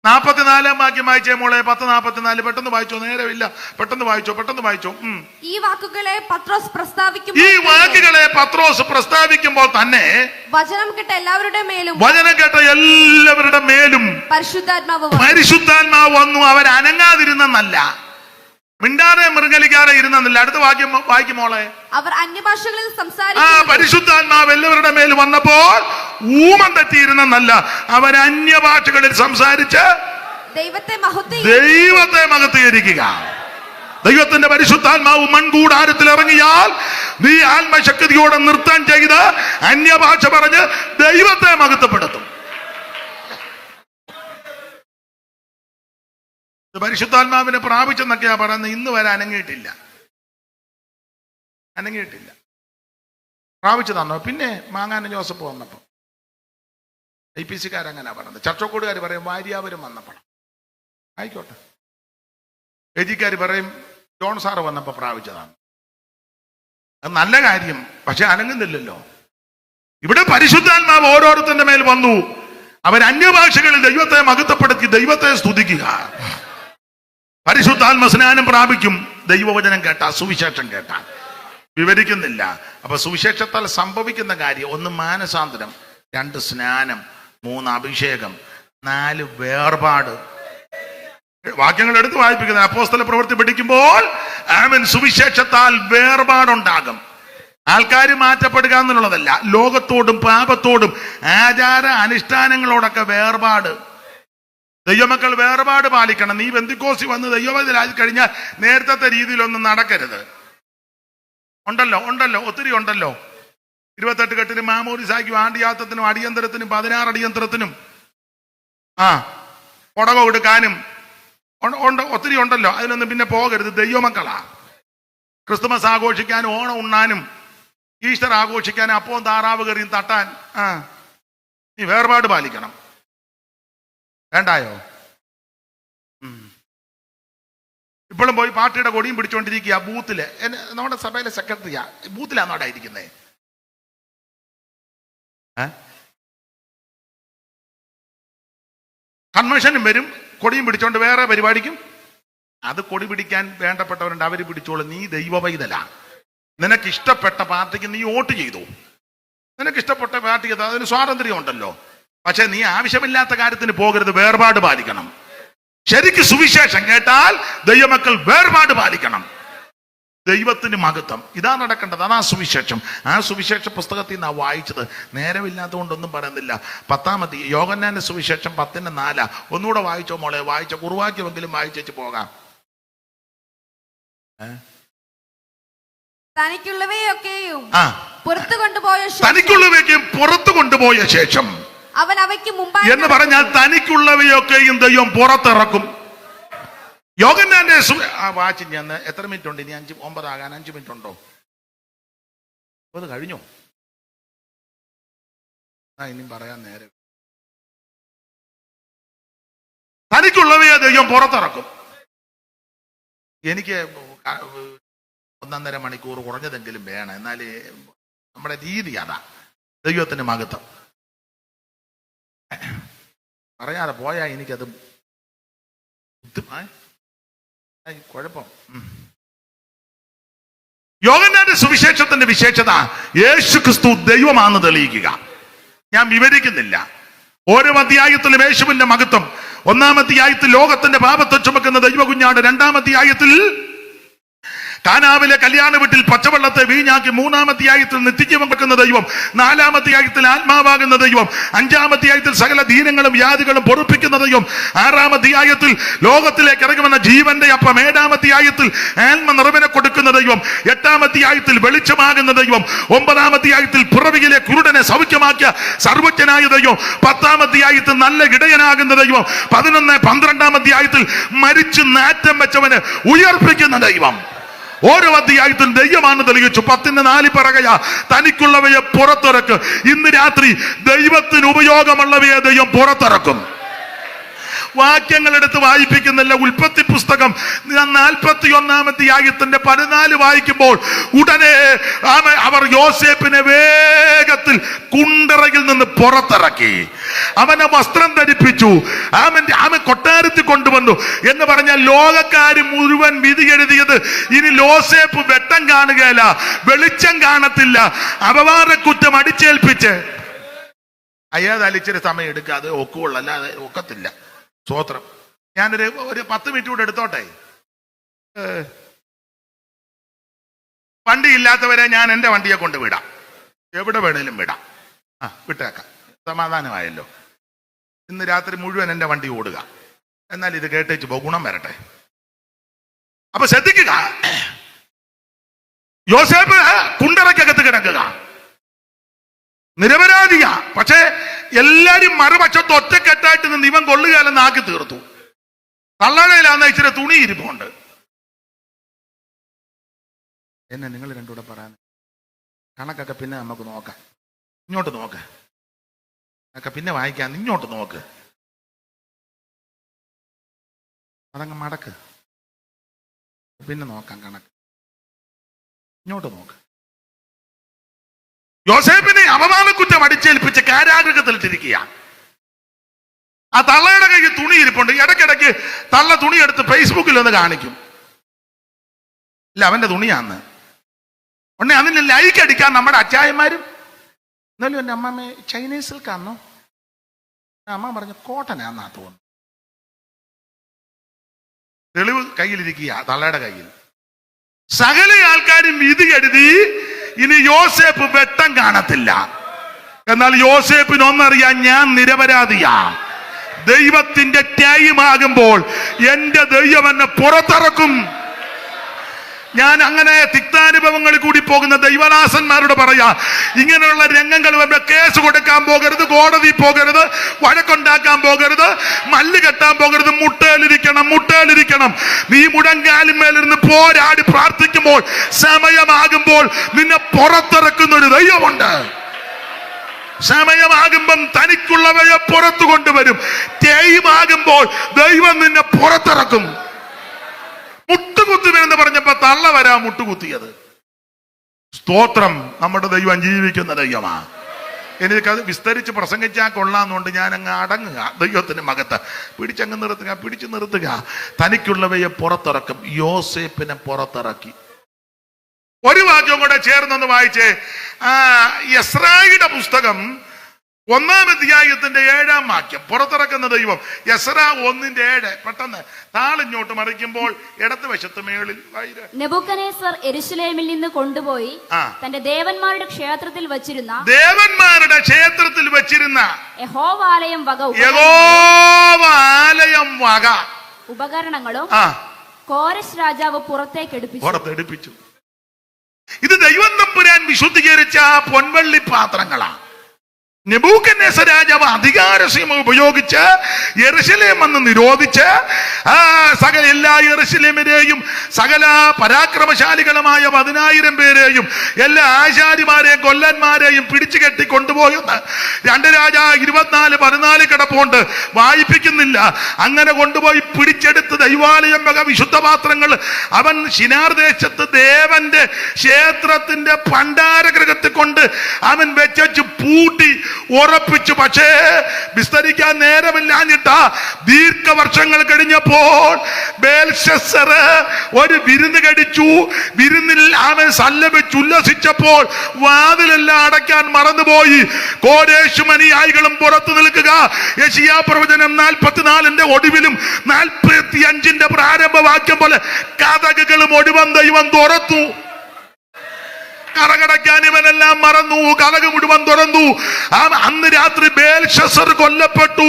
44 വാക്യം വായിച്ചേ മോളെ. 10:44. പെട്ടെന്ന് വായിച്ചോ, നേരമില്ല. പെട്ടെന്ന് വായിച്ചോ. ഈ വാക്കുകളെ പത്രോസ് പ്രസ്താവിക്കുമ്പോൾ തന്നെ വചനം കേട്ട എല്ലാവരുടെ മേലും പരിശുദ്ധാത്മാവ് വന്നു. അവരനങ്ങാതിരുന്നല്ല, മിണ്ടാതെ മൃഗലിക്കാതെ ഇരുന്നില്ല. അടുത്ത വാക്യം വായിക്കും മോളെ. അവർ അന്യഭാഷകളിൽ സംസാരിച്ചു. പരിശുദ്ധാത്മാവ് എല്ലാവരുടെ മേൽ വന്നപ്പോൾ ഊമം തെറ്റിയിരുന്നല്ല, അവർ അന്യഭാഷകളിൽ സംസാരിച്ച് ദൈവത്തെ മഹത്വീകരിക്കുക. ദൈവത്തിന്റെ പരിശുദ്ധാത്മാവ് മൺകൂടാരത്തിൽ ഇറങ്ങിയാൽ നീ ആത്മശക്തിയോടെ നൃത്തം ചെയ്ത് അന്യഭാഷ പറഞ്ഞ് ദൈവത്തെ മഹത്വപ്പെടുത്തും. പരിശുദ്ധാത്മാവിനെ പ്രാപിച്ചെന്നൊക്കെയാ പറയുന്നത്. ഇന്ന് വരെ അനങ്ങിയിട്ടില്ല. പ്രാപിച്ചതാണോ? പിന്നെ മാങ്ങാനും ജോസഫ് വന്നപ്പോൾ IPC-കാരങ്ങനെ പറയുന്നത്. ചർച്ചക്കോടുകാർ പറയും വാര്യാവരും വന്നപ്പോൾ. ആയിക്കോട്ടെ. എജിക്കാർ പറയും ജോൺ സാറ് വന്നപ്പോൾ പ്രാപിച്ചതാണ്. അത് നല്ല കാര്യം, പക്ഷെ അനങ്ങുന്നില്ലല്ലോ. ഇവിടെ പരിശുദ്ധാത്മാവ് ഓരോരുത്തരുടെ മേൽ വന്നു. അവർ അന്യഭാഷകളിൽ ദൈവത്തെ മഹത്വപ്പെടുത്തി ദൈവത്തെ സ്തുതിക്കുക. പരിശുദ്ധാത്മ സ്നാനം പ്രാപിക്കും ദൈവവചനം കേട്ടാ, സുവിശേഷം കേട്ടാ. വിവരിക്കുന്നില്ല. അപ്പൊ സുവിശേഷത്താൽ സംഭവിക്കുന്ന കാര്യം 1 മാനസാന്തരം, 2 സ്നാനം, 3 അഭിഷേകം, 4 വേർപാട്. വാക്യങ്ങൾ എടുത്ത് വായിപ്പിക്കുന്നത് അപ്പോസ്തല പ്രവൃത്തി പഠിക്കുമ്പോൾ ആമേൻ സുവിശേഷത്താൽ വേർപാടുണ്ടാകും. ആൾക്കാർ മാറ്റപ്പെടുക എന്നുള്ളതല്ല, ലോകത്തോടും പാപത്തോടും ആചാര അനുഷ്ഠാനങ്ങളോടൊക്കെ വേർപാട്. ദൈവമക്കൾ വേർപാട് പാലിക്കണം. നീ ബെന്തിക്കോസി വന്ന് ദൈവവചനമായി കഴിഞ്ഞാൽ നേരത്തെ രീതിയിലൊന്നും നടക്കരുത്. ഉണ്ടല്ലോ ഒത്തിരി ഉണ്ടല്ലോ. 28 കെട്ടിനും മാമോദിസായ്ക്കും ആണ്ടിയാത്തത്തിനും അടിയന്തരത്തിനും 16 അടിയന്തരത്തിനും കൊടക കൊടുക്കാനും ഒത്തിരി ഉണ്ടല്ലോ. അതിനൊന്നും പിന്നെ പോകരുത്. ദൈവമക്കളാ. ക്രിസ്തുമസ് ആഘോഷിക്കാനും ഓണം ഉണ്ണാനും ഈസ്റ്റർ ആഘോഷിക്കാനും അപ്പവും താറാവ് കറിയും തട്ടാൻ നീ വേർപാട് പാലിക്കണം. വേണ്ടായോ? ഇപ്പോഴും പോയി പാർട്ടിയുടെ കൊടിയും പിടിച്ചോണ്ടിരിക്കുക ബൂത്തില്. നമ്മുടെ സഭയിലെ സെക്രട്ടറിയാ ബൂത്തിലാണോ അവിടെ ഇരിക്കുന്നേ? കൺവെൻഷനും വരും, കൊടിയും പിടിച്ചോണ്ട് വേറെ പരിപാടിക്കും. അത് കൊടി പിടിക്കാൻ വേണ്ടപ്പെട്ടവരുണ്ട്, അവര് പിടിച്ചോളും. നീ ദൈവവൈതലാ. നിനക്ക് ഇഷ്ടപ്പെട്ട പാർട്ടിക്ക് നീ വോട്ട് ചെയ്തു. നിനക്ക് ഇഷ്ടപ്പെട്ട പാർട്ടിക്ക് അതിന് സ്വാതന്ത്ര്യം ഉണ്ടല്ലോ. പക്ഷെ നീ ആവശ്യമില്ലാത്ത കാര്യത്തിന് പോകരുത്. വേർപാട് പാലിക്കണം. ശരിക്ക് സുവിശേഷം കേട്ടാൽ ദൈവമക്കൾ വേർപാട് പാലിക്കണം. ദൈവത്തിന് മഹത്വം. ഇതാ നടക്കേണ്ടത്. അതാ സുവിശേഷം. ആ സുവിശേഷ പുസ്തകത്തിൽ നിന്നാ വായിച്ചത്. നേരമില്ലാത്തതുകൊണ്ടൊന്നും പറയുന്നില്ല. 10 യോഹന്നാന്റെ സുവിശേഷം 10:4 ഒന്നുകൂടെ വായിച്ചോ മോളെ. വായിച്ച കുറുവാക്യമെങ്കിലും വായിച്ചു പോകാം. തനിക്കുള്ളവയൊക്കെയും പുറത്തു കൊണ്ടുപോയ ശേഷം അവൻ അവയ്ക്ക് മുമ്പായി എന്ന് പറഞ്ഞാൽ തനിക്കുള്ളവയൊക്കെയും ദൈവം പുറത്തിറക്കും. യോഹന്നാന്റെ വാച്ച് ഞാൻ എത്ര മിനിറ്റ് ഉണ്ട്? ഇനി 9 ആകാൻ 5 മിനിറ്റ് ഉണ്ടോ? അത് കഴിഞ്ഞോ? ഇനിയും പറയാൻ നേരം. തനിക്കുള്ളവയെ ദൈവം പുറത്തിറക്കും. എനിക്ക് 1.5 മണിക്കൂർ കുറഞ്ഞതെങ്കിലും വേണം. എന്നാല് നമ്മുടെ രീതി അതാ. ദൈവത്തിന് മഹത്വം. പറയാതെ പോയാ എനിക്കത് കുഴപ്പം. യോഹന്നാന്റെ സുവിശേഷത്തിന്റെ വിശേഷത യേശു ക്രിസ്തു ദൈവമാണെന്ന് തെളിയിക്കുക. ഞാൻ വിവരിക്കുന്നില്ല. ഓരോ അധ്യായത്തിലും യേശുവിന്റെ മഹത്വം. 1-ാം അധ്യായത്തിൽ ലോകത്തിന്റെ പാപത്തെ ചുമക്കുന്ന ദൈവകുഞ്ഞാട്. 2-ാം അധ്യായത്തിൽ കാനാവിലെ കല്യാണ വീട്ടിൽ പച്ചവെള്ളത്തെ വീഞ്ഞാക്കി. 3-ാം അധ്യായത്തിൽ നിത്യജീവൻ വെക്കുന്ന ദൈവം. 4-ാം അധ്യായത്തിൽ ആത്മാവാകുന്ന ദൈവം. 5-ാം അധ്യായത്തിൽ സകല ദീനങ്ങളും വ്യാധികളും പൊറുപ്പിക്കുന്ന ദൈവം. 6-ാം അധ്യായത്തിൽ ലോകത്തിലേക്ക് ഇറങ്ങുമെന്ന ജീവന്റെ അപ്പം. 7-ാം അധ്യായത്തിൽ ആത്മ നിറവിനെ കൊടുക്കുന്ന ദൈവം. 8-ാം അധ്യായത്തിൽ വെളിച്ചമാകുന്ന ദൈവം. 9-ാം അധ്യായത്തിൽ പിറവിയിലെ കുരുടനെ സൗഖ്യമാക്കിയ സർവജ്ഞനായ ദൈവം. 10-ാം അധ്യായത്തിൽ നല്ല ഇടയനാകുന്ന ദൈവം. 11, 12-ാം അധ്യായത്തിൽ മരിച്ചു നാറ്റം വെച്ചവന് ഉയർപ്പിക്കുന്ന ദൈവം. ഓരോ അധ്യായത്തിൽ ദൈവമാണ് തെളിയിച്ചു. 10:4 പറയുക, തനിക്കുള്ളവയെ പുറത്തിറക്കും. ഇന്ന് രാത്രി ദൈവത്തിന് ഉപയോഗമുള്ളവയെ ദൈവം പുറത്തിറക്കും. വാക്യങ്ങൾ എടുത്ത് വായിപ്പിക്കുന്നില്ല. ഉൽപ്പത്തി പുസ്തകം 41-ാം അധ്യായത്തിന്റെ 14 വായിക്കുമ്പോൾ ഉടനെ അവർ യോസേപ്പിനെ വേഗത്തിൽ കുണ്ടറയിൽ നിന്ന് പുറത്തിറക്കി. അവനെ വസ്ത്രം ധരിപ്പിച്ചു. അവൻ കൊട്ടാരത്തിൽ കൊണ്ടുവന്നു. എന്ന് പറഞ്ഞാൽ ലോകക്കാര് മുഴുവൻ വിധി എഴുതിയത് ഇനി യോസേപ്പ് വെട്ടം കാണുകയില്ല, വെളിച്ചം കാണത്തില്ല, അപവാദക്കുറ്റം അടിച്ചേൽപ്പിച്ച്. അയ്യാതാൽ ഇച്ചിരി സമയം എടുക്കാതെ ഒക്കുള്ളൂ, അല്ലാതെ ഒക്കത്തില്ല. സ്തോത്രം. ഞാനൊരു 10 മിനിറ്റ് കൂടെ എടുത്തോട്ടെ. വണ്ടി ഇല്ലാത്തവരെ ഞാൻ എൻ്റെ വണ്ടിയെ കൊണ്ട് വിടാം. എവിടെ വേണേലും വിടാം. വിട്ടേക്കാം. സമാധാനമായല്ലോ. ഇന്ന് രാത്രി മുഴുവൻ എൻ്റെ വണ്ടി ഓടുക. എന്നാൽ ഇത് കേട്ടേച്ച് പോ, ഗുണം വരട്ടെ. അപ്പൊ ശ്രദ്ധിക്കുക. യോസേപ്പ് കുണ്ടറയ്ക്കകത്ത് കിടക്കുക, നിരപരാധിയാ. പക്ഷേ എല്ലാരും മറുപക്ഷത്ത് ഒറ്റക്കെട്ടായിട്ട് നിന്ന് ഇവൻ കൊള്ളുകയല്ലെന്ന് ആക്കി തീർത്തു. തള്ളടയിലാന്ന് ഇച്ചിരി തുണി ഇരിപ്പുണ്ട്. എന്നെ നിങ്ങൾ രണ്ടുകൂടെ പറയാൻ കണക്കൊക്കെ പിന്നെ നമുക്ക് നോക്കാം. ഇങ്ങോട്ട് നോക്ക്. ഒക്കെ പിന്നെ വായിക്കാം. ഇങ്ങോട്ട് നോക്ക്. അതങ്ങ് മടക്ക്. പിന്നെ നോക്കാം കണക്ക്. ഇങ്ങോട്ട് നോക്ക്. യോസേപ്പിനെ അപമാനക്കുറ്റം അടിച്ചേൽപ്പിച്ച് കാരാഗൃഹത്തിലിട്ടിരിക്കുക. ആ തള്ളയുടെ കയ്യിൽ തുണി ഇരിപ്പുണ്ട്. ഇടയ്ക്കിടയ്ക്ക് തള്ള തുണി എടുത്ത് ഫേസ്ബുക്കിൽ ഒന്ന് കാണിക്കും. ഇല്ല, അവന്റെ തുണിയാന്ന്. ഉടനെ അതിന് ലൈക്ക് അടിക്കാൻ നമ്മുടെ അച്ചായന്മാരും എന്നാലും എൻ്റെ അമ്മമ്മ ചൈനീസിൽ കാണോ അമ്മ പറഞ്ഞു കോട്ടനാന്നാ തോന്നുന്നു. തെളിവ് കയ്യിലിരിക്കുക, തള്ളയുടെ കയ്യിൽ. സകല ആൾക്കാരും വിധി കരുതി ഇനി യോസേപ്പ് വെട്ടം കാണത്തില്ല. എന്നാൽ യോസേപ്പിന് ഒന്നറിയാം, ഞാൻ നിരപരാധിയാ. ദൈവത്തിന്റെ ടൈമാകുമ്പോൾ എന്റെ ദൈവം എന്നെ പുറത്തിറക്കും. ഞാൻ അങ്ങനെ തിക്താനുഭവങ്ങളിൽ കൂടി പോകുന്ന ദൈവദാസന്മാരോട് പറയാ, ഇങ്ങനെയുള്ള രംഗങ്ങൾ വരുമ്പോൾ കേസ് കൊടുക്കാൻ പോകരുത്, കോടതി പോകരുത്, വഴക്കുണ്ടാക്കാൻ പോകരുത്, മല്ല് കെട്ടാൻ പോകരുത്. മുട്ടേലിരിക്കണം. നീ മുടങ്കാലിന്മേലിരുന്ന് പോരാടി പ്രാർത്ഥിക്കുമ്പോൾ സമയമാകുമ്പോൾ നിന്നെ പുറത്തിറക്കുന്ന ഒരു ദൈവമുണ്ട്. സമയമാകുമ്പം തനിക്കുള്ളവയെ പുറത്തു കൊണ്ടുവരും. ടൈമാകുമ്പോൾ ദൈവം നിന്നെ പുറത്തിറക്കും. മുട്ടുകുത്തുമെന്ന് പറഞ്ഞപ്പോ തള്ള വരാ മുട്ടുകുത്തിയത്. സ്തോത്രം. നമ്മുടെ ദൈവം ജീവിക്കുന്ന ദൈവമാ. എനിക്കത് വിസ്തരിച്ച് പ്രസംഗിച്ചാൽ കൊള്ളാന്നുകൊണ്ട് ഞാൻ അങ്ങ് അടങ്ങുക. ദൈവത്തിന് മകത്ത് പിടിച്ചു നിർത്തുക. തനിക്കുള്ളവയെ പുറത്തിറക്കും. യോസേപ്പിനെ പുറത്തിറക്കി. ഒരു വാക്യം കൂടെ ചേർന്നൊന്ന് വായിച്ചേ. യെസ്രായിയുടെ പുസ്തകം 1-ാം അധ്യായത്തിന്റെ 7-ാം വാക്യം. പുറത്തിറക്കുന്ന ദൈവം. യെസ്രാ 1:7. പെട്ടെന്ന് താളിഞ്ഞോട്ട് മറിക്കുമ്പോൾ ഇടത്ത് വശത്ത് മേളിൽ നെബൂഖദ്നേസർ യെരൂശലേമിൽ നിന്ന് കൊണ്ടുപോയി തന്റെ ദേവന്മാരുടെ ക്ഷേത്രത്തിൽ വച്ചിരുന്ന യഹോവാലയം വക ഉപകരണങ്ങളും കോരശ് രാജാവ് പുറത്തെടുപ്പിച്ചു. ഇത് ദൈവം തമ്പുരാൻ വിശുദ്ധീകരിച്ച പൊൻവെള്ളി പാത്രങ്ങളാണ്. നെബൂഖദ്നേസർ രാജാവ് അധികാരസീമ ഉപയോഗിച്ച് യെരൂശലേം എന്ന് നിരോധിച്ച് സകല എല്ലാ യെരൂശലേമിനെയും സകല പരാക്രമശാലികളുമായ 10,000 പേരെയും എല്ലാ ആശാരിമാരെയും കൊല്ലന്മാരെയും പിടിച്ചു കെട്ടി കൊണ്ടുപോയെന്ന് 2 രാജ 24:14 കിടപ്പുണ്ട്, വായിപ്പിക്കുന്നില്ല. അങ്ങനെ കൊണ്ടുപോയി പിടിച്ചെടുത്ത് ദൈവാലയം വക വിശുദ്ധ പാത്രങ്ങൾ അവൻ ശിനാർ ദേശത്ത് ദേവന്റെ ക്ഷേത്രത്തിന്റെ ഭണ്ഡാരഗൃഹത്തിൽ കൊണ്ട് അവൻ വെച്ചു പൂട്ടി ഉറപ്പിച്ചു. പക്ഷേ വിസ്തരിക്കാൻ നേരമില്ലാഞ്ഞിട്ടാ ദീർഘവർഷങ്ങൾ കഴിഞ്ഞപ്പോൾ ബേൽശസ്സർ ഒരു വിരുന്ന് കഴിച്ചു. വിരുന്നിൽ അവൻ സല്ലപിച്ച് ഉല്ലസിച്ചപ്പോൾ വാതിലെല്ലാം അടയ്ക്കാൻ മറന്നുപോയി. കോരേശും അനുയായികളും പുറത്തു നിൽക്കുക. യെശയ്യാ പ്രവചനം 44-ന്റെ ഒടുവിലും 45-ന്റെ പ്രാരംഭവാക്യം പോലെ കതകുകളും ഒടുവൻ ദൈവം തുറന്നു. കടകടയ്ക്കാൻ ഇവനെല്ലാം മറന്നു. കലക് മുഴുവൻ തുറന്നു. അന്ന് രാത്രി ബേൽശസ്സർ കൊല്ലപ്പെട്ടു.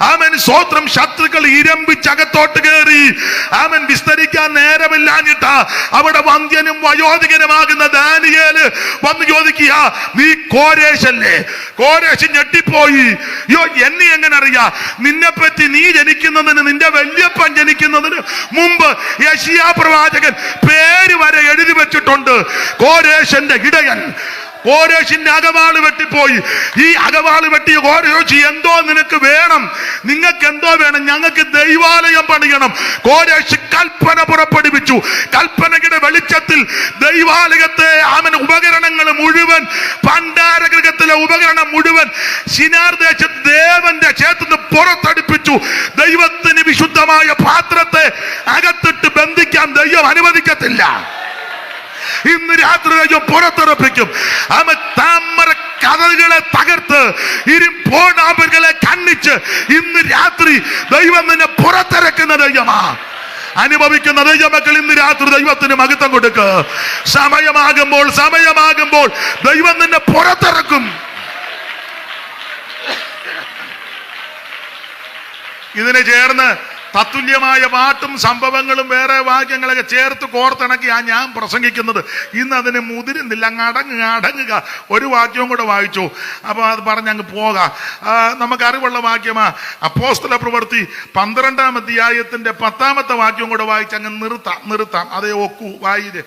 അവൻ സ്വോത്രം ശത്രുക്കൾ ഇരമ്പിച്ചകത്തോട്ട് കയറി. അവൻ വിസ്തരിക്കാൻ നേരമില്ലാഞ്ഞിട്ടാ അവിടെ വന്ധ്യനും വയോധികനുമാകുന്ന ദാനിയേല് വന്ന് ചോദിക്കുക, നീ കോരേശല്ലേ? കോരേശ് ഞെട്ടിപ്പോയി. എന്നെ എങ്ങനെ അറിയാ? നിന്നെപ്പറ്റി നീ ജനിക്കുന്നതിന്, നിന്റെ വല്യപ്പൻ ജനിക്കുന്നതിന് മുമ്പ് യെശയ്യാ പ്രവാചകൻ പേര് വരെ എഴുതി വെച്ചിട്ടുണ്ട്. കോരേശൻ ഇടയൻ. കോരേശിന്റെ അകവാള് വെട്ടിപ്പോയി. ഈ അകവാള് വെട്ടിയ കോരേശ്, എന്തോ നിനക്ക് വേണം? നിങ്ങൾക്ക് എന്തോ വേണം? ഞങ്ങൾക്ക് ദൈവാലയം പണിയണം. കോരേശ് കൽപ്പന പുറപ്പെടുവിച്ചു. കൽപ്പനയുടെ വെളിച്ചത്തിൽ ദൈവാലയത്തെ ഉപകരണങ്ങൾ മുഴുവൻ, ഭണ്ഡാരഗൃഹത്തിലെ ഉപകരണം മുഴുവൻ ശിനാർ ദേശത്ത് ദേവന്റെ ക്ഷേത്രത്തിൽ പുറത്തടിപ്പിച്ചു. ദൈവത്തിന് വിശുദ്ധമായ പാത്രത്തെ അകത്തിട്ട് ബന്ധിക്കാൻ ദൈവം അനുവദിക്കത്തില്ല. ഇന്ന് രാത്രി ദൈവം പുറത്തുറപ്പിക്കും. താമര കഥകളെ തകർത്ത് ഇരുമ്പോണാമ്പുകളെ കണ്ണിച്ച് ഇന്ന് രാത്രി ദൈവം നിന്നെ പുറത്തിറക്കുന്ന ദൈവമാ. അനുഭവിക്കുന്ന ദൈവമക്കൾ ഇന്ന് രാത്രി ദൈവത്തിന് മഹത്വം കൊടുക്ക്. സമയമാകുമ്പോൾ ദൈവം നിന്നെ പുറത്തിറക്കും. ഇതിനെ ചേർന്ന് തത്തുല്യമായ പാട്ടും സംഭവങ്ങളും വേറെ വാക്യങ്ങളൊക്കെ ചേർത്ത് കോർത്തിണക്കിയാ ഞാൻ പ്രസംഗിക്കുന്നത്. ഇന്ന് അതിന് മുതിരുന്നില്ല. അങ്ങ് അടങ്ങുക. ഒരു വാക്യവും കൂടെ വായിച്ചു. അപ്പൊ അത് പറഞ്ഞങ്ങ് പോകാം. നമുക്കറിവുള്ള വാക്യമാ അപ്പോസ്തല പ്രവൃത്തി 12-ാം അധ്യായത്തിന്റെ 10-ാമത്തെ വാക്യവും കൂടെ വായിച്ചങ്ങ് നിർത്താം. അതേ ഒക്കൂ. വായിര്.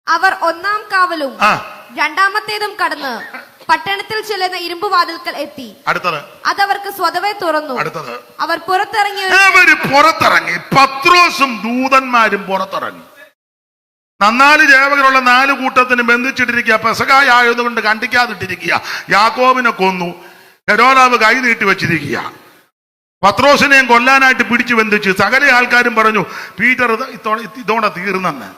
അവർ 1-ാം കാവലും 2-ാമത്തേതും കടന്ന് പട്ടണത്തിൽ ചെല്ലുന്ന ഇരുമ്പ് വാതിൽക്കൽ എത്തി. അടുത്തത് അതവർക്ക് സ്വതവേ തുറന്നു. അടുത്തത് അവർ പുറത്തിറങ്ങി. പത്രോസും ദൂതന്മാരും പുറത്തിറങ്ങി. 4 ചേവകരുള്ള 4 കൂട്ടത്തിന് ബന്ധിച്ചിട്ടിരിക്കുക. പെസഹായ ആയതുകൊണ്ട് കണ്ടിക്കാതിട്ടിരിക്കുക. യാക്കോബിനെ കൊന്നു. ഹെരോദാവ് കൈ നീട്ടി വെച്ചിരിക്കുക. പത്രോസിനെയും കൊല്ലാനായിട്ട് പിടിച്ചു ബന്ധിച്ചു. സകല ആൾക്കാരും പറഞ്ഞു പീറ്റർ ഇതോടെ തീർന്നെന്ന്.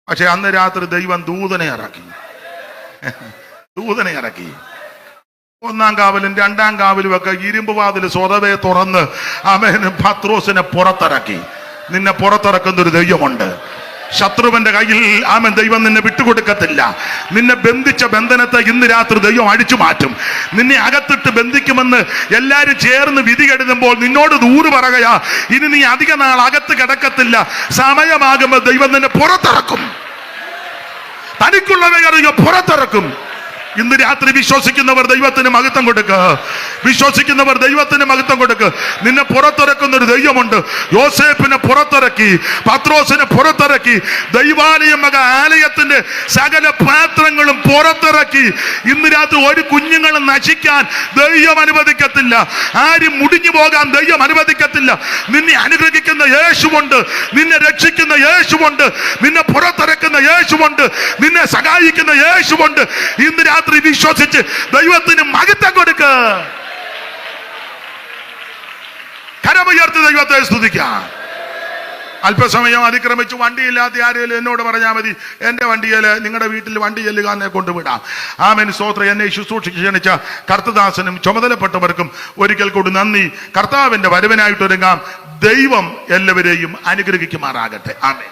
പക്ഷെ അന്ന് രാത്രി ദൈവം ദൂതനെ ഇറക്കി. ഒന്നാം കാവലും രണ്ടാം കാവലും ഒക്കെ ഇരുമ്പ് വാതിൽ സ്വതവേ തുറന്ന് ആമേൻ പത്രോസിനെ പുറത്തിറക്കി. നിന്നെ പുറത്തിറക്കുന്ന ഒരു ദൈവമുണ്ട്. ശത്രുവിന്റെ കയ്യിൽ ആമേൻ ദൈവം നിന്നെ വിട്ടുകൊടുക്കത്തില്ല. നിന്നെ ബന്ധിച്ച ബന്ധനത്തെ ഇന്ന് രാത്രി ദൈവം അടിച്ചു മാറ്റും. നിന്നെ അകത്തിട്ട് ബന്ധിക്കുമെന്ന് എല്ലാരും ചേർന്ന് വിധി കെടുമ്പോൾ നിന്നോട് ദൂര് പറയുകയാ, ഇനി നീ അധിക നാൾ അകത്ത് കിടക്കത്തില്ല. സമയമാകുമ്പോൾ ദൈവം നിന്നെ പുറത്തിറക്കും. തനിക്കുള്ളവരെ പുറത്തിറക്കും. ഇന്ന് രാത്രി വിശ്വസിക്കുന്നവർ ദൈവത്തിന് മഹത്വം കൊടുക്കുക. വിശ്വസിക്കുന്നവർ ദൈവത്തിന് മഹത്വം കൊടുക്കുക. നിന്നെ പുറത്തിറക്കുന്ന ഒരു ദൈവമുണ്ട്. യോസേപ്പിനെ പുറത്തിറക്കി, പത്രോസിനെ പുറത്തിറക്കി, ദൈവാലയം മക ആലയത്തിന്റെ സകല പാത്രങ്ങളും പുറത്തിറക്കി. ഇന്ന് രാത്രി ഒരു കുഞ്ഞുങ്ങളും നശിക്കാൻ ദൈവം അനുവദിക്കത്തില്ല. ആരും മുടിഞ്ഞു പോകാൻ ദൈവം അനുവദിക്കത്തില്ല. നിന്നെ അനുഗ്രഹിക്കുന്ന യേശുവുണ്ട്, നിന്നെ രക്ഷിക്കുന്ന യേശുവുണ്ട്, നിന്നെ പുറത്തിറക്കുന്ന യേശുവുണ്ട്, നിന്നെ സഹായിക്കുന്ന യേശുവുണ്ട്. ഇന്ന് രാത്രി വിശ്വസിച്ച് ദൈവത്തിന് മഹത്വം കൊടുക്ക. കരമുയർത്തി ദൈവത്തെ സ്തുതിക്കാം. അല്പസമയം അതിക്രമിച്ച് വണ്ടിയില്ലാത്ത ആരെങ്കിലും എന്നോട് പറഞ്ഞാൽ മതി, എന്റെ വണ്ടിയില് നിങ്ങളുടെ വീട്ടിൽ വണ്ടി ചെല്ലുക എന്നെ കൊണ്ടുവിടാം. ആമേൻ സ്തോത്രം. എന്നെ ശുശ്രൂഷയ്ക്ക് ക്ഷണിച്ച കർത്തദാസനും ചുമതലപ്പെട്ടവർക്കും ഒരിക്കൽ കൂടി നന്ദി. കർത്താവിന്റെ വരവിനായിട്ടൊരുങ്ങാം. ദൈവം എല്ലാവരെയും അനുഗ്രഹിക്കുമാറാകട്ടെ. ആമേൻ.